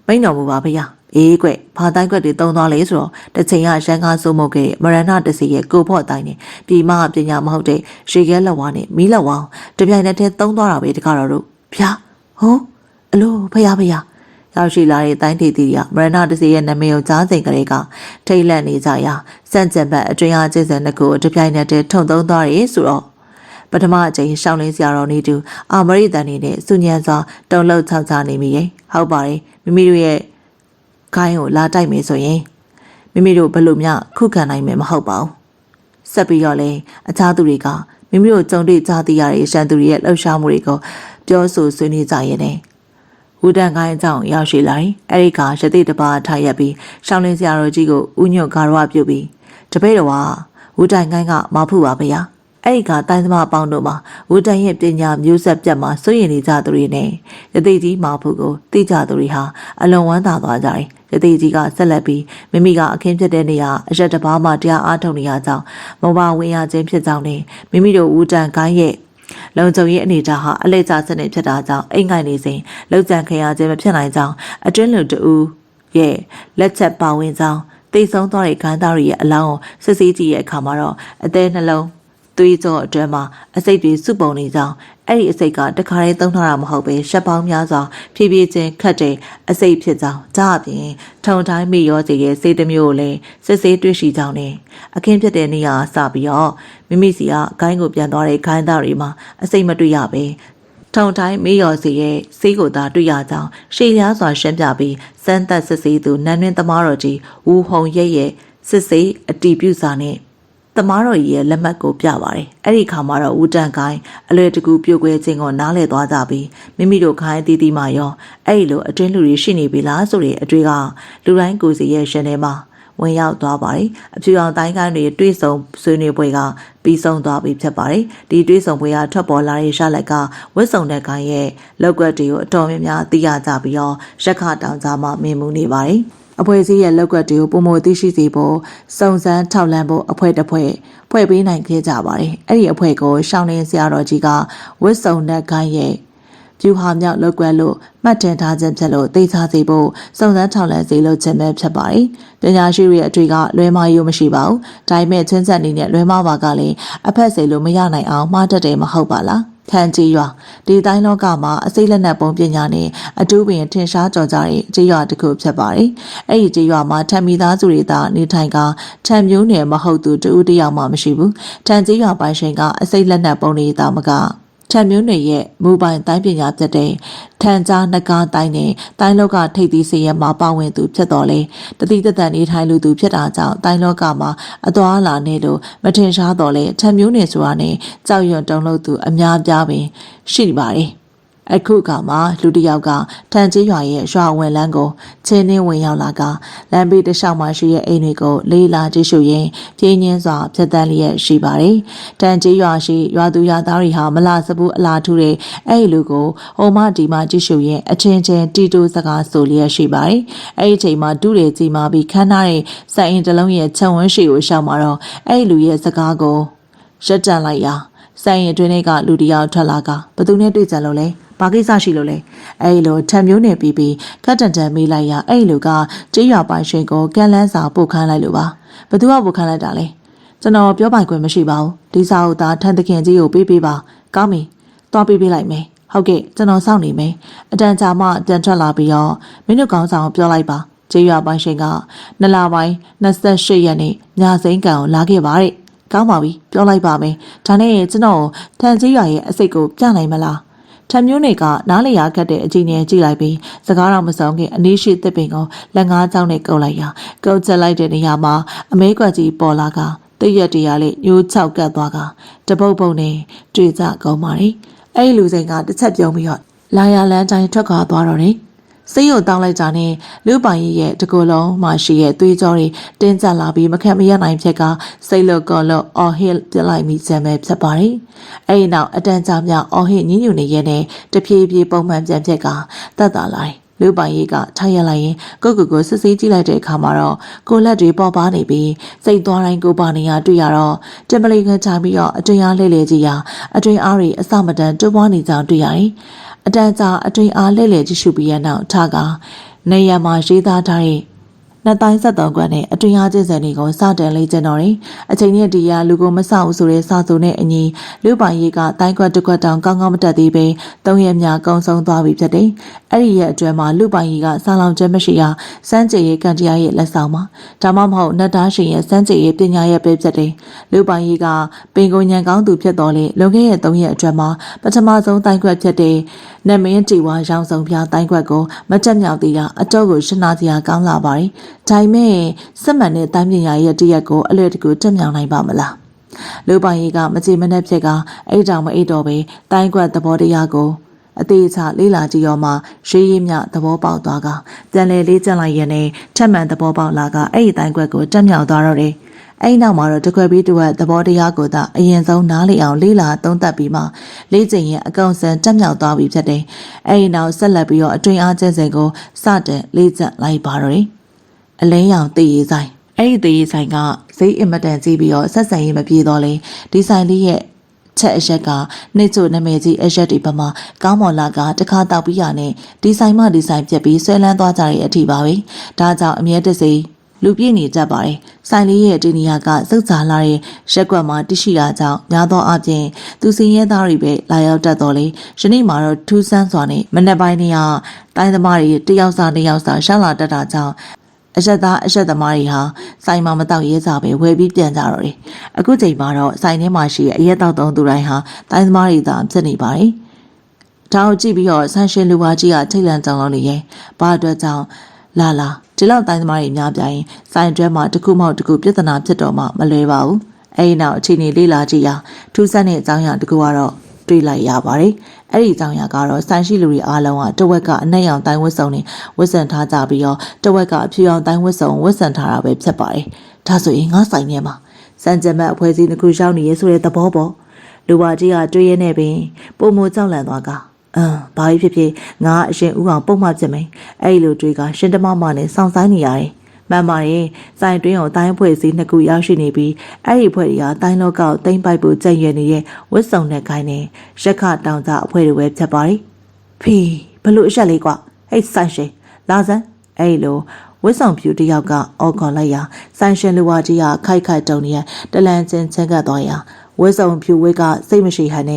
းမိန်တော်မူပါဖေဟာအေးကွဘာတိုင်းကွက်တွေတုံးသွားလဲဆိုတော့တစ်ချိန်ကရန်ကားစိုးမုတ်ခဲ့မရဏတစီရဲ့ကိုဖို့အတိုင်းနဲ့ပြည်မပညာမဟုတ်တဲ့ရေခဲလက်ဝါးနဲ့မီးလက်ဝါးတပြိုင်နက်တည်းတုံးသွားတာပဲတခါတော့တို့ဗျာဟုတ်အလိုဖယားရောက်ရှိလာတဲ့တိုင်းဒေသကြီးကမရဏတစီရဲ့နာမည်ကိုကြားစဉ်ကလေးကထိတ်လန့်နေကြရာစန့်ကျင်ဘက်အတွင်းအားကျစံတစ်ခုတပြိုင်နက်တည်းထုံသုံးသွားရဲဆိုတော့ပထမအချိန်ရှောင်းလင်းဆရာတော်နေတူအာမရိတန်နေနဲ့စုညံစွာတုံလောက်ချောက်ချနေမိရဲ့ဟုတ်ပါတယ်မိမိတို့ရဲ့ခိုင်းကိုလာတိုက်မယ်ဆိုရင်မိမိတို့ဘယ်လိုမှခုခံနိုင်မယ်မဟုတ်ပါဘူးဆက်ပြီးတော့လေအခြားသူတွေကမိမိတို့ကြုံတွေ့ကြသိရတဲ့ရှမ်းသူတွေရဲ့လှုပ်ရှားမှုတွေကိုပြောဆိုဆွေးနွေးကြရင်လည်းဝူတန်ခိုင်းအကြောင်းရောက်ရှိလာရင်အဲ့ဒီကရတိတပါထားရက်ပြီးရှောင်းလင်းဆရာတော်ကြီးကိုဥညွတ်ဂါရဝပြုပြီးတပည့်တော်ကဝူတန်ခိုင်းကမဖူပါဗျာအဲ့ဒီကတိုင်းသမားအပေါင်းတို့မှာဝူတန်ရဲ့ပညာမျိုးဆက်ပြတ်မှာစိုးရိမ်နေကြသူတွေနဲ့ရတိကြီးမာဖူကိုသိကြသူတွေဟာအလွန်ဝမ်းသာသွားကြတယ်ရတိကြီးကဆက်လက်ပြီးမိမိကအခင်းဖြစ်တဲ့နေရာအရက်တစ်ပါးမှတရားအားထုတ်နေရကြောင်းမဘာဝင်ရခြင်းဖြစ်ကြောင်းနဲ့မိမိတို့ဝူတန်ခိုင်းရဲ့လုံခြုံရေးအနေအထားဟာအလဲကျစနစ်ဖြစ်တာကြောင့်အိမ်ငိုင်နေစဉ်လောက်ကြံခင်ရခြင်းမဖြစ်နိုင်ကြောင်းအတွင်းလူတူရဲ့လက်ချက်ပါဝင်ကြောင်းသိဆုံးသွားတဲ့ခန်းသားရဲ့အလောင်းကိုစစ်ဆေးကြည့်ရဲ့အခါမှာတော့အသေးနှလုံးသွေးကြောအတွင်းမှာအစိတ်တွေစုပုံနေကြောင်းအဲ့ဒီအစိတ်ကတခါတည်းသုံးထားတာမဟုတ်ပဲရှက်ပေါင်းများစွာဖြည်းဖြည်းချင်းခတ်တဲ့အစိတ်ဖြစ်ကြောင်းကြားအပြင်ထုံတိုင်းမိရောစီရဲ့စေတမျိုးကိုလည်းစစ်ဆေးတွေ့ရှိကြောင်းနဲ့အခင်းဖြစ်တဲ့နေရာစပြီးတော့မိမိစီကဂိုင်းကိုပြန်သွားတဲ့ခိုင်းသားတွေမှာအစိတ်မတွေ့ရပဲထုံတိုင်းမေးရော်စီရဲ့စေးကိုသာတွေ့ရကြောင်းရှေ့ရားစွာရှင်းပြပြီးစမ်းသက်စစ်ဆေးသူနန်းတွင်သမားတော်ကြီးဝူဟုံရဲ့စစ်ဆေးအတီးပြုစာနဲ့သမားတော်ကြီးရဲ့လက်မှတ်ကိုပြပါတယ်။အဲ့ဒီခါမှာတော့ဦးတန်ကိုင်းအလွယ်တကူပြိုကွဲခြင်းကိုနားလည်သွားကြပြီးမိမိတို့ခိုင်းအသီးသီးမှရောအဲ့ဒီလိုအတွင်းလူတွေရှိနေပြီလားဆိုတဲ့အတွေ့ကလူတိုင်းကိုယ်စီရဲ့ရှင်ထဲမှာဝင်ရောက်သွားပါတယ်။အဖြူအောင်တိုင်းကိုင်းတွေတွေ့ဆုံဆွေးနွေးပွဲကပြီးဆုံးသွားပြီဖြစ်ပါတယ်။ဒီတွေ့ဆုံပွဲကထွက်ပေါ်လာတဲ့ရှာလက်ကဝတ်စုံတဲ့ကိုင်းရဲ့လောက်ကွက်တွေကိုအတော်များများသိရကြပြီးတော့ရက်ခတောင်ကြားမှာမြင်မှုနေပါတယ်။အဖွဲ့အစည်းရဲ့လောက်ကွက်တွေကိုပုံမသိရှိစေဖို့စုံစမ်းထောက်လှမ်းဖို့အဖွဲ့တစ်ဖွဲ့ပေးနိုင်ခဲ့ကြပါတယ်။အဲ့ဒီအဖွဲ့ကိုရှောင်းလင်းဆရာတော်ကြီးကဝတ်စုံတဲ့ကိုင်းရဲ့ပြူဟာမြောက်လောက်ကွက်လို့မှတ်တင်ထားခြင်းဖြစ်လို့သိချစေဖို့စုံစမ်းထောက်လှမ်းစေလို့ခြင်းပဲဖြစ်ပါတယ်။ပညာရှိတွေရဲ့အတွေ့ကလွဲမှားရုံမရှိပါဘူး။ဒါပေမဲ့ချင်းဆက်နေတဲ့လွဲမှားပါကလည်းအဖက်စေလို့မရနိုင်အောင်မှားတတ်တယ်မဟုတ်ပါလား။ထန်ကြီးရွာဒီတိုင်းလောကမှာအစိမ့်လက်နက်ပုံပညာနဲ့အတူပင်ထင်ရှားကြော်ကြတဲ့ကြေးရွာတစ်ခုဖြစ်ပါတယ်။အဲ့ဒီကြေးရွာမှာထန်မိသားစုတွေသာနေထိုင်ကထန်မျိုးနယ်မဟုတ်သူတူတယောက်မှမရှိဘူး။ထန်ကြေးရွာပိုင်ရှင်ကအစိမ့်လက်နက်ပုံတွေသာမကထန်မျိုးနယ်ရဲ့မူပိုင်တိုင်းပညာပြတဲ့ထန်ကြားနဂါတိုင်းနဲ့တိုင်းလောကထိပ်သီးစရဲမှာပါဝင်သူဖြစ်တော်လဲတတိတသက်နေထိုင်လူသူဖြစ်တာကြောင့်တိုင်းလောကမှာအသွားလာနေလို့မထင်ရှားတော်လဲထန်မျိုးနယ်ဆိုတာနဲ့ကြောက်ရွံ့တုန်လှုပ်သူအများပြားပင်ရှိပါတယ်အခုကမှလူတစ်ယောက်ကထန်ကြီးရွာရဲ့ရွာဝင်လန်းကိုချင်းနှင်းဝင်ရောက်လာကလမ်းဘေးတစ်လျှောက်မှာရှိတဲ့အိမ်တွေကိုလေးလာကြည့်ရှုရင်းပြင်းရင်းစွာဖြတ်တန်းလျက်ရှိပါတယ်။ထန်ကြီးရွာရှိရွာသူရွာသားတွေဟာမလာစဘူးအလားထူတဲ့အဲ့ဒီလူကိုဟိုမဒီမကြည့်ရှုရင်းအချင်းချင်းတီတိုစကားဆိုလျက်ရှိပါတယ်။အဲ့ဒီချိန်မှာတူးတယ်ကြီးမာပြီးခန်းထားတဲ့စိုက်အင်တစ်လုံးရဲ့ခြံဝန်းရှိကိုရှောက်มาတော့အဲ့ဒီလူရဲ့စကားကိုရက်တန်လိုက်ရာစိုက်ရင်တွင်ကလူတယောက်ထွက်လာကဘသူနဲ့တွေ့ကြလို့လဲဘာကိစ္စရှိလို့လဲအဲ့လိုထံမျိုးနေပြီးခက်တန်တန်မေးလိုက်ရအဲ့လိုကကြေးရွာပိုင်ရှင်ကိုကန်လန်းစာပို့ခိုင်းလိုက်လို့ပါဘသူကပို့ခိုင်းလိုက်တာလဲကျွန်တော်ပြောပိုင်ခွင့်မရှိပါဘူးဒီစာအုပ်သားထန်သခင်ကြီးကိုပေးပါကောင်းပြီသွားပေးလိုက်မယ်ဟုတ်ကဲ့ကျွန်တော်စောင့်နေမယ်အတန်ကြာမှပြန်ထွက်လာပြီးတော့မင်းတို့ကောင်းဆောင်ပြောလိုက်ပါ ကျေးရွာပိုင်ရှင်က2 လပိုင်း28 ရက်နေ့ညစိမ်းကန်ကိုလာခဲ့ပါတဲ့ကောင်းပါပြီပြောလိုက်ပါမယ်ဒါနဲ့ကျွန်တော်ထန်ကျေးရွာရဲ့အစိတ်ကိုပြနိုင်မလားထံမျိုးတွေကနားလေရခတ်တဲ့အချိန်နဲ့ကြည့်လိုက်ပြီးစကားတော်မဆောင်ခင်အနည်းရှိသစ်ပင်ကိုလက်ငါးချောင်းနဲ့ကုပ်လိုက်ရာကုပ်ချက်လိုက်တဲ့နေရာမှာအမဲကွက်ကြီးပေါ်လာကတရက်တရာလေးညိုးချောက်ကပ်သွားကတပုတ်ပုတ်နဲ့တွေ့ကြကောင်းပါလေအဲ့ဒီလူစိန်ကတစ်ချက်ပြုံးပြီးတော့လာရလန်းတိုင်းထွက်ခွာသွားတော့တယ်စိတ်ရုပ်တောင်းလိုက်ကြနဲ့လူပိုင်ရဲ့တကူလုံးမှရှိရဲ့သွေးကြောတွေတင်းကျပ်လာပြီးမခံမရနိုင်ဖြစ်ကစိတ်လွတ်ကော်လွတ်အော်ဟစ်ပြလိုက်မိစံပဲဖြစ်ပါတယ်။အဲဒီနောက်အတန်ကြာမြအော်ဟစ်ညှဉ်းညူနေရဲ့နဲ့တဖြည်းဖြည်းပုံမှန်ပြန်ဖြစ်ကတက်တာလာတယ်။လူပိုင်ရဲ့ကထားရလိုက်ရင်ကိုစစ်ဆေးကြည့်လိုက်တဲ့အခါမှာတော့ကိုလက်တွေပေါ်ပါနေပြီးစိတ်သွားတိုင်းကိုပါနေရတွေ့ရတော့တင်ပလီခန်းချပြီးတော့အတွင်အားလှည့်လေကြည့်ရအတွင်အားတွေအစမတန်တွန်းပွားနေကြောင်းတွေ့ရတယ်။အတန်ကြာအတွင်အားလှည့်လေကြည့်ရှုပြီးရနောက်ထားကနေရမှာရေးသားထားတဲ့273ခွက်နဲ့အတွင်အားကျစံတွေကိုစတင်လေးကျင်တော်တယ်။အချိန်နဲ့ဒီရလူကိုမဆောက်ဆိုတဲ့စာစုနဲ့အညီလူပိုင်ရေးကတိုင်းခွက်တစ်ခွက်တောင်ကောင်းကောင်းမတက်သေးပဲ3 ရက်များကုံဆုံးသွားပြီဖြစ်တယ်။အဲ့ဒီရဲ့အတွဲမှာလူပိုင်ရေးကစာလောင်ကျမရှိရစမ်းကြည်ရေးကန်တရားရဲ့လက်ဆောင်မှာဒါမှမဟုတ်နတ်သားရှင်ရဲ့စမ်းကြည်ရေးပညာရဲ့ပဲဖြစ်တယ်။လူပိုင်ရေးကပင်ကိုညံကောင်းသူဖြစ်တော်လေလွန်ခဲ့တဲ့3 ရက်အတွဲမှာပထမဆုံးတိုင်းခွက်ဖြစ်တဲ့နမင်းတီဝါရောင်စုံပြတိုင်းခွက်ကိုမတက်မြောက်သေးတာအတော့ကိုရှနာစရာကောင်းလာပါတယ်။ဒါပေမဲ့စစ်မှန်တဲ့တိုင်းပညာရဲ့တရက်ကိုအလွယ်တကူတက်မြောက်နိုင်ပါမလားလူပိုင်ကြီးကမကြည်မနှက်ဖြစ်ကအဲ့တောင်မအိတ်တော့ပဲတိုင်းခွက်သဘောတရားကိုအသေးချလေးလာကြည့်ရောမှရေးရင်းမြသဘောပေါက်သွားကပြန်လေလေးကျန်လိုက်ရနဲ့ထက်မှန်သဘောပေါက်လာကအဲ့ဒီတိုင်းခွက်ကိုတက်မြောက်သွားတော့တယ်အဲ့နောက်မှာတော့တခွက်ပြီးတဝက်သဘောတရားကိုသာအရင်ဆုံးနားလေအောင်လေးလာသုံးသပ်ပြီးမှလေးကျင်ရဲ့အကောင်စံတက်မြောက်သွားပြီဖြစ်တယ်အဲ့ဒီနောက်ဆက်လက်ပြီးတော့အတွင်အားကျစင်ကိုစတင်လေးကျလိုက်ပါတော့တယ်အလင်းရောင်တည်ရည်ဆိုင်အဲ့ဒီတည်ရည်ဆိုင်ကဈေးအင်မတန်ကြီးပြီးတော့ဆက်ဆံရေးမပြေတော့လေဒီဆိုင်လေးရဲ့ချက်အရက်ကနှိမ့်ချိုနာမည်ကြီးအရက်တွေပမာကောင်းမော်လာကတခါတောက်ပြီးရနဲ့ဒီဆိုင်မှဒီဆိုင်ပြက်ပြီးဆွဲလန်းသွားကြတဲ့အထိပါပဲဒါကြောင့်အမြဲတစေလူပြည့်နေတတ်ပါတယ်ဆိုင်လေးရဲ့ဒီနေရာကစုတ်စာလာတဲ့ရက်ကွက်မှာတရှိတာကြောင့်များသောအားဖြင့်သူစင်ရဲသားတွေပဲလာရောက်တတ်တော်လေယနေ့မှာတော့ထူးဆန်းစွာနဲ့မနက်ပိုင်းကတိုင်းသမားတွေတယောက်စာရှောက်လာတတ်တာကြောင့်အရက်သမားတွေဟာဆိုင်မှာမတောက်ရဲစားပဲဝယ်ပြီးပြန်ကြတော့တယ်အခုချိန်မှာတော့ဆိုင်ထဲမှာရှိတဲ့အရက်တောက်သုံးသူတိုင်းဟာတိုင်းသမားတွေသာဖြစ်နေပါတယ်ဒါကိုကြည့်ပြီးတော့ဆန်ရှင်လူဝါကြီးကထိတ်လန့်ကြောင်လို့နေရဲ့ဘာအတွက်ကြောင့်လာဒီလောက်တိုင်းသမားတွေများပြိုင်ဆိုင်တွဲမှာတစ်ခုမဟုတ်တစ်ခုပြဿနာဖြစ်တော့မှမလွယ်ပါဘူးအဲဒီနောက်အချိန်ကြီးလေးလာကြည့်ရထူးဆန်းတဲ့အကြောင်းအရာတစ်ခုကတော့တွေ့လိုက်ရပါတယ်အဲ့ဒီအကြောင်းအရာကတော့ဆိုင်ရှိလူတွေအားလုံးကတဝက်ကအနက်ရောင်တိုင်းဝတ်စုံတွေဝတ်ဆင်ထားကြပြီးတော့တဝက်ကအဖြူရောင်တိုင်းဝတ်စုံဝတ်ဆင်ထားတာပဲဖြစ်ပါတယ်ဒါဆိုရင်ငါဆိုင်ထဲမှာစံကြမတ်အဖွဲ့အစည်းတစ်ခုရောက်နေရဆိုတဲ့သဘောပေါ့လူပါကြီးကတွေ့ရနေပင်ပုံမကြောက်လန့်သွားကဘာဖြစ်ဖြစ်ငါအရှင်ဦးအောင်ပုံမှန်ဖြစ်မယ်အဲ့လိုတွေကရှင်တမမနဲ့စောင့်ဆိုင်နေရတယ်မှန်ပါတယ်စိုင်တွင်းကိုတိုင်းဖွဲ့စည်းနှစ်ခုရောက်ရှိနေပြီးအဲ့ဒီဖွဲ့တွေကတိုင်းလောကကိုတိမ့်ပိုက်ဖို့ကြံ့ရွယ်နေတဲ့ဝတ်စုံနဲ့ခိုင်းနေရက်ခတောင်ကြအဖွဲ့တွေပဲဖြစ်ပါတယ်ဖီဘလို့အရက်လေးကွာဟဲ့ဆိုင်ရှင်လာစမ်းအဲ့လိုဝတ်ဆောင်ဖြူတယောက်ကအော်ခေါ်လိုက်ရာဆိုင်ရှင်လူဝါကြီးကခိုက်တုံနေရတလန်ချင်းချက်ကပ်သွားရာဝတ်ဆောင်ဖြူဝိတ်ကစိတ်မရှိဟန်နေ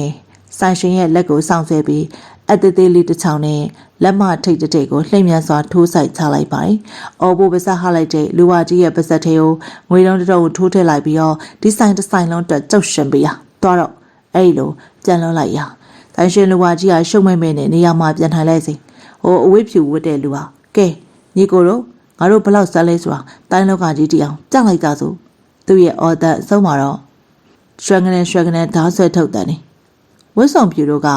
ဆိုင်ရှင်ရဲ့လက်ကိုစောင့်ဆွဲပြီးအသေးသေးလေးတစ်ချောင်းနဲ့လက်မထိတ်တိတ်ကိုလှိမ့်မြန်စွာထိုးဆိုင်ချလိုက်ပါတယ်။အော်ဘိုပါစဟလိုက်တဲ့လူဝါကြီးရဲ့ပါစက်သေးကိုငွေတုံးတုံးထိုးထည့်လိုက်ပြီးတော့ဒီဆိုင်တစ်ဆိုင်လုံးအတွက်ကြောက်ရှင်ပေးရ။သွားတော့အဲ့လိုပြန်လွှတ်လိုက်ရ။ဆိုင်ရှင်လူဝါကြီးကရှုံမဲ့နဲ့နေရာမှာပြန်ထိုင်လိုက်စီ။ဟိုအဝိဖြူဝတ်တဲ့လူဟာကဲညီကိုတို့ငါတို့ဘလောက်ဆက်လဲဆိုတာတိုင်းလောကကြီးတီအောင်ကြောက်လိုက်ကြစို့။သူ့ရဲ့အော်သက်အဆုံးမှာတော့ရွှေကနေဓာတ်ဆွဲထုတ်တယ်နေဝတ်ဆောင်ပြူတို့က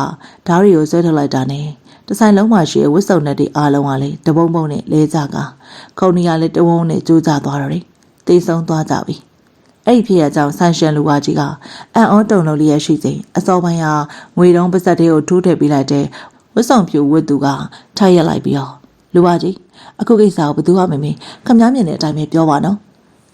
ဓာတ်ရီကိုဆွဲထုတ်လိုက်တာနဲ့တဆိုင်လုံးမှာရှိတဲ့ဝတ်ဆောင်နဲ့ဒီအားလုံးကလည်းတပုံပုံနဲ့လဲကြကခုံနီကလည်းတဝုံနဲ့ကျိုးကြသွားတော့တယ်တေးဆုံးသွားကြပြီအဲ့ဒီဖြစ်ရကြောင်းဆန်ရှန်လူဝါကြီးကအံ့ဩတုန်လို့လျက်ရှိချိန်အစောပိုင်းကငွေတုံးပါစက်တွေကိုထိုးထည့်ပေးလိုက်တဲ့ဝတ်ဆောင်ပြူဝတ်သူကထိုက်ရက်လိုက်ပြီးတော့လူဝါကြီးအခုကိစ္စကိုဘယ်သူမှမမေးခမည်းမြင်တဲ့အတိုင်းပဲပြောပါနော်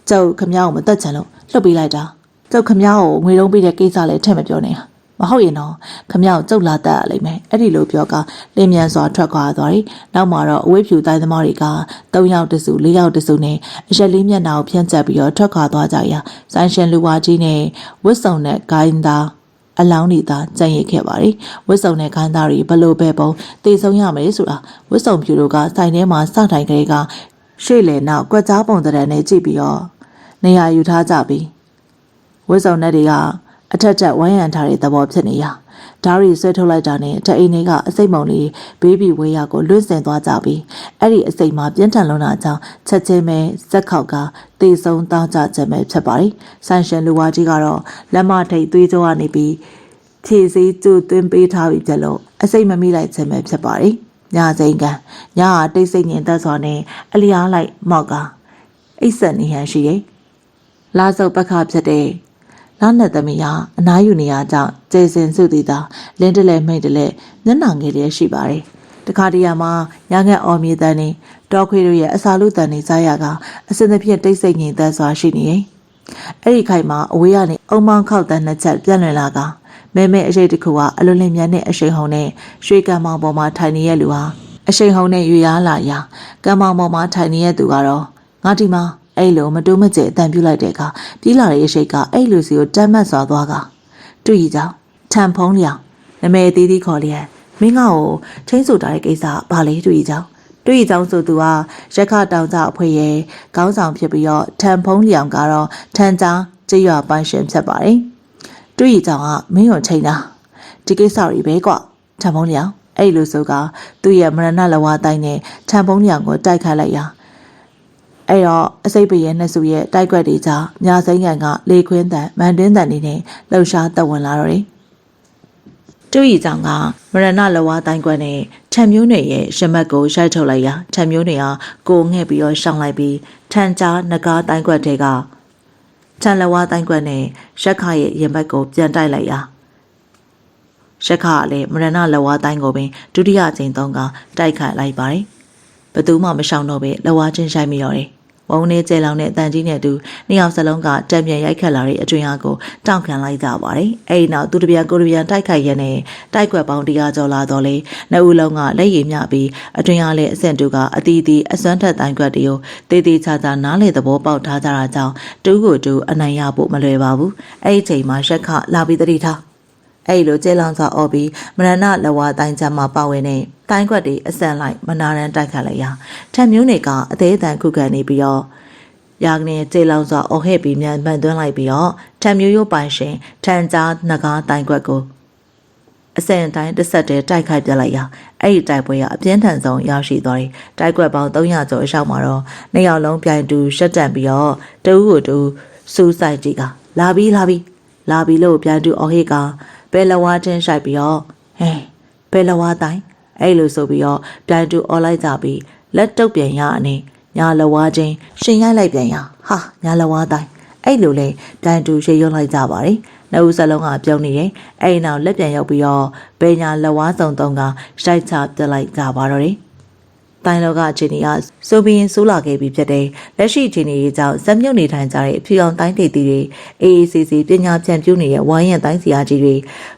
ကျုပ်ခမည်းကိုမတက်ချင်လို့လှုပ်ပေးလိုက်တာကျုပ်ခမည်းကိုငွေတုံးပေးတဲ့ကိစ္စလည်းထည့်မပြောနဲ့မဟုတ်ရင်တော့ခမရောက်ကျုပ်လာတတ်ရလိမ့်မယ်အဲ့ဒီလိုပြောကလင်းမြန်စွာထွက်ခွာသွားတယ်နောက်မှာတော့အဝိဖြူတိုင်းသမားတွေက3 ယောက်တစု4 ယောက်တစုနဲ့အရက်လေးမျက်နှာကိုဖြန့်ကျက်ပြီးတော့ထွက်ခွာသွားကြရာဆိုင်ရှင်လူဝါကြီးနဲ့ဝတ်စုံနဲ့ဂိုင်းသားအလောင်းနေတာကြံ့ရခဲ့ပါတယ်ဝတ်စုံနဲ့ဂိုင်းသားတွေဘလို့ပဲပုံတည်ဆုံးရမယ်ဆိုတာဝတ်စုံဖြူတို့ကဆိုင်ထဲမှာစတိုင်ကလေးက ရှေ့လေနောက်ကွက်ကြားပုံတဲ့နဲ့ကြည့်ပြီးတော့နေရာယူထားကြပြီးဝစ်စုံနဲ့တွေကအထက်ထက်ဝိုင်းရံထားတဲ့သဘောဖြစ်နေရဓာရီဆွဲထုတ်လိုက်တာနဲ့တအိမ်တွေကအစိမ့်မုံလေးဘေးဘီဝေးရကိုလွတ်ဆင်သွားကြပြီးအဲ့ဒီအစိမ့်မှာပြင်းထန်လွန်းတာကြောင့်ချက်ချင်းပဲဇက်ခောက်ကတေဆုံးသားကြခြင်းပဲဖြစ်ပါတယ်။ဆိုင်ရှင်လူဝါကြီးကတော့လက်မထိတ်သွေးကြောကနေပြီးဖြည့်စည်းကျူသွင်းပေးထားပြီးပြလို့အစိမ့်မမိလိုက်ခြင်းပဲဖြစ်ပါတယ်။ညစိန်ကညဟာတိတ်ဆိတ်ငြိမ်သက်စွာနဲ့အလျားလိုက်မောက်ကအိတ်ဆက်နေဟန်ရှိတယ်။လာစုပ်ပက္ခဖြစ်တဲ့လာနဲ့သမီးဟာအနားယူနေရကြောင်းကျေစင်စုသည်သာလင်းတလဲမိတ်တလဲမျက်နှာငယ်လေးရှိပါတယ်။တခါတရံမှာညငက်အော်မြေတန်းနေတော်ခွေတို့ရဲ့အစာလူတန်နေစားရကအစင်သဖြင့်တိတ်ဆိတ်ငြိမ်သက်စွာရှိနေရင်အဲ့ဒီခိုင်မှာအဝေးကနေအုံမောင်းခောက်တန်းနှစ်ချက်ပြန့်လွင်လာကမဲမဲအရှိတ်တစ်ခုကအလွန်လင်းမြတ်တဲ့အရှိန်ဟုန်နဲ့ရွှေကံမောင်ပေါ်မှာထိုင်နေတဲ့လူဟာအရှိန်ဟုန်နဲ့ရွေရားလာရာကံမောင်ပေါ်မှာထိုင်နေတဲ့သူကတော့ငါဒီမှာအဲ့လိုမတိုးမကျဲအတန်ပြလိုက်တဲ့အခါပြေးလာတဲ့အရှိတ်ကအဲ့လိုစီကိုတမ်းမတ်စွာသွားကတွေ့ရကြောင်းထန်ဖုံးလျောင်နမဲသေးသေးခေါ်လျက်မင်းကကိုချင်းဆိုထားတဲ့ကိစ္စဘာလဲတွေ့ရကြောင်းဆိုသူဟာရက်ခတောင်ကြအဖွဲ့ရဲ့ခေါင်းဆောင်ဖြစ်ပြီးတော့ထန်ဖုံးလျောင်ကတော့ထန်ချာကြေးရွာပိုင်ရှင်ဖြစ်ပါတယ်တွေ့ရကြောင်းကမင်းကိုချိန်တာဒီကိစ္စတွေပဲကွထန်ဖုံးလျောင်အဲ့လိုဆိုကသူ့ရဲ့မရဏလဝါတိုင်းနဲ့ထန်ဖုံးလျောင်ကိုတိုက်ခိုက်လိုက်ရာအဲ့တော့အစိပ်ပရဲ့နှစ်စုရဲ့တိုက်ကွက်တွေကြားညာစိမ့်ကန်ကလေခွင်းတန်မန်တွင်းတန်နေနဲ့လှုပ်ရှားတက်ဝင်လာတော့တယ်။တူရီကြောင့်ကမရဏလဝါတိုင်းကွက်နဲ့ထံမျိုးနယ်ရဲ့ရှမက်ကိုရိုက်ထုတ်လိုက်ရာထံမျိုးနယ်ဟာကိုငှဲ့ပြီးတော့ရှောင်းလိုက်ပြီးထန်ကြားနဂါတိုင်းကွက်တွေကထန်လဝါတိုင်းကွက်နဲ့ရက်ခရဲ့ရင်ဘက်ကိုပြန်တိုက်လိုက်ရာရက်ခကလည်းမရဏလဝါတိုင်းကိုပင်ဒုတိယအကြိမ်သုံးကတိုက်ခိုက်လိုက်ပါတယ်။ဘသူမှမရှောင်တော့ပဲလဝါချင်းဆိုင်မိတော့တယ်ဝုံနေကျဲလောင်တဲ့အတန်ကြီးနဲ့တူနှစ်ယောက်စလုံးကတံပြန်ရိုက်ခတ်လာတဲ့အကျွင်းအားကိုတောင့်ခံလိုက်ကြပါတယ်။အဲဒီနောက်သူတပြန်ကိုတပြန်တိုက်ခိုက်ရတဲ့တိုက်ကွက်ပေါင်း100ကျော်လာတော့လေနှစ်ဦးလုံးကလက်ရည်မြပြီးအတွင်းအားလည်းအဆင့်တူကအတီးတီးအစွမ်းထက်တိုင်းကွက်တွေကိုတေးသေးချာချာနားလေသဘောပေါက်ထားကြတာကြောင့်တူးကိုတူအနိုင်ရဖို့မလွယ်ပါဘူး။အဲဒီချိန်မှာရက်ခလာပြီးတတိထားအဲ့လိုကျဲလောင်စွာအော်ပြီးမရဏလဝါတိုင်းချမ်းမှာပါဝင်တဲ့တိုင်းခွက်တွေအစံလိုက်မနာရန်တိုက်ခတ်လိုက်ရာထံမျိုးတွေကအသေးအတန်ခုခံနေပြီးတော့ရာကနေကျဲလောင်စွာအော်ဟဲ့ပြီးမြန်မှန်သွင်းလိုက်ပြီးတော့ထံမျိုးရုပ်ပိုင်ရှင်ထန်ကြားနဂါတိုင်းခွက်ကိုအစံတိုင်းတစ်ဆက်တည်းတိုက်ခိုက်ပြလိုက်ရာအဲ့ဒီတိုက်ပွဲကအပြင်းထန်ဆုံးရောက်ရှိသွားတယ်တိုက်ခွက်ပေါင်း300ကျော်အရှောက်မှာတော့နှစ်ယောက်လုံးပြိုင်တူရှက်တက်ပြီးတော့တဦးကိုတူစူးစိုက်ကြည့်ကလာပြီးလို့ပြိုင်တူအော်ဟဲ့ကဘယ်လဝါချင်းရှိုက်ပြီးတော့ဟဲဘယ်လဝါတိုင်းအဲ့လိုဆိုပြီးတော့ပြိုင်တူအော်လိုက်ကြပြီးလက်တုပ်ပြန်ရအနေညာလဝါချင်းရှင်ရိုက်လိုက်ပြန်ရဟာညာလဝါတိုင်းအဲ့လိုလေပြိုင်တူရှေ့ရွလိုက်ကြပါတယ်နှုတ်စလုံးကပြုံးနေတယ်အဲ့နောက်လက်ပြန်ရောက်ပြီးတော့ဘယ်ညာလဝါစုံသုံးကရှိုက်ချပြလိုက်ကြပါတော့တယ်တိုင်းလောကအခြေအနေကဆိုပြီးရင်ဆိုးလာခဲ့ပြီဖြစ်တဲ့လက်ရှိအခြေအနေကြောင့်ဇက်မြုပ်နေထိုင်ကြတဲ့အဖြူအောင်တိုင်းဒေသတွေအေးအေးဆေးဆေးပညာဖြန့်ပြူးနေတဲ့ဝိုင်းရံတိုင်းစီယာကြီးတွေ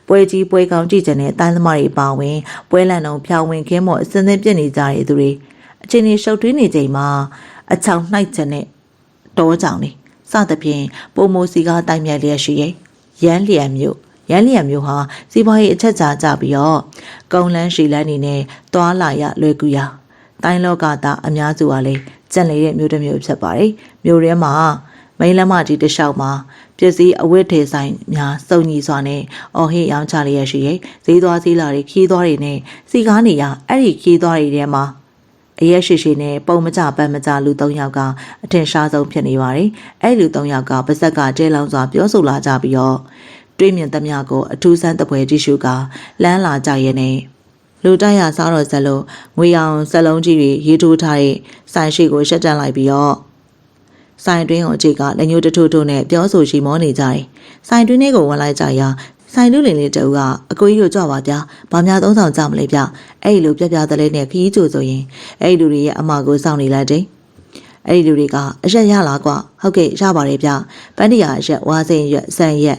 ပွဲကြီးပွဲကောင်းကြည့်ကြတဲ့တိုင်းသမားတွေပါဝင်ပွဲလန့်တုံဖြောင်းဝင်ခင်းမော့အစင်းသင်းပြစ်နေကြတဲ့သူတွေအခြေအနေရှုပ်ထွေးနေချိန်မှာအချောင်နှိုက်ချက်နဲ့တောကြောင်နေစသဖြင့်ပုံမိုစီကားတိုင်းမြတ်လျက်ရှိရဲ့ရန်လျက်မျိုးဟာစီးပွားရေးအချက်ချာကြပြီးတော့ကုန်းလန်းရှည်လန်းနေနဲ့တွာလာရလွယ်ကူရာတိုင်းလောကသားအများစုဟာလေကျန်နေတဲ့မြို့တစ်မြို့ဖြစ်ပါတယ်မြို့ထဲမှာမိန်းလမ်းမကြီးတစ်လျှောက်မှာပစ္စည်းအဝတ်ထေဆိုင်များစုံညီစွာနဲ့အော်ဟစ်ရောင်းချလျက်ရှိရဲ့ဈေးသွားဈေးလာတွေခီးသွားတွေနဲ့စီကားနေရအဲ့ဒီခီးသွားတွေထဲမှာအရက်ရှိရှိနဲ့ပုံမကြပန်းမကြလူ3ယောက်ကအထင်ရှားဆုံးဖြစ်နေပါတယ်အဲ့လူ3ယောက်ကပါဇက်ကတဲလောင်းစွာပြောဆိုလာကြပြီးတော့တွေးမြင်သမျှကိုအထူးဆန်းတပွဲကြည့်ရှုကလမ်းလာကြရဲ့နဲ့လူတိုက်ရစားတော့ဇက်လို့ငွေအောင်ဇက်လုံးကြီးတွေရေးထိုးထားတဲ့ဆိုင်ရှိကိုရှက်တန်းလိုက်ပြီးတော့ဆိုင်တွင်းကိုအချိတ်ကလက်ညှိုးတထိုးထိုးနဲ့ပြောဆိုရှိမောနေကြတယ်။ဆိုင်တွင်းလေးကိုဝင်လိုက်ကြရာဆိုင်လူလင်လေးတူကအကိုကြီးတို့ကြွပါဗျာ။ဘာများသုံးဆောင်ကြမလဲဗျ။အဲ့ဒီလိုပြပြတလဲနဲ့ခီးကြိုဆိုရင်အဲ့ဒီလူတွေရဲ့အမကိုစောင့်နေလိုက်တယ်။အဲ့ဒီလူတွေကအရက်ရလားကွာ။ဟုတ်ကဲ့ရပါတယ်ဗျ။ပန်းတရာအရက်ဝါစိန်ရက်ဆန်ရက်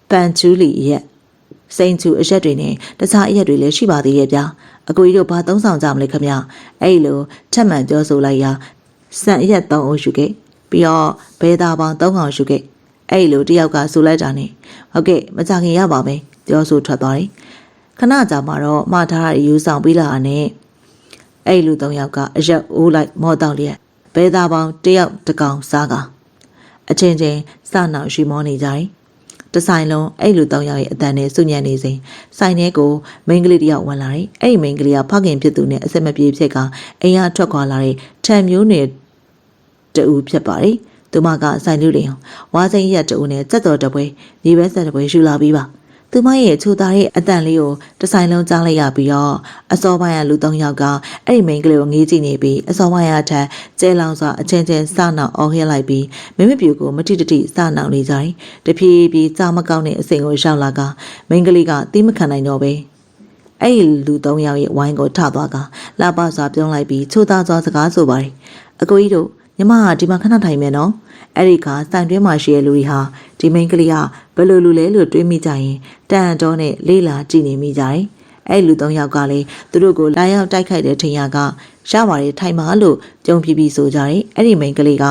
ပန်ချူလီရက်စိန်ချူအရက်တွေနဲ့တခြားအရက်တွေလည်းရှိပါသေးရဲ့ဗျာအကိုကြီးတို့ဘာသုံးဆောင်ကြမလဲခင်ဗျအဲ့လိုထက်မှန်ပြောဆိုလိုက်ရာစံအရက်3အုပ်ရှုခဲ့ပြီးတော့ဘဲသားပေါင်း3ကောင်ရှုခဲ့အဲ့လိုတယောက်ကဆိုလိုက်တာနဲ့ဟုတ်ကဲ့မကြခင်ရပါမယ်ပြောဆိုထွက်သွားတယ်ခဏကြာမှတော့မှားထားရယူဆောင်ပြီးလာတာနဲ့အဲ့လူ3ယောက်ကအရက်အိုးလိုက်မော်တောက်လျက်ဘ ဘဲသားပေါင်းတယောက်တကောင်စားကအချင်းချင်းစနောက်ရှိမောနေကြတယ်တဆိုင်လုံးအဲ့လူ3ယောက်ရဲ့အတန်နဲ့စုညံ့နေစဉ်ဆိုင်ထဲကိုမိန်းကလေးတယောက်ဝင်လာတယ်အဲ့ဒီမိန်းကလေးကဖခင်ဖြစ်သူနဲ့အဆက်မပြေဖြစ်ကအိမ်ကထွက်ခွာလာတဲ့ထံမျိုးနယ်တူဖြစ်ပါတယ်သူမကဆိုင်လူတွေဝါစိန်ရက်တူနဲ့စက်တော်တပွဲမြေပဲဆက်တပွဲရှူလာပြီးပါသူမရဲ့ချိုသားရဲ့အတန်လေးကိုတဆိုင်လုံးကြားလိုက်ရပြီးတော့အစောပိုင်းကလူ3ယောက်ကအဲ့ဒီမိန်းကလေးကိုငေးကြည့်နေပြီးအစောပိုင်းကထက်ကျဲလောင်စွာအချင်းချင်းစနောက်အော်ဟဲလိုက်ပြီးမင်းမပြူကိုမတိတတိစနောက်နေကြတယ်တဖြည်းဖြည်းကြားမကောင်းတဲ့အစိမ်ကိုရောက်လာကမိန်းကလေးကတီးမခံနိုင်တော့ပဲအဲ့ဒီလူ3ယောက်ရဲ့ဝိုင်းကိုထသွားကလာပစွာပြုံးလိုက်ပြီးချိုသားစွာစကားဆိုပါတယ်အကိုကြီးတို့ညီမကဒီမှာခဏထိုင်မယ်နော်အဲ့ဒီကစိုင်တွင်းမှာရှိတဲ့လူတွေဟာဒီမိန်းကလေးကဘယ်လိုလူလဲလို့တွေးမိကြရင်တန်တော်နဲ့လေးလာကြည့်နေမိကြတယ်အဲ့လူ3ယောက်ကလည်းသူတို့ကိုလာရောက်တိုက်ခိုက်တဲ့ထင်ရကရပါတယ်ထိုင်ပါလို့ကြုံပြပြီးဆိုကြတယ်အဲ့ဒီမိန်းကလေးက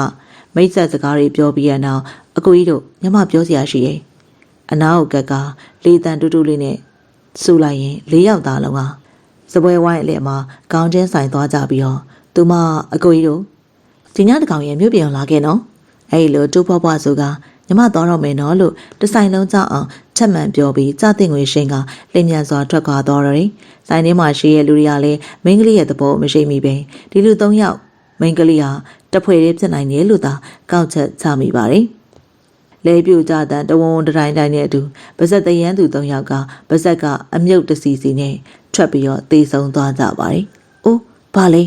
မိတ်ဆက်စကားတွေပြောပြီးရနောက်အကိုကြီးတို့ညီမပြောစရာရှိရဲ့အနာကိုကက်ကလေတန်တူတူလေးနဲ့ဆူလိုက်ရင်4ယောက်သားလုံးကစပွဲဝိုင်းအလက်မှာခေါင်းချင်းဆိုင်သွားကြပြီးတော့သူမအကိုကြီးတို့ဒီညတကောင်ရဲ့မြို့ပြင်လာခဲ့နော်အဲ့လိုတူဖွားဖွားဆိုကညီမသွားတော့မယ်နော်လို့တဆိုင်လုံးကြောက်အောင်ချက်မှန်ပြောပြီးကြတဲ့ငွေရှင်းကလင်းမြန်စွာထွက်ခွာသွားတော့တယ်ဆိုင်ထဲမှာရှိရဲ့လူတွေကလည်းမိန်းကလေးရဲ့သဘောမရှိမိပဲဒီလူ3ယောက်မိန်းကလေးဟာတဖွဲလေးဖြစ်နိုင်တယ်လို့သာကောက်ချက်ချမိပါတယ်လဲပြူကြတဲ့တဝုံတတိုင်းတိုင်းနဲ့အတူပါဇက်တရန်သူ3ယောက်ကပါဇက်ကအမြုပ်တစီစီနဲ့ထွက်ပြီးတော့တေဆုံးသွားကြပါတယ်။အိုးဘာလဲ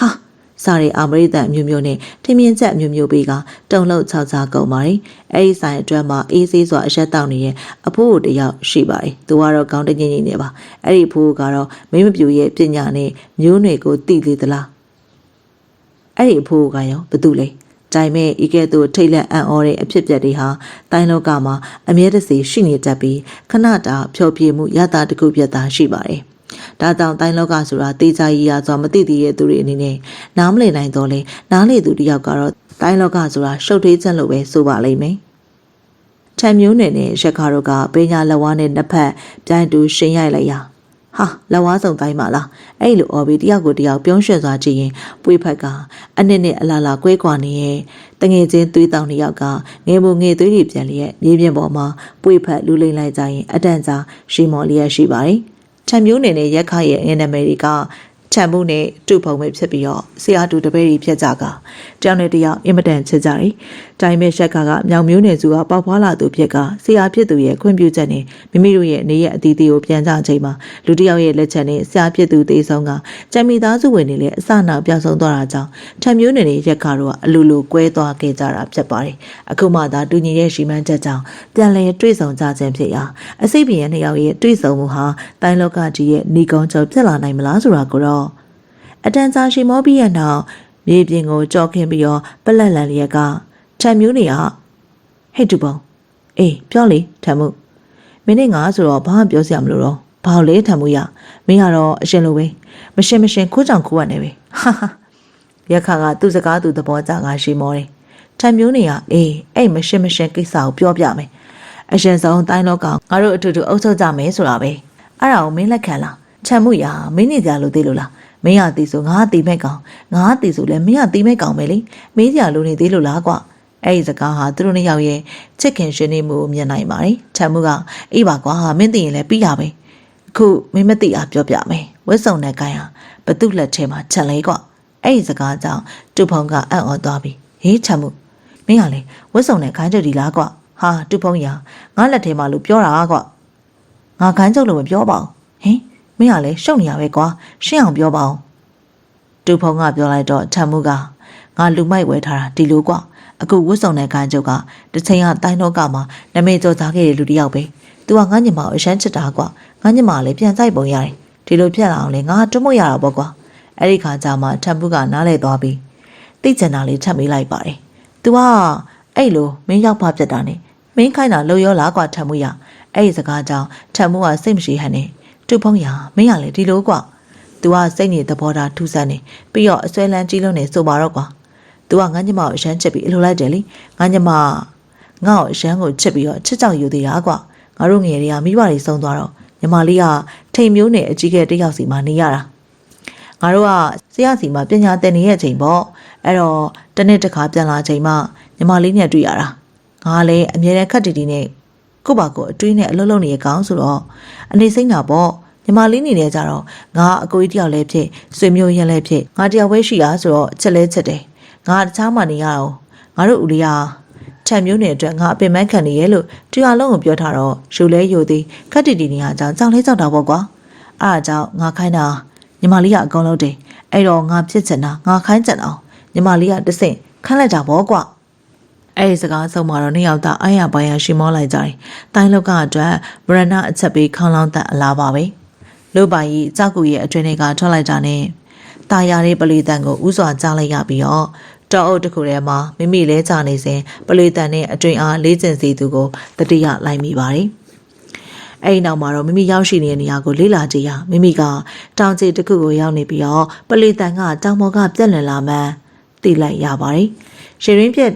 ဟာစားရအာမရိတန်မျိုးမျိုးနဲ့ထင်းမြင့်ချက်မျိုးမျိုးပေးကတုံလို့6ချကုန်ပါတယ်။အဲဒီဆိုင်အတွက်မှာအေးဆေးစွာအရက်တောက်နေရဲ့အဖိုးတယောက်ရှိပါတယ်။သူကတော့ကောင်းတငင်းငင်းနေပါ။အဲ့ဒီအဖိုးကတော့မင်းမပြူရဲ့ပညာနဲ့မျိုးနွယ်ကိုတိလေသလား။အဲ့ဒီအဖိုးကရောဘာတူလဲ။ဒါပေမဲ့ဤကဲ့သို့ထိတ်လက်အံ့ဩတဲ့အဖြစ်ပြက်တွေဟာတိုင်းလောကမှာအမြဲတစေရှိနေတတ်ပြီးခဏတာဖျော်ဖြေမှုရတာတခုပြတ်တာရှိပါတယ်။ဒါကြောင့်တိုင်းလောကဆိုတာတေချာကြီးရာစွာမသိသေးတဲ့သူတွေအနေနဲ့နားမလည်နိုင်တော့လေနားလေသူတယောက်ကတော့တိုင်းလောကဆိုတာရှုပ်ထွေးချက်လို့ပဲဆိုပါလိမ့်မယ်။ထံမျိုးနယ်နဲ့ရက်ခါတို့ကပေးညာလက်ဝါးနဲ့နှစ်ဖက်ပြိုင်တူရှင်ရိုက်လိုက်ရဟာလက်ဝါးစုံတိုင်းပါလားအဲ့လိုအော်ပြီးတယောက်ကိုတယောက်ပြုံးရွှဲစွာကြည့်ရင်ပွေဖက်ကအနစ်နဲ့အလာလာကွဲကွာနေရဲ့တငယ်ချင်းသွေးတောင်တယောက်ကငယ်မို့ငယ်သွေးတွေပြန်လျက်မြေပြင်ပေါ်မှာပွေဖက်လူလိမ့်လိုက်ကြရင်အတန်ကြာရှိမော်လျက်ရှိပါတယ်ထံမျိုးနယ်နဲ့ရက်ခါရဲ့အင်နမေရိကထံမှုနဲ့တူဖုံပဲဖြစ်ပြီးတော့ဆရာတူတပည့်ကြီးဖြစ်ကြကတယောက်နဲ့တယောက်အင်မတန်ချစ်ကြတယ်။တိုင်းမဲ့ရက်ကမြောင်မျိုးနယ်စုကပေါက်ဖွားလာသူဖြစ်ကဆရာဖြစ်သူရဲ့ခွင့်ပြုချက်နဲ့မိမိတို့ရဲ့နေရအသီးသီးကိုပြန်ကြချိန်မှာလူတယောက်ရဲ့လက်ချက်နဲ့ဆရာဖြစ်သူတေဆုံးကကျန်မိသားစုဝင်တွေလည်းအစနောက်ပြောင်းဆုံးသွားတာကြောင့်ထံမျိုးနယ်နဲ့ရက်ခါတို့ကအလူလူကွဲသွားခဲ့ကြတာဖြစ်ပါတယ်။အခုမှသာတူညီရဲ့ရှိမှန်းချက်ကြောင့်ပြန်လည်တွေ့ဆုံကြခြင်းဖြစ်ရာအစိပ်ပြင်းရဲ့နှစ်ယောက်ရဲ့တွေ့ဆုံမှုဟာတိုင်းလောကကြီးရဲ့ဏီကုံကျော်ဖြစ်လာနိုင်မလားဆိုတာကိုတော့အတန်ကြာရှိမောပြီးရနောက်မြေပြင်ကိုကြောက်ခင်းပြီးတော့ပလက်လန်လျက်ကထံမျိုးနေကဟဲ့တူပုံအေးပြောလေထံမှုမိနစ်9ဆိုတော့ဘာမှပြောစရာမလိုတော့ဘာလို့လဲထံမှုရမင်းကတော့အရှင်လိုပဲမရှင်ခိုးကြောင်ခိုးရနေပဲဟာဟာရက်ခါကသူ့စကားသူသဘောကျကရှိမောတယ်ထံမျိုးနေကအေးအဲ့မရှင်ကိစ္စကိုပြောပြမယ်အရှင်ဆုံးတိုင်းလောကငါတို့အတူတူအုပ်ချုပ်ကြမယ်ဆိုတာပဲအဲ့ဒါကိုမင်းလက်ခံလားထံမှုရမင်းနေကြလို့သိလို့လားမင်းရသည်ဆိုငါတီမဲ့ကောင်ငါတီဆိုလည်းမင်းရတီမဲ့ကောင်ပဲလေမင်းကြလို့နေသေးလို့လားကွာအဲ့ဒီစကားဟာသူတို့နှစ်ယောက်ရဲ့ချစ်ခင်ရှင်နေမှုကိုမြင်နိုင်ပါတယ်ထံမှုကအေးပါကွာမင်းသိရင်လည်းပြီးရပဲအခုမင်းမသိအားပြောပြမယ်ဝက်စုံတဲ့ကိုင်းဟာဘသူ့လက်ထဲမှာချက်လဲကွာအဲ့ဒီစကားကြောင့်တူဖုံကအံ့ဩသွားပြီးဟေးထံမှုမင်းကလည်းဝက်စုံတဲ့ခိုင်းကြဒီလားကွာဟာတူဖုံရငါလက်ထဲမှာလို့ပြောတာကွာငါခိုင်းကြလို့မပြောပါဘူးဟင်မင်းကလည်းရှုပ်နေရပဲကွာရှင်းအောင်ပြောပါအောင်တူဖုံကပြောလိုက်တော့ထံမှုကငါလူမိုက်ဝဲထားတာဒီလိုကွာအခုဝတ်စုံတဲ့ခိုင်းချုပ်ကတချိန်ကတိုင်းတော့ကမှာနမေကြော်သားခဲ့တဲ့လူတယောက်ပဲသူကငါညမကိုအရှမ်းချစ်တာကွာငါညမလည်းပြန်ကြိုက်ပုံရတယ်ဒီလိုဖြစ်လာအောင်လေငါတွတ်မို့ရတာပေါ့ကွာအဲ့ဒီခါကျမှထံမှုကနားလဲသွားပြီးသိကျင်တာလေးထပ်မေးလိုက်ပါတယ်သူကအဲ့လိုမင်းရောက်ဖပြတ်တာနဲ့မင်းခိုင်းတာလှုပ်ရောလားကွာထံမှုရအဲ့ဒီစကားကြောင့်ထံမှုကစိတ်မရှိဟန်နဲ့တူဖုံးရမင်းရလေဒီလိုကွာ तू ကစိတ်နေသဘောထားထူးဆန်းနေပြီးတော့အစွဲလန်းကြီးလုံးနေဆိုပါတော့ကွာ तू ကငါညမကိုအရှမ်းချက်ပြီးအလိုလိုက်တယ်လေငါညမငါ့ကိုအရှမ်းကိုချက်ပြီးတော့ချစ်ကြောင်ယူသေးတာကွာငါတို့ငယ်တွေကမိဘတွေဆုံးသွားတော့ညီမလေးကထိန်မျိုးနဲ့အကြီးကဲတယောက်စီမှာနေရတာ ငါတို့ကဆရာစီမှာပညာသင်နေတဲ့အချိန်ပေါ့အဲ့တော့တစ်နေ့တစ်ခါပြန်လာချိန်မှညီမလေးနဲ့တွေ့ရတာငါလည်းအမြဲတမ်းခက်တီတီနဲ့ကို့ဘာကိုအတွေးနဲ့အလုံးလုံးနေရကောင်းဆိုတော့အနေစိမ့်တာပေါ့ညီမလေးနေနေကြတော့ငါအကိုကြီးတယောက်လည်းဖြစ်ဆွေမျိုးရင်လည်းဖြစ်ငါတယောက်ပဲရှိရဆိုတော့ချက်လဲချက်တယ်ငါတခြားမှနေရအောင်ငါတို့ဦးလေးကထံမျိုးနဲ့အတွက်ငါအပင်ပန်းခံနေရဲ့လို့တရားလုံးကိုပြောထားတော့ယူလဲယူသည်ခက်တီတီနေရကြောင်းကြောက်လဲကြောက်တာပေါ့ကွာအဲ့ဒါကြောင့်ငါခိုင်းတာညီမလေးကအကုန်လုံးတယ်အဲ့တော့ငါဖြစ်ချင်တာငါခိုင်းချင်အောင်ညီမလေးကတဆင့်ခန့်လိုက်တာပေါ့ကွာအဲ့ဒီစကားဆုံးမှာတော့နှစ်ယောက်သားအားရပါရရှိမောလိုက်ကြတယ်တိုင်းလောကအတွက်ဗရဏအချက်ပေးခေါင်းလောင်းတဲ့အလားပါပဲလူပိုင်ကြီးကြောက်ကူရဲ့အတွင်းတွေကထွက်လိုက်တာနဲ့တာယာလေးပလီတန်ကိုဥစွာကြားလိုက်ရပြီးတော့တောအုပ်တစ်ခုထဲမှာမိမိလဲချနေစဉ်ပလီတန်နဲ့အတွင်းအားလေးကျင်စီသူကိုတတိယလိုက်မိပါတယ်အဲ့ဒီနောက်မှာတော့မိမိရောက်ရှိနေတဲ့နေရာကိုလေ့လာကြည့်ရမိမိကတောင်ကျတစ်ခုကိုရောက်နေပြီးတော့ပလီတန်ကတောင်ပေါ်ကပြက်လည်လာမှန်းသိလိုက်ရပါတယ်ရှယ်ရင်းပြက်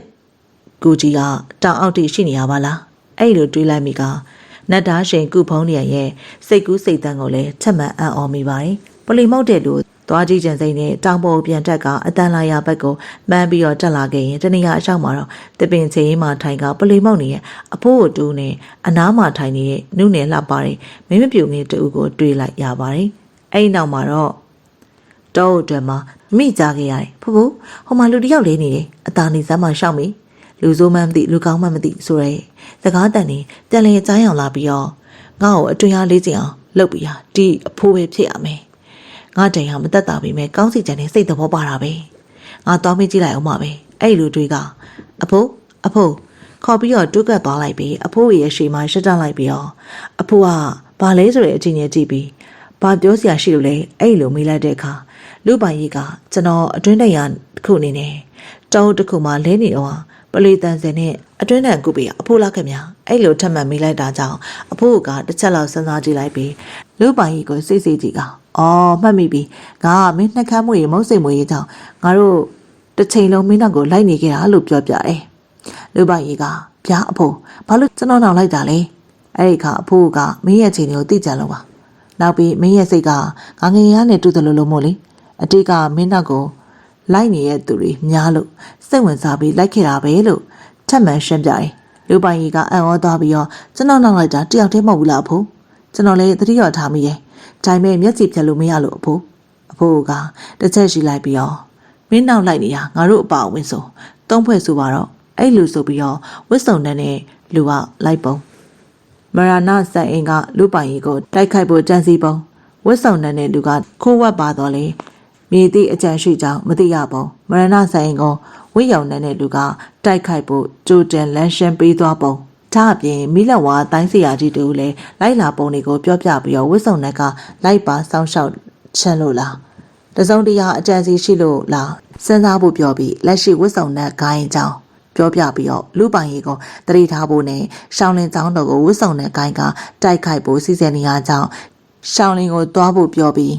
ကူကြီးကတောင်အောက်ထိရှိနေရပါလားအဲ့လိုတွေးလိုက်မိကနတ်သားရှင်ကုဖုံးနေရဲ့စိတ်ကူးစိတ်တန်းကိုလည်းချက်မှန်အံ့ဩမိပါတယ်ပလီမောက်တဲ့လူသွားကြည့်ကြစိမ့်နဲ့တောင်ပေါ်ပြန်တက်ကအတန်လာရဘက်ကိုမှန်းပြီးတော့တက်လာခဲ့ရင်တနေရာအရှောက်မှာတော့တပင်ချေးမှထိုင်ကပလီမောက်နေရဲ့အဖိုးကိုတူးနဲ့အနားမှာထိုင်နေတဲ့နုနယ်လှပါတယ်မင်းမပြူငယ်တူကိုတွေးလိုက်ရပါတယ်အဲ့ဒီနောက်မှာတော့တောအုပ်တွေမှာမိကြခဲ့ရတယ်ဖူဖူဟိုမှာလူတယောက်လေးနေတယ်အသာနေစမ်းမှရှောက်မိလူဆိုးမှန်းမသိလူကောင်းမှန်းမသိဆိုရဲစကားတန်နေပြန်လေအကြိုင်းအောင်လာပြီးတော့ငါ့ကိုအတွင်အားလေးချင်အောင်လုပ်ပြီးဟာဒီအဖိုးပဲဖြစ်ရမယ်ငါတိုင်ဟာမတက်တာပြီမဲ့ကောင်းစီချန်နဲ့စိတ်သဘောပါတာပဲငါတောင်းမကြည့်လိုက်အောင်ပါပဲအဲ့လိုတွေကအဖိုးခေါ်ပြီးတော့တွက်ကပ်သွားလိုက်ပြီးအဖိုးရဲ့ရှေ့မှာရှက်တက်လိုက်ပြီးတော့အဖိုးကဘာလဲဆိုတဲ့အချင်းချင်းကြည့်ပြီးဘာပြောစရာရှိလို့လဲအဲ့လိုမေးလိုက်တဲ့အခါလူပိုင်ကြီးကကျွန်တော်အတွင်းတရားတစ်ခုအနေနဲ့တောတစ်ခုမှလဲနေတော့ပလီတန်စင်နဲ့အတွင်းတန်ကုပေးအဖိုးလားခင်ဗျာအဲ့လိုထပ်မံမေးလိုက်တာကြောင့်အဖိုးကတစ်ချက်လောက်စဉ်းစားကြည့်လိုက်ပြီးလူပိုင်ကြီးကိုစိတ်ကြည့်ကအော်မှတ်မိပြီငါမင်းနှက်ခမ်းမွေမုတ်စိတ်မွေကြောင့်ငါတို့တစ်ချိန်လုံးမင်းနောက်ကိုလိုက်နေခဲ့တာလို့ပြောပြတယ်လူပိုင်ကြီးကဗျာအဖိုးဘာလို့ကျွန်တော်နောက်လိုက်တာလဲအဲ့ဒီခါအဖိုးကမင်းရဲ့ချိန်ကိုသိကြလို့ပါနောက်ပြီးမင်းရဲ့စိတ်ကငါငယ်ရနဲ့တူတယ်လို့မို့လေအတိတ်ကမင်းနောက်ကိုလိုက်နေတဲ့သူတွေများလို့စိတ်ဝင်စားပြီးလိုက်ခဲ့တာပဲလို့ထပ်မံရှင်းပြတယ်လူပိုင်ကြီးကအံ့ဩသွားပြီးတော့ကျွန်တော်နောက်လိုက်တာတယောက်တည်းမဟုတ်ဘူးလားအဖိုးကျွန်တော်လည်းသတိရထားမိရဲ့ဒါပေမဲ့မျက်စိဖြတ်လို့မရလို့အဖိုးကတစ်ချက်ရှိလိုက်ပြီးတော့မင်းနောက်လိုက်နေတာငါတို့အပါအဝင်ဆိုသုံးဖွဲ့ဆိုပါတော့အဲ့လူဆိုပြီးတော့ဝစ်စုံတဲ့လူကလိုက်ပုံမရဏစံအင်းကလူပိုင်ကြီးကိုတိုက်ခိုက်ဖို့ကြံစီပုံဝစ်စုံတဲ့လူကခိုးဝက်ပါတော့လေမြေတိအကြံရှိကြောင်းမသိရပုံမရဏစံအင်းကိုဝိရောင်တဲ့လူကတိုက်ခိုက်ဖို့ကြိုတင်လမ်းရှင်းပေးသွားပုံဒါအပြင်မိလက်ဝါတိုင်းစရာကြီးတူလည်းလိုက်လာပုံတွေကိုပြောပြပြီးတော့ဝစ်စုံနဲ့ကလိုက်ပါစောင့်ရှောက်ချက်လို့လားတစုံတရာအကြံစီရှိလို့လားစဉ်းစားဖို့ပြောပြီးလက်ရှိဝစ်စုံနဲ့ဂိုင်းကြောင်းပြောပြပြီးတော့လူပိုင်ကြီးကိုတတိထားဖို့နဲ့ရှောင်းလင်းကျောင်းတော်ကိုဝစ်စုံနဲ့ဂိုင်းကတိုက်ခိုက်ဖို့စီစဉ်နေရကြောင်းရှောင်းလင်းကိုသွားဖို့ပြောပြီ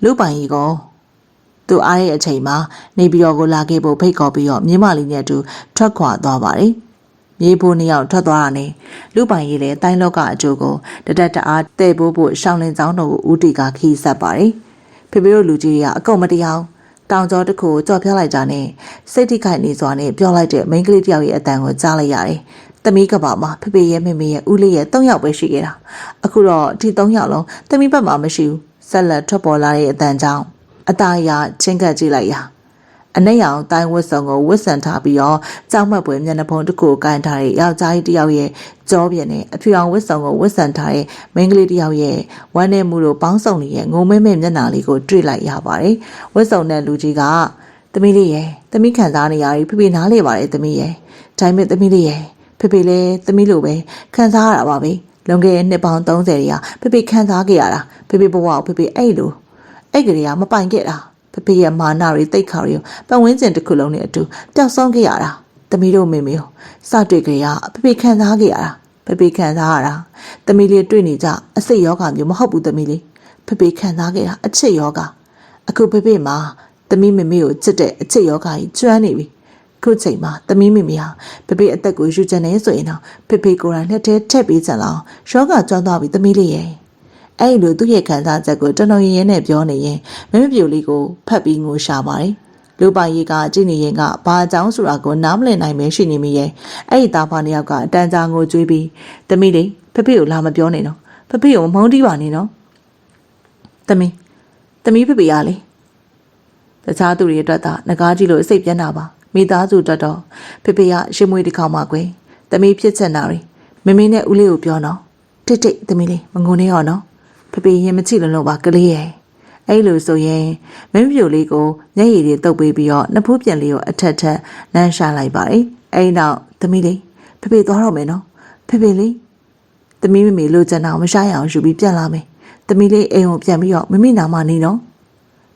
းလူပိုင်ကြီးကိုသူအားရဲ့အချိန်မှာနေပြည်တော်ကိုလာခဲ့ဖို့ဖိတ်ခေါ်ပြီးတော့မြင်းမလေးနဲ့အတူထွက်ခွာသွားပါတယ်မြေဖိုးနှစ်ယောက်ထွက်သွားတာနဲ့လူပိုင်ကြီးလည်းတိုင်းလောကအကျိုးကိုတတက်တအားတဲ့ဖို့ရှောင်းလင်းကျောင်းတော်ကိုဦးတီကခီးဆက်ပါတယ်ဖေဖေတို့လူကြီးတွေကအကုန်မတရားတောင်ကျော်တစ်ခုကိုကြော်ပြလိုက်ကြနဲ့စိတ်ထိခိုက်နေစွာနဲ့ပြောလိုက်တဲ့မိန်းကလေးတယောက်ရဲ့အတန်ကိုကြားလိုက်ရတယ်။သမီးကပါမှာဖေဖေရဲ့မေမေရဲ့ဦးလေးရဲ့၃ယောက်ပဲရှိခဲ့တာ။အခုတော့ဒီ၃ယောက်လုံးသမီးဘက်မှာမရှိဘူး။ဆက်လက်ထွက်ပေါ်လာတဲ့အတန်ကြောင့်အသားရချင်းကပ်ကြည့်လိုက်ရအနက်ရောင်တိုင်းဝတ်စုံကိုဝတ်ဆင်ထားပြီးတော့ကြောက်မှတ်ပွဲမျက်နှာဖုံးတစ်ခုကိုကန်ထားတဲ့ယောက်ျားကြီးတစ်ယောက်ရဲ့ကြောပြင်းနဲ့အဖြူအောင်ဝတ်စုံကိုဝတ်ဆင်ထားတဲ့မိန်းကလေးတစ်ယောက်ရဲ့ဝမ်းနဲ့မှုတို့ပေါင်းစုံနေတဲ့ငုံမဲမဲမျက်နှာလေးကိုတွေ့လိုက်ရပါတယ်ဝတ်စုံတဲ့လူကြီးကသမီးလေးရဲ့သမီးခံစားနေရပြီဖေဖေနားလေပါတယ်သမီးရဲ့ဒါပေမဲ့သမီးလေးရဲ့ဖေဖေလည်းသမီးလိုပဲခံစားရတာပါပဲလွန်ခဲ့တဲ့နှစ်ပေါင်း30ရာဖေဖေခံစားခဲ့ရတာဖေဖေဘဝကိုဖေဖေအဲ့ကလေးကမပိုင်ခဲ့တာဖေဖေရဲ့မာနတွေတိတ်ခါတွေပတ်ဝန်းကျင်တစ်ခုလုံးနဲ့အတူပျောက်ဆုံးခဲ့ရတာသမီးတို့မေမေကိုစတွေ့ကြရဖေဖေခံစားခဲ့ရတာဖေဖေခံစားရတာသမီးလေးတွေ့နေကြအစိတ်ယောဂမျိုးမဟုတ်ဘူးသမီးလေးဖေဖေခံစားခဲ့တာအချစ်ယောဂအခုဖေဖေမှာသမီးမေမေကိုချစ်တဲ့အချစ်ယောဂကြီးကျွမ်းနေပြီခုချိန်မှာသမီးမေမေဟာဖေဖေအသက်ကိုယူချင်နေဆိုရင်တော့ဖေဖေကိုယ်တိုင်လက်ထဲထည့်ပေးကြလောက်ယောဂကျွမ်းသွားပြီသမီးလေးရဲ့ အဲ့လိုသူ့ရဲ့ခံစားချက်ကိုတော်တော်ရင်နဲ့ပြောနေရင်မင်းမပြိုလေးကိုဖတ်ပြီးငိုရှာပါတယ်လူပိုင်ရီကကြည့်နေရင်ကဘာအကြောင်းဆိုတာကိုနားမလည်နိုင်မဲရှိနေမိရဲ့အဲ့ဒီသားဖားနှစ်ယောက်ကအတန်ကြာငိုကြွေးပြီးသမီးလေးဖေဖေကိုလာမပြောနေနော်ဖေဖေကိုမုန်းတီးပါနဲ့နော်သမီးဖေဖေရလေတခြားသူတွေအတွက်သာငကားကြည့်လို့စိတ်ပြန်းတာပါမိသားစုအတွက်တော့ဖေဖေကရှင်းမွေးတစ်ခေါက်မှကွယ်သမီးဖြစ်ချင်တာတွေမမေနဲ့ဦးလေးကိုပြောနော်တိတ်သမီးလေးမငုံနေရောနော်ဖေဖေရင်မချိလို့ပါကလေးရဲ့အဲ့လိုဆိုရင်မင်းပြိုလေးကိုမျက်ရည်တွေတုပ်ပေးပြီးတော့နှစ်ဖူးပြန်လေးကိုအထက်လမ်းရှာလိုက်ပါတယ်အဲ့နောက်သမီးလေးဖေဖေသွားတော့မယ်နော်ဖေဖေလေးသမီးမမေလိုချင်တာမရှာရအောင်ယူပြီးပြန်လာမယ်သမီးလေးအိမ်ကိုပြန်ပြီးတော့မမေနာမနေနော်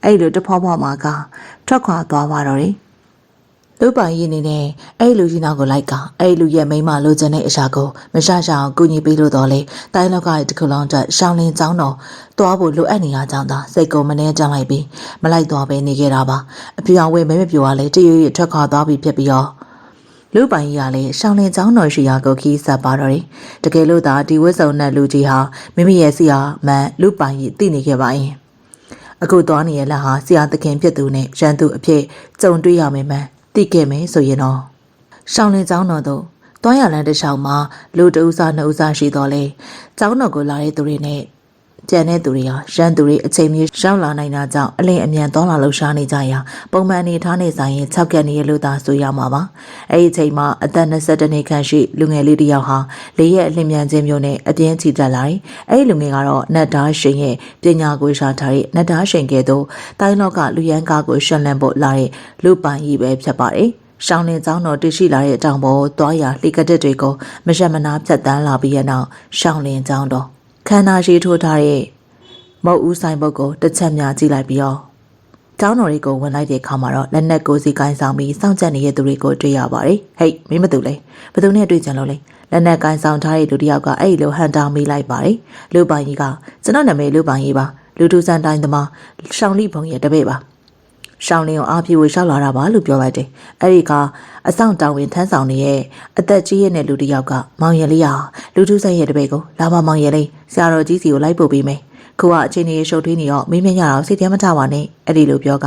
အဲ့လိုတဖွာဖွာမှာကထွက်ခွာသွားပါတော့တယ်လူပိုင်ရင်းနေနဲ့အဲ့လူကြီးနောက်ကိုလိုက်ကအဲ့လူရဲ့မိန်းမလိုချင်တဲ့အရာကိုမရှာရှာအောင်ကူညီပေးလို့တော့လေတိုင်းလောက်ကတစ်ခုလုံးအတွက်ရှောင်းလင်းចောင်းတော်သွားဖို့လိုအပ်နေရကြောင်းသာစိတ်ကိုမနှဲကြလိုက်ပြီးမလိုက်သွားပဲနေခဲ့တာပါအပြောင်းဝဲမဲမပြောရလဲတရွေ့ထွက်ခွာသွားပြီးဖြစ်ပြီးတော့လူပိုင်ကြီးကလည်းရှောင်းလင်းចောင်းတော်ရှိရာကိုခီးဆက်ပါတော့တယ်တကယ်လို့သာဒီဝတ်စုံနဲ့လူကြီးဟာမိမိရဲ့စီယာမန်လူပိုင်ကြီးသိနေခဲ့ပါရင်အခုသွားနေရလက်ဟာဆရာသခင်ဖြစ်သူနဲ့ရန်သူအဖြစ်ကြုံတွေ့ရမယ်မှန်သိခဲ့မယ်ဆိုရင်တော့ရှောင်းလင်းចောင်းတော်တို့တွားရလန်းတစ်လျှောက်မှာလူတဦးစားနှစ်ဦးစားရှိတော့လေចောင်းတော်ကိုလာတဲ့သူတွေနဲ့ကျန်တဲ့သူတွေဟာရန်သူတွေအချိန်မျိုးရောက်လာနိုင်တာကြောင့်အလင်းအမြန်သွားလာလှုပ်ရှားနေကြရာပုံမှန်အနေထားနေဆိုင်ရင်6ကက်နေရလို့သာဆိုရမှာပါအဲ့ဒီအချိန်မှာအသက်22နှစ်ခန့်ရှိလူငယ်လေးတစ်ယောက်ဟာလေးရဲ့အလင်းမြန်ခြင်းမျိုးနဲ့အပြင်းချီတက်လာတယ်အဲ့ဒီလူငယ်ကတော့နတ်သားရှင်ရဲ့ပညာကိုရှာထားတဲ့နတ်သားရှင်ကဲ့သို့တိုင်းလောက်ကလူရန်ကားကိုရှင်းလန်းဖို့လာတဲ့လူပိုင်ကြီးပဲဖြစ်ပါတယ်ရှောင်းလင်းចောင်းတော်တရှိလာတဲ့အတောင်ပေါ်သွားရလှိကတက်တွေကိုမရှက်မနာဖြတ်တန်းလာပြီးရနောက်ရှောင်းလင်းចောင်းတော်ခန္ဓာရှိထိုးထားတဲ့မုတ်ဦးဆိုင်ဘုတ်ကိုတစ်ချက်များကြည့်လိုက်ပြီးတော့ကျောင်းတော်တွေကိုဝင်လိုက်တဲ့အခါမှာတော့လက်နက်ကိုစီကိုင်းဆောင်ပြီးစောင့်ကြနေတဲ့သူတွေကိုတွေ့ရပါတယ်ဟိတ်မင်းမတူလေဘသူနဲ့တွေ့ကြလို့လေလက်နက်ကိုင်းဆောင်ထားတဲ့လူတစ်ယောက်ကအဲ့ဒီလိုဟန်တာမိလိုက်ပါတယ်လူပိုင်ကြီးကကျွန်တော်နာမည်လူပိုင်ကြီးပါလူတူစန်တိုင်းသမားရှောင်းလိဘုံရဲ့တပည့်ပါရှောင်းလင်းကိုအားပြေဝရှောက်လာတာပါလို့ပြောလိုက်တယ်အဲ့ဒီကအဆောင်တောင်ဝင်ထမ်းဆောင်နေရဲ့အသက်ကြီးရဲ့လူတစ်ယောက်ကမောင်ရလေးဟာလူတူဆိုင်ရဲ့တပည့်ကိုလာမမောင်ရလေးဆရာတော်ကြီးစီကိုလိုက်ပို့ပေးမယ်ခုကအချိန်ကြီးရှုပ်ထွေးနေတော့မင်းမရအောင်စိတ်ထဲမထပါနဲ့အဲ့ဒီလိုပြောက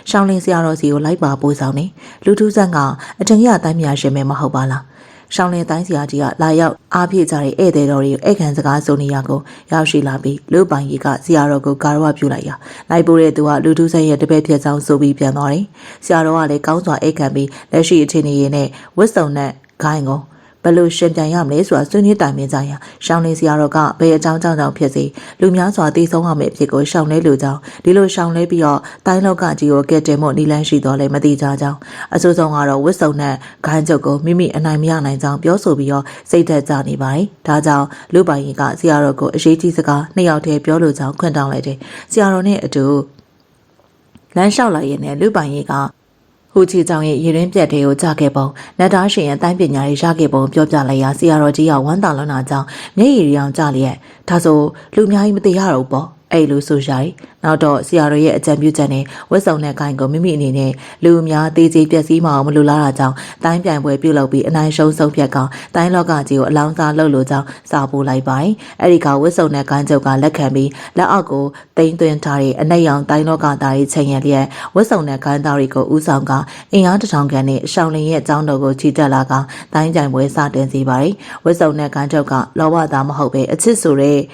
ရှောင်းလင်းဆရာတော်စီကိုလိုက်ပါပို့ဆောင်နေလူတူဆန်ကအထင်ရတိုင်းမြရှင်မဲမဟုတ်ပါလားရှောင်းလင်းတိုင်းဆရာကြီးကလာရောက်အားဖြည့်ကြတဲ့ဧည့်သည်တော်တွေကိုဧည့်ခံစကားဆိုနေရကိုရောက်ရှိလာပြီးလူပိုင်ကြီးကဆရာတော်ကိုကာရဝပြုလိုက်ရလိုက်ပို့တဲ့သူကလူတူဆန်ရဲ့တပည့်ဖြစ်ဆောင်ဆိုပြီးပြန်သွားတယ်ဆရာတော်ကလည်းကောင်းစွာဧည့်ခံပြီးလက်ရှိအခြေအနေရင်းနဲ့ဝတ်စုံနဲ့ဂိုင်းကိုဘယ်လိုရှင်ပြန်ရမလဲဆိုတာဆွေးနွေးတိုင်ပင်ကြရရှောင်းလင်းဆရာတော်ကဘယ်အကြောင်းကြောင့်ဖြစ်စေလူများစွာတည်ဆုံးရမယ့်အဖြစ်ကိုရှောင်းလဲလို့ကြောင်းဒီလိုရှောင်းလဲပြီးတော့တိုင်းလောက်ကကြီးကိုကဲတင်မှုနီလန်းရှိတော့လည်းမတိကြကြောင်းအဆိုးဆုံးကတော့ဝတ်စုံနဲ့ဂိုင်းချုပ်ကိုမိမိအနိုင်မရနိုင်ကြောင်းပြောဆိုပြီးတော့စိတ်သက်သာနေပါတယ်ဒါကြောင့်လူပိုင်ကြီးကဆရာတော်ကိုအရေးကြီးစကားနှစ်ယောက်တည်းပြောလို့ကြောင်းခွင့်တောင်းလိုက်တယ်ဆရာတော်နဲ့အတူလမ်းလျှောက်လာရင်လည်းလူပိုင်ကြီးကဟိုချီကြောင့်ရဲ့ရေရင်းပြက်တွေကိုကြားခဲ့ပုံနတ်သားရှင်ရဲ့တိုင်းပညာတွေရခဲ့ပုံပြောပြလိုက်ရာဆရာတော်ကြီးကဝမ်းသာလွန်တာကြောင့်မျက်ရည်ရောင်ကြလျက်ဒါဆိုလူအများကြီးမသိရတော့ပေါ့အဲ့လိုဆိုရိုက်နောက်တော့ဆရာတော်ရဲ့အကြံပြုချက်နဲ့ဝတ်စုံတဲ့ခိုင်ကိုမိမိအနေနဲ့လူအများသေးသေးပျက်စီးမအောင်မလိုလားတာကြောင့်တိုင်းပြိုင်ပွဲပြုလုပ်ပြီးအနိုင်ရှုံးဆုံးဖြတ်ကောင်တိုင်းလောကကြီးကိုအလောင်းစားလုပ်လို့ကြောင်းစာပို့လိုက်ပါတယ်အဲ့ဒီကဝတ်စုံတဲ့ခိုင်ချုပ်ကလက်ခံပြီးလက်အောက်ကိုတိမ့်သွင်းထားတဲ့အနက်ရောင်တိုင်းလောကသားရဲ့ချိန်ရလျက်ဝတ်စုံတဲ့ခိုင်သားတွေကိုဥဆောင်ကအင်အား1000ခန့်နဲ့ရှောင်းလင်းရဲ့အကြောင်းတော်ကိုချီတက်လာကတိုင်းပြိုင်ပွဲစတင်စေပါတယ်ဝတ်စုံတဲ့ခိုင်ချုပ်ကလောဘသားမဟုတ်ပဲအချစ်ဆိုတဲ့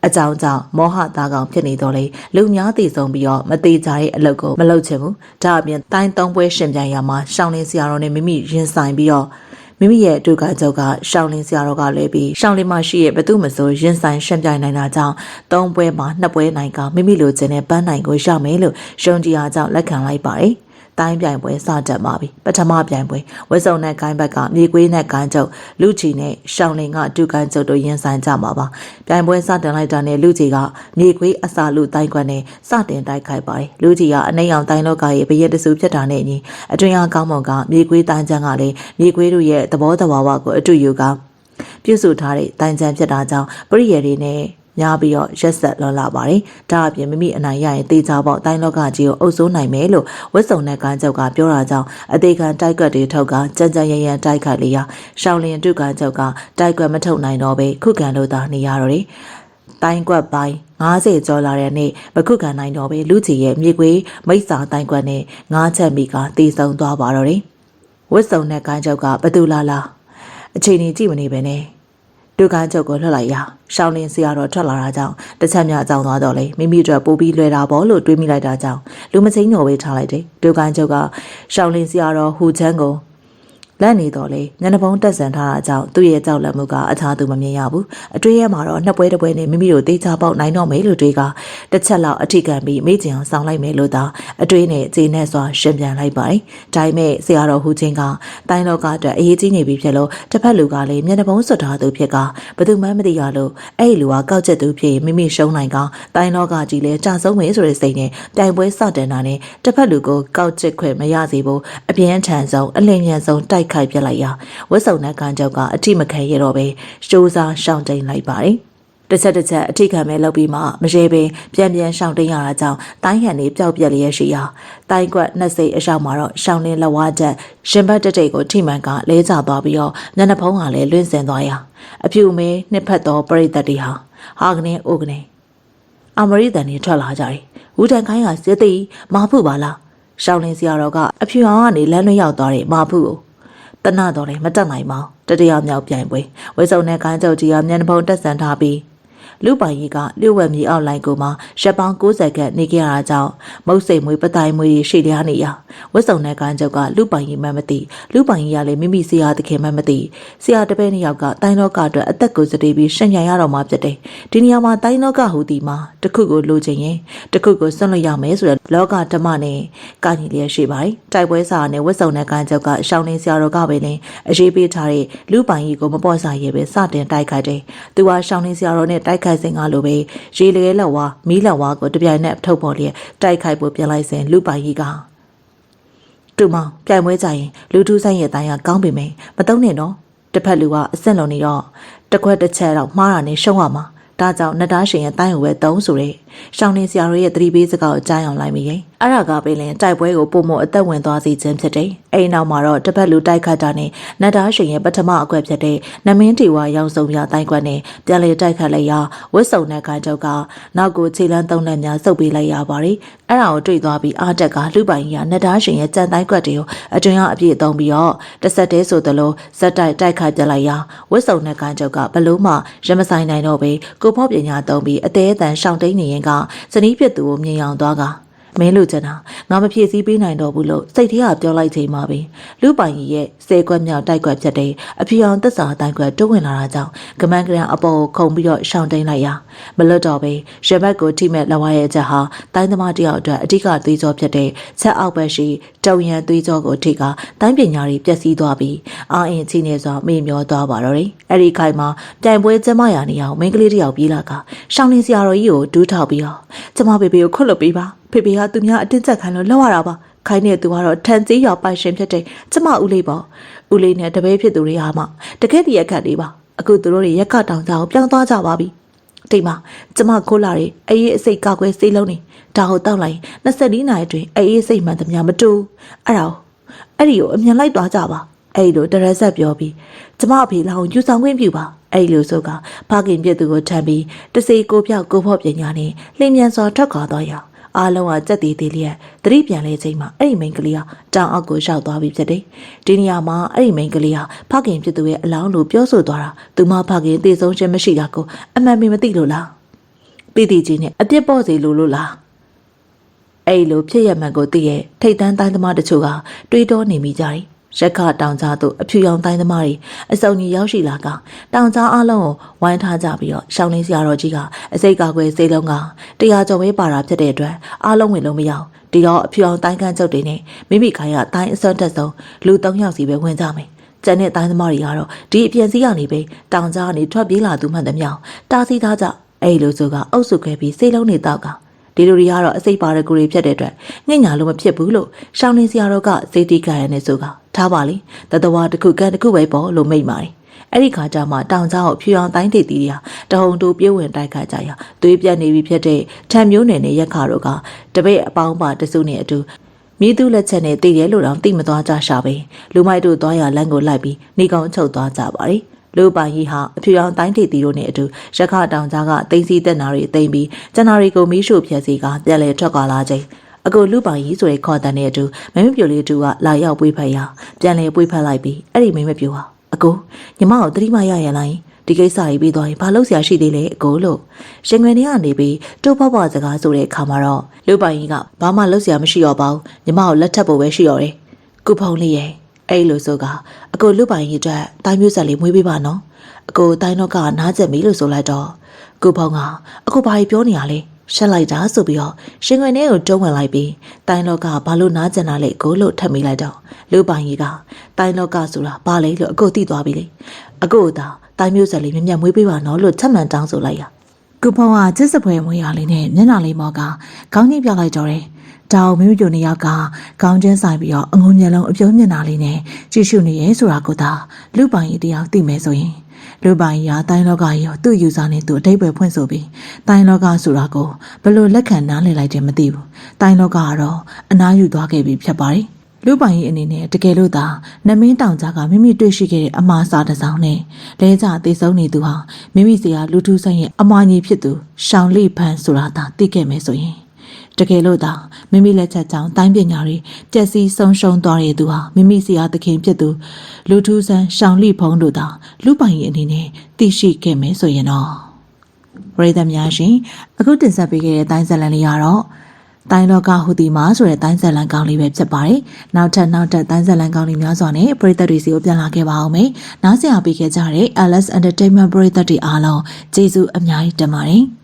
အကြောင်းကြောင့်မောဟသားကောင်ဖြစ်နေတော့လေလူများတည်ဆုံးပြီးတော့မသေးကြတဲ့အလုပ်ကိုမလုပ်ချင်ဘူးဒါအပြင်တိုင်းသုံးပွဲရှင်ပြိုင်ရမှာရှောင်းလင်းဆရာတော်နဲ့မိမိရင်ဆိုင်ပြီးတော့မိမိရဲ့အတူကချုပ်ကရှောင်းလင်းဆရာတော်ကလည်းပြီးရှောင်းလင်းမရှိရဲ့ဘသူမဆိုရင်ဆိုင်ရှင်ပြိုင်နိုင်တာကြောင့်သုံးပွဲမှာနှစ်ပွဲနိုင်ကမိမိလိုချင်တဲ့ပန်းနိုင်ကိုရမယ်လို့ရှုံကြည်အားကြောင့်လက်ခံလိုက်ပါတယ်တိုင်းပြိုင်ပွဲစတက်ပါပြီပထမပြိုင်ပွဲဝက်စုံနဲ့ကိုင်းဘက်ကမြေကွေးနဲ့ကိုင်းကျုပ်လူချီနဲ့ရှောင်းလင်ကတူကိုင်းကျုပ်တို့ရင်ဆိုင်ကြမှာပါပြိုင်ပွဲစတင်လိုက်တာနဲ့လူချီကမြေကွေးအစာလူတိုင်းခွက်နဲ့စတင်တိုက်ခိုက်ပါတယ်လူချီကအနှိမ်အောင်တိုင်းလောကရဲ့ဘရဲတဆူဖြစ်တာနဲ့အညီအတွင်အားကောင်းမွန်ကမြေကွေးတိုင်းချမ်းကလည်းမြေကွေးတို့ရဲ့သဘောတဘာဝကိုအတူယူကပြုစုထားတဲ့တိုင်းချမ်းဖြစ်တာကြောင့်ပရိယေတွေနဲ့များပြီးတော့ရက်ဆက်လွန်လာပါတယ်။ဒါအပြင်မိမိအနိုင်ရရင်တေချာပေါ့တိုင်းလောကကြီးကိုအုပ်စိုးနိုင်မယ်လို့ဝတ်စုံနဲ့ကန်းချုပ်ကပြောတာကြောင့်အသေးခံတိုက်ကွက်တွေထုတ်ကကြမ်းကြမ်းရရန်တိုက်ခိုက်လေရာရှောင်းလင်းတုကန်းချုပ်ကတိုက်ကွက်မထုတ်နိုင်တော့ပဲခုခံလို့သာနေရတော့တယ်။ တိုင်းကွက်ပိုင်း90ကျော်လာတဲ့နေ့မခုခံနိုင်တော့ပဲလူကြီးရဲ့မြေခွေးမိစ္ဆာတိုင်းကွက်နဲ့9ချက်မိကတည်ဆုံသွားပါတော့တယ်ဝတ်စုံနဲ့ကိုင်းချုပ်ကဘသူလာလာအချိန်ကြီးကြည့်မနေပဲနဲ့ဒုက္ခချုပ်ကိုလှုပ်လိုက်ရာရှောင်းလင်းဆရာတော်ထွက်လာတာကြောင့်တစ်ချက်မြကြောင်သွားတော့လေမိမိတို့ပိုးပြီးလွယ်တာပေါ့လို့တွေးမိလိုက်တာကြောင့်လူမချင်းတော်ပဲထားလိုက်တယ်ဒုက္ခချုပ်ကရှောင်းလင်းဆရာတော်ဟူချမ်းကိုလက်နေတော့လေညနေပုံးတက်ဆန်ထားတာကြောင့်သူ့ရဲ့ကြောက်လန့်မှုကအခြားသူမမြင်ရဘူးအတွေ့ရမှာတော့နှစ်ပွဲတစ်ပွဲနဲ့မိမိတို့တေးချပေါက်နိုင်တော့မယ်လို့တွေကတစ်ချက်လောက်အထီးကံပြီးမိကျင်အောင်ဆောင်လိုက်မယ်လို့သာအတွေ့နဲ့ခြေနဲ့စွာရှင်ပြန်လိုက်ပါတယ်ဒါပေမဲ့ဆရာတော်ဟူချင်းကတိုင်းလောကအတွက်အရေးကြီးနေပြီဖြစ်လို့တစ်ဖက်လူကလည်းမျက်နှာပုံးစွတ်ထားသူဖြစ်ကဘသူမှမသိရလို့အဲ့လူကကောက်ချက်သူဖြစ်မိမိရှုံးနိုင်ကတိုင်းလောကကြီးလည်းကြာဆုံးမယ်ဆိုတဲ့စိတ်နဲ့တိုင်ပွဲစတင်တာနဲ့တစ်ဖက်လူကိုကောက်ချက်ခွင့်မရစေဘူးအပြင်းထန်ဆုံးအလင်းမြန်ဆုံးတိုက်ခိုက်ပြလိုက်ရာဝတ်စုံနဲ့ကန်ကြောက်ကအထိမခံရတော့ပဲစူးစားရှောင်တိန်လိုက်ပါတယ်တစ်ချက်အထိခံမဲ့လောက်ပြီးမှမရေပင်ပြန်ရှောင်တိန်ရတာကြောင့်တိုင်းဟန်နေပျောက်ပြက်လျက်ရှိရာတိုင်းကွက်နှစ်စိတ်အရောက်မှာတော့ရှောင်းလင်းလက်ဝါးချက်ရှင်ဘတ်တိတ်ကိုထိမှန်ကလဲကျသွားပြီးတော့ညနေဖုံးကလည်းလွင့်စင်သွားရာအဖြူမဲနှစ်ဖက်သောပရိသတ်တွေဟာကနေအိုကနေအမရိတန်တွေထွက်လာကြတယ်ဝူတန်ခိုင်းကစစ်သိမာဖုပါလားရှောင်းလင်းစရာတော်ကအဖြူအောင်ကနေလမ်းလွှဲရောက်သွားတဲ့မာဖုကိုတနတော်တယ်မတက်နိုင်ပါတတရမြောက်ပြိုင်ပွဲဝဲစုံနဲ့ကိုင်းချုပ်ကြီးကမျက်နှာပုံတက်ဆန်ထားပြီးလူပိုင်ကြီးကလျှို့ဝှက်မြေအောက်လိုင်းကိုမှရက်ပေါင်း60ခန့်နေကြရတာကြောင့်မုတ်စိတ်မွေးပတိုင်မွေးရှိလျားနေရဝဲစုံနဲ့ကိုင်းချုပ်ကလူပိုင်ကြီးမှမသိလူပိုင်ကြီးကလည်းမိမိဆရာသခင်မှမသိဆရာတပည့်နှစ်ယောက်ကတိုင်းလောကအတွက်အသက်ကိုစတေးပြီးရှင်ပြန်ရတော့မှဖြစ်တယ်ဒီနေရာမှာတိုင်းလောကဟူဒီမှာတခုကိုလိုချင်ရင်တခုကိုစွန့်လို့ရမယ်ဆိုတဲ့လောကဓမ္မနဲ့ကာညီလျက်ရှိပါတယ်တိုက်ပွဲစာနဲ့ဝဲစုံနဲ့ကိုင်းချုပ်ကရှောင်းနေဆရာတော်ကပဲနဲ့အရေးပေးထားတဲ့လူပိုင်ကြီးကိုမပေါ်စားရဲပဲစတင်တိုက်ခိုက်တယ်သူကရှောင်းနေဆရာတော်နဲ့တိုက်ခိုက်စဉ်ကလိုပဲရေလေလက်ဝါမီးလက်ဝါကိုတပြိုင်နက်ထုတ်ပေါ်လျက်တိုက်ခိုက်ဖို့ပြန်လိုက်စဉ်လူပိုင်ကြီးကတူမောင်ပြိုင်ပွဲကြရင်လူထူးဆိုင်ရဲ့အတိုင်းကကောင်းပေမယ့်မတုံးနဲ့တော့တစ်ဖက်လူကအဆင့်လုံးနေတော့တစ်ခွက်တစ်ချက်တော့မှားတာနဲ့ရှုံးရမှာဒါကြောင့်နတ်သားရှင်ရဲ့တိုင်းကိုပဲတုံးဆိုတဲ့ရှောင်းနေဆရာတို့ရဲ့သတိပေးစကားကိုကြားအောင်လိုက်မိရင်အဲ့ဒါကပဲလင်တိုက်ပွဲကိုပုံမအသက်ဝင်သွားစေခြင်းဖြစ်တယ်။အဲ့နောက်မှာတော့တစ်ဖက်လူတိုက်ခတ်တာနဲ့နတ်သားရှင်ရဲ့ပထမအကွက်ဖြစ်တဲ့နမင်းတီဝါရောင်စုံပြတိုင်းကွက်နဲ့ပြန်လေတိုက်ခတ်လိုက်ရာဝတ်စုံတဲ့ခိုင်ချုပ်ကနောက်ကိုခြေလန်းသုံးလက်များစုပ်ပေးလိုက်ရပါတယ်။အဲ့ဒါကိုတွေ့သွားပြီးအားတက်ကလူပိုင်ကြီးကနတ်သားရှင်ရဲ့ကြံတိုင်းကွက်တွေကိုအတွင်ရအပြည့်သုံးပြီးတော့တစ်ဆက်တည်းဆိုသလိုဇက်တိုက်တိုက်ခတ်ပြလိုက်ရာဝတ်စုံတဲ့ခိုင်ချုပ်ကဘလို့မှရမဆိုင်နိုင်တော့ပဲကိုဖော့ပညာသုံးပြီးအသေးအတန်ရှောင်းတိန်နေရင်ကဇနီးပြစ်သူကိုမြင်အောင်သွားကမင်းလူချင်တာငါမဖြည့်ဆည်းပေးနိုင်တော့ဘူးလို့စိတ်ထဲကပြောလိုက်ချိန်မှာပဲလူပိုင်ကြီးရဲ့ဆယ်ခွက်မြောက်တိုက်ကွက်ဖြစ်တဲ့အဖြူအောင်သက်စာတိုင်းကွက်တိုးဝင်လာတာကြောင့်ကမန်းကရန်အပေါ်ကိုခုန်ပြီးတော့ရှောင်းတိန်လိုက်ရာမလွတ်တော့ပဲရဘက်ကိုထိမဲ့လက်ဝါးရဲ့ချက်ဟာတိုင်းသမားတယောက်အတွက်အဓိကသွေးကြောဖြစ်တဲ့ချက်အောက်ဘက်ရှိတုံရန်သွေးကြောကိုထိကတိုင်းပညာတွေပျက်စီးသွားပြီးအာအင်ချိနေစွာမေ့မျောသွားပါတော့တယ်အဲ့ဒီခိုင်မှာပြိုင်ပွဲကျမရနေအောင်မိန်းကလေးတယောက်ပြေးလာကရှောင်းနေစရာတော်ကြီးကိုဒူးထောက်ပြီးတော့ကျမဘေဘေကိုခွတ်လွတ်ပေးပါဖေဖေကသူများအတင်းကျပ်ခိုင်းလို့လောက်ရတာပါခိုင်းနေသူကတော့ထန်သေးရွာပိုင်ရှင်ဖြစ်တဲ့ကျမဦးလေးပေါ့ဦးလေးနဲ့တပည့်ဖြစ်သူတွေဟာမှတကယ်တည်းအခက်လေးပါအခုသူတို့တွေရက်ကတောင်ကြအောင်ပြောင်းသွားကြပါပြီတိတ်မကျမခိုးလာတဲ့အေးအစိတ်ကောက်ွယ်စိတ်လုံးနေဒါကိုတောက်လိုက်24နာရီအတွင်းအေးစိတ်မှန်သမျှမတူအဲ့ဒီကိုအမြန်လိုက်သွားကြပါအဲ့လိုတရက်ဆက်ပြောပြီးကျမအဖေလောင်ယူဆောင်ခွင့်ပြုပါအဲ့လိုဆိုကဖခင်ပြစ်သူကိုထမ်းပြီးတစေကိုပြောက်ကိုဖို့ပညာနဲ့လင်းမြန်စွာထွက်ခွာသွားရအားလုံးကကြက်တီသေးလျက်သတိပြန်လဲချိန်မှာအဲ့ဒီမိန်းကလေးကတောင်အောက်ကိုရောက်သွားပြီဖြစ်တယ်ဒီနေရာမှာအဲ့ဒီမိန်းကလေးကဖခင်ဖြစ်သူရဲ့အလောင်းလို့ပြောဆိုသွားတာသူမဖခင်သေဆုံးခြင်းမရှိတာကိုအမှန်မသိလို့လားတိတိကြီးနဲ့အပြစ်ပေါ့စေလို့လားအဲ့လိုဖြစ်ရမှန်ကိုသိရဲ့ထိတ်တန်းတိုင်းသမားတချို့ကတွေးတောနေမိကြတယ်ရက်ခတောင်ကြားသို့အဖြူရောင်တိုင်းသမားတွေအစုံကြီးရောက်ရှိလာကတောင်ကြားအလုံးကိုဝိုင်းထားကြပြီးတော့ရှောင်းလင်းစရာတော်ကြီးကအစိတ်ကာကွယ်စေလုံးကတရားကျော်ဝဲပါတာဖြစ်တဲ့အတွက်အလုံးဝင်လို့မရအောင်ဒီတော့အဖြူရောင်တိုင်းခန်းကျုပ်တွေနဲ့မိမိခိုင်ကတိုင်းအစွမ်းတက်ဆုံးလူ3ယောက်စီပဲဝင်ကြမယ်ကျန်တဲ့တိုင်းသမားတွေကတော့ဒီအပြင်စည်းကနေပဲတောင်ကြားကနေထွက်ပြေးလာသူမှန်သမျှတားဆီးထားကြအဲ့လိုဆိုကအုပ်စုခွဲပြီးစေလုံးနေတော့ကဒီလိုတွေကတော့အစိတ်ပါတဲ့ကိုတွေဖြစ်တဲ့အတွက်ငှက်ညာလို့မဖြစ်ဘူးလို့ရှောင်းနေစရာတော့ကစေတီကရနဲ့ဆိုကထားပါလေတတဝါတစ်ခုကန်တစ်ခုပဲပေါ့လို့မိတ်ပါတယ်အဲ့ဒီခါကျမှတောင်ကြားကိုဖြူအောင်တိုင်းတေတီတွေကတဟုန်တူပြေးဝင်တိုက်ခါကြရသွေးပြတ်နေပြီဖြစ်တဲ့ထံမျိုးနယ်နဲ့ရက်ခါတို့ကတပည့်အပေါင်းပါတစုနဲ့အတူမြေသူလက်ချက်နဲ့တည်တယ်လို့တော့သိမသွားကြရှာပဲလူမိုက်တို့သွားရလမ်းကိုလိုက်ပြီးနေကောင်ချုပ်သွားကြပါတယ် လူပိုင်ကြီးဟာအဖြူရောင်တိုင်းထေတီတို့နဲ့အတူရခတောင်ကြားကတိမ်စီတက်နာတွေတိမ်ပြီးကျန်နာတွေကိုမီးရှို့ဖျက်ဆီးကပြန်လဲထွက်ခွာလာချိန်အခုလူပိုင်ကြီးဆိုတဲ့ခေါ်တဲ့နဲ့အတူမိမပြိုလေးတူကလာရောက်ပွေးဖက်ရပြန်လဲပွေးဖက်လိုက်ပြီးအဲ့ဒီမိမပြိုဟာအကိုညီမကိုတတိမရရလိုက်ဒီကိစ္စကြီးပြီးသွားရင်ဘာလုပ်စရာရှိသေးလဲအကိုလို့ရှင်ငွေနေကနေပြီးတိုးဖွားဖွားစကားဆိုတဲ့အခါမှာတော့လူပိုင်ကြီးကဘာမှလုပ်စရာမရှိတော့ပါဘူးညီမကိုလက်ထပ်ဖို့ပဲရှိတော့တယ်ကုဖုံလေးရဲ့အဲ့လိုဆိုကအကိုလူပိုင်ကြီးအတွက်တိုင်းမျိုးဆက်လေးမွေးပေးပါနော်အကိုတိုင်းတော့ကနားကျက်ပြီလို့ဆိုလိုက်တော့ကုဖုံကအကိုဘာကြီးပြောနေရလဲရှက်လိုက်တာဆိုပြီးတော့ရှင်ငွေနေကိုတုံးဝင်လိုက်ပြီးတိုင်းလောကဘာလို့နားကျင်တာလဲကိုလို့ထပ်မိလိုက်တော့လူပိုင်ကြီးကတိုင်းလောကဆိုတာဘာလဲလို့အကိုသိသွားပြီလေအကိုသာတိုင်းမျိုးဆက်လေးမြက်မြက်မွေးပေးပါနော်လို့ထပ်မံတောင်းဆိုလိုက်ရကုဖုံကချစ်စပွဲမွေးရလေးနဲ့မျက်နှာလေးမော်ကခေါင်းကြီးပြလိုက်တော့တယ်တောင်မျိုးပြိုနေရောက်ကခေါင်းချင်းဆိုင်ပြီးတော့အငုံမျက်လုံးအပြုံးမျက်နှာလေးနဲ့ကြည့်ရှုနေရဲဆိုတာကိုသာလူပိုင်ကြီးတရားသိမယ်ဆိုရင်လူပိုင်ကြီးကတိုင်းလောကကြီးကိုသူ့ယူဆနဲ့သူ့အတိတ်ပဲဖွင့်ဆိုပြီးတိုင်းလောကဆိုတာကိုဘယ်လိုလက်ခံနားလည်လိုက်တယ်မသိဘူးတိုင်းလောကကတော့အနားယူသွားခဲ့ပြီဖြစ်ပါတယ်လူပိုင်ကြီးအနေနဲ့တကယ်လို့သာနမင်းတောင်ကြားကမိမိတွေ့ရှိခဲ့တဲ့အမှားစာတစ်စောင်းနဲ့လဲကြအသေးဆုံးနေသူဟာမိမိစီကလူထုဆိုင်ရဲ့အမွာညီဖြစ်သူရှောင်းလိဖန်ဆိုတာသာသိခဲ့မယ်ဆိုရင်တကယ်လို့သာမိမိလက်ချက်ကြောင့်တိုင်းပညာတွေပျက်စီးဆုံးရှုံးသွားတဲ့သူဟာမိမိစီအားသခင်ဖြစ်သူလူထုဆန်းရှောင်းလိဖုံးတို့သာလူပိုင်ကြီးအနေနဲ့သိရှိခဲ့မယ်ဆိုရင်တော့ပရိသတ်များရှင်အခုတင်ဆက်ပေးခဲ့တဲ့တိုင်းဇလန်လေးကတော့တိုင်းလောကဟူဒီမာဆိုတဲ့တိုင်းဇလန်ကောင်းလေးပဲဖြစ်ပါတယ်။နောက်ထပ်တိုင်းဇလန်ကောင်းလေးများစွာနဲ့ပရိသတ်တွေစီကိုပြန်လာခဲ့ပါအောင်မယ်။နားဆင်အားပေးခဲ့ကြတဲ့ LS Entertainment ပရိသတ်တွေအားလုံးကျေးဇူးအများကြီးတင်ပါတယ်။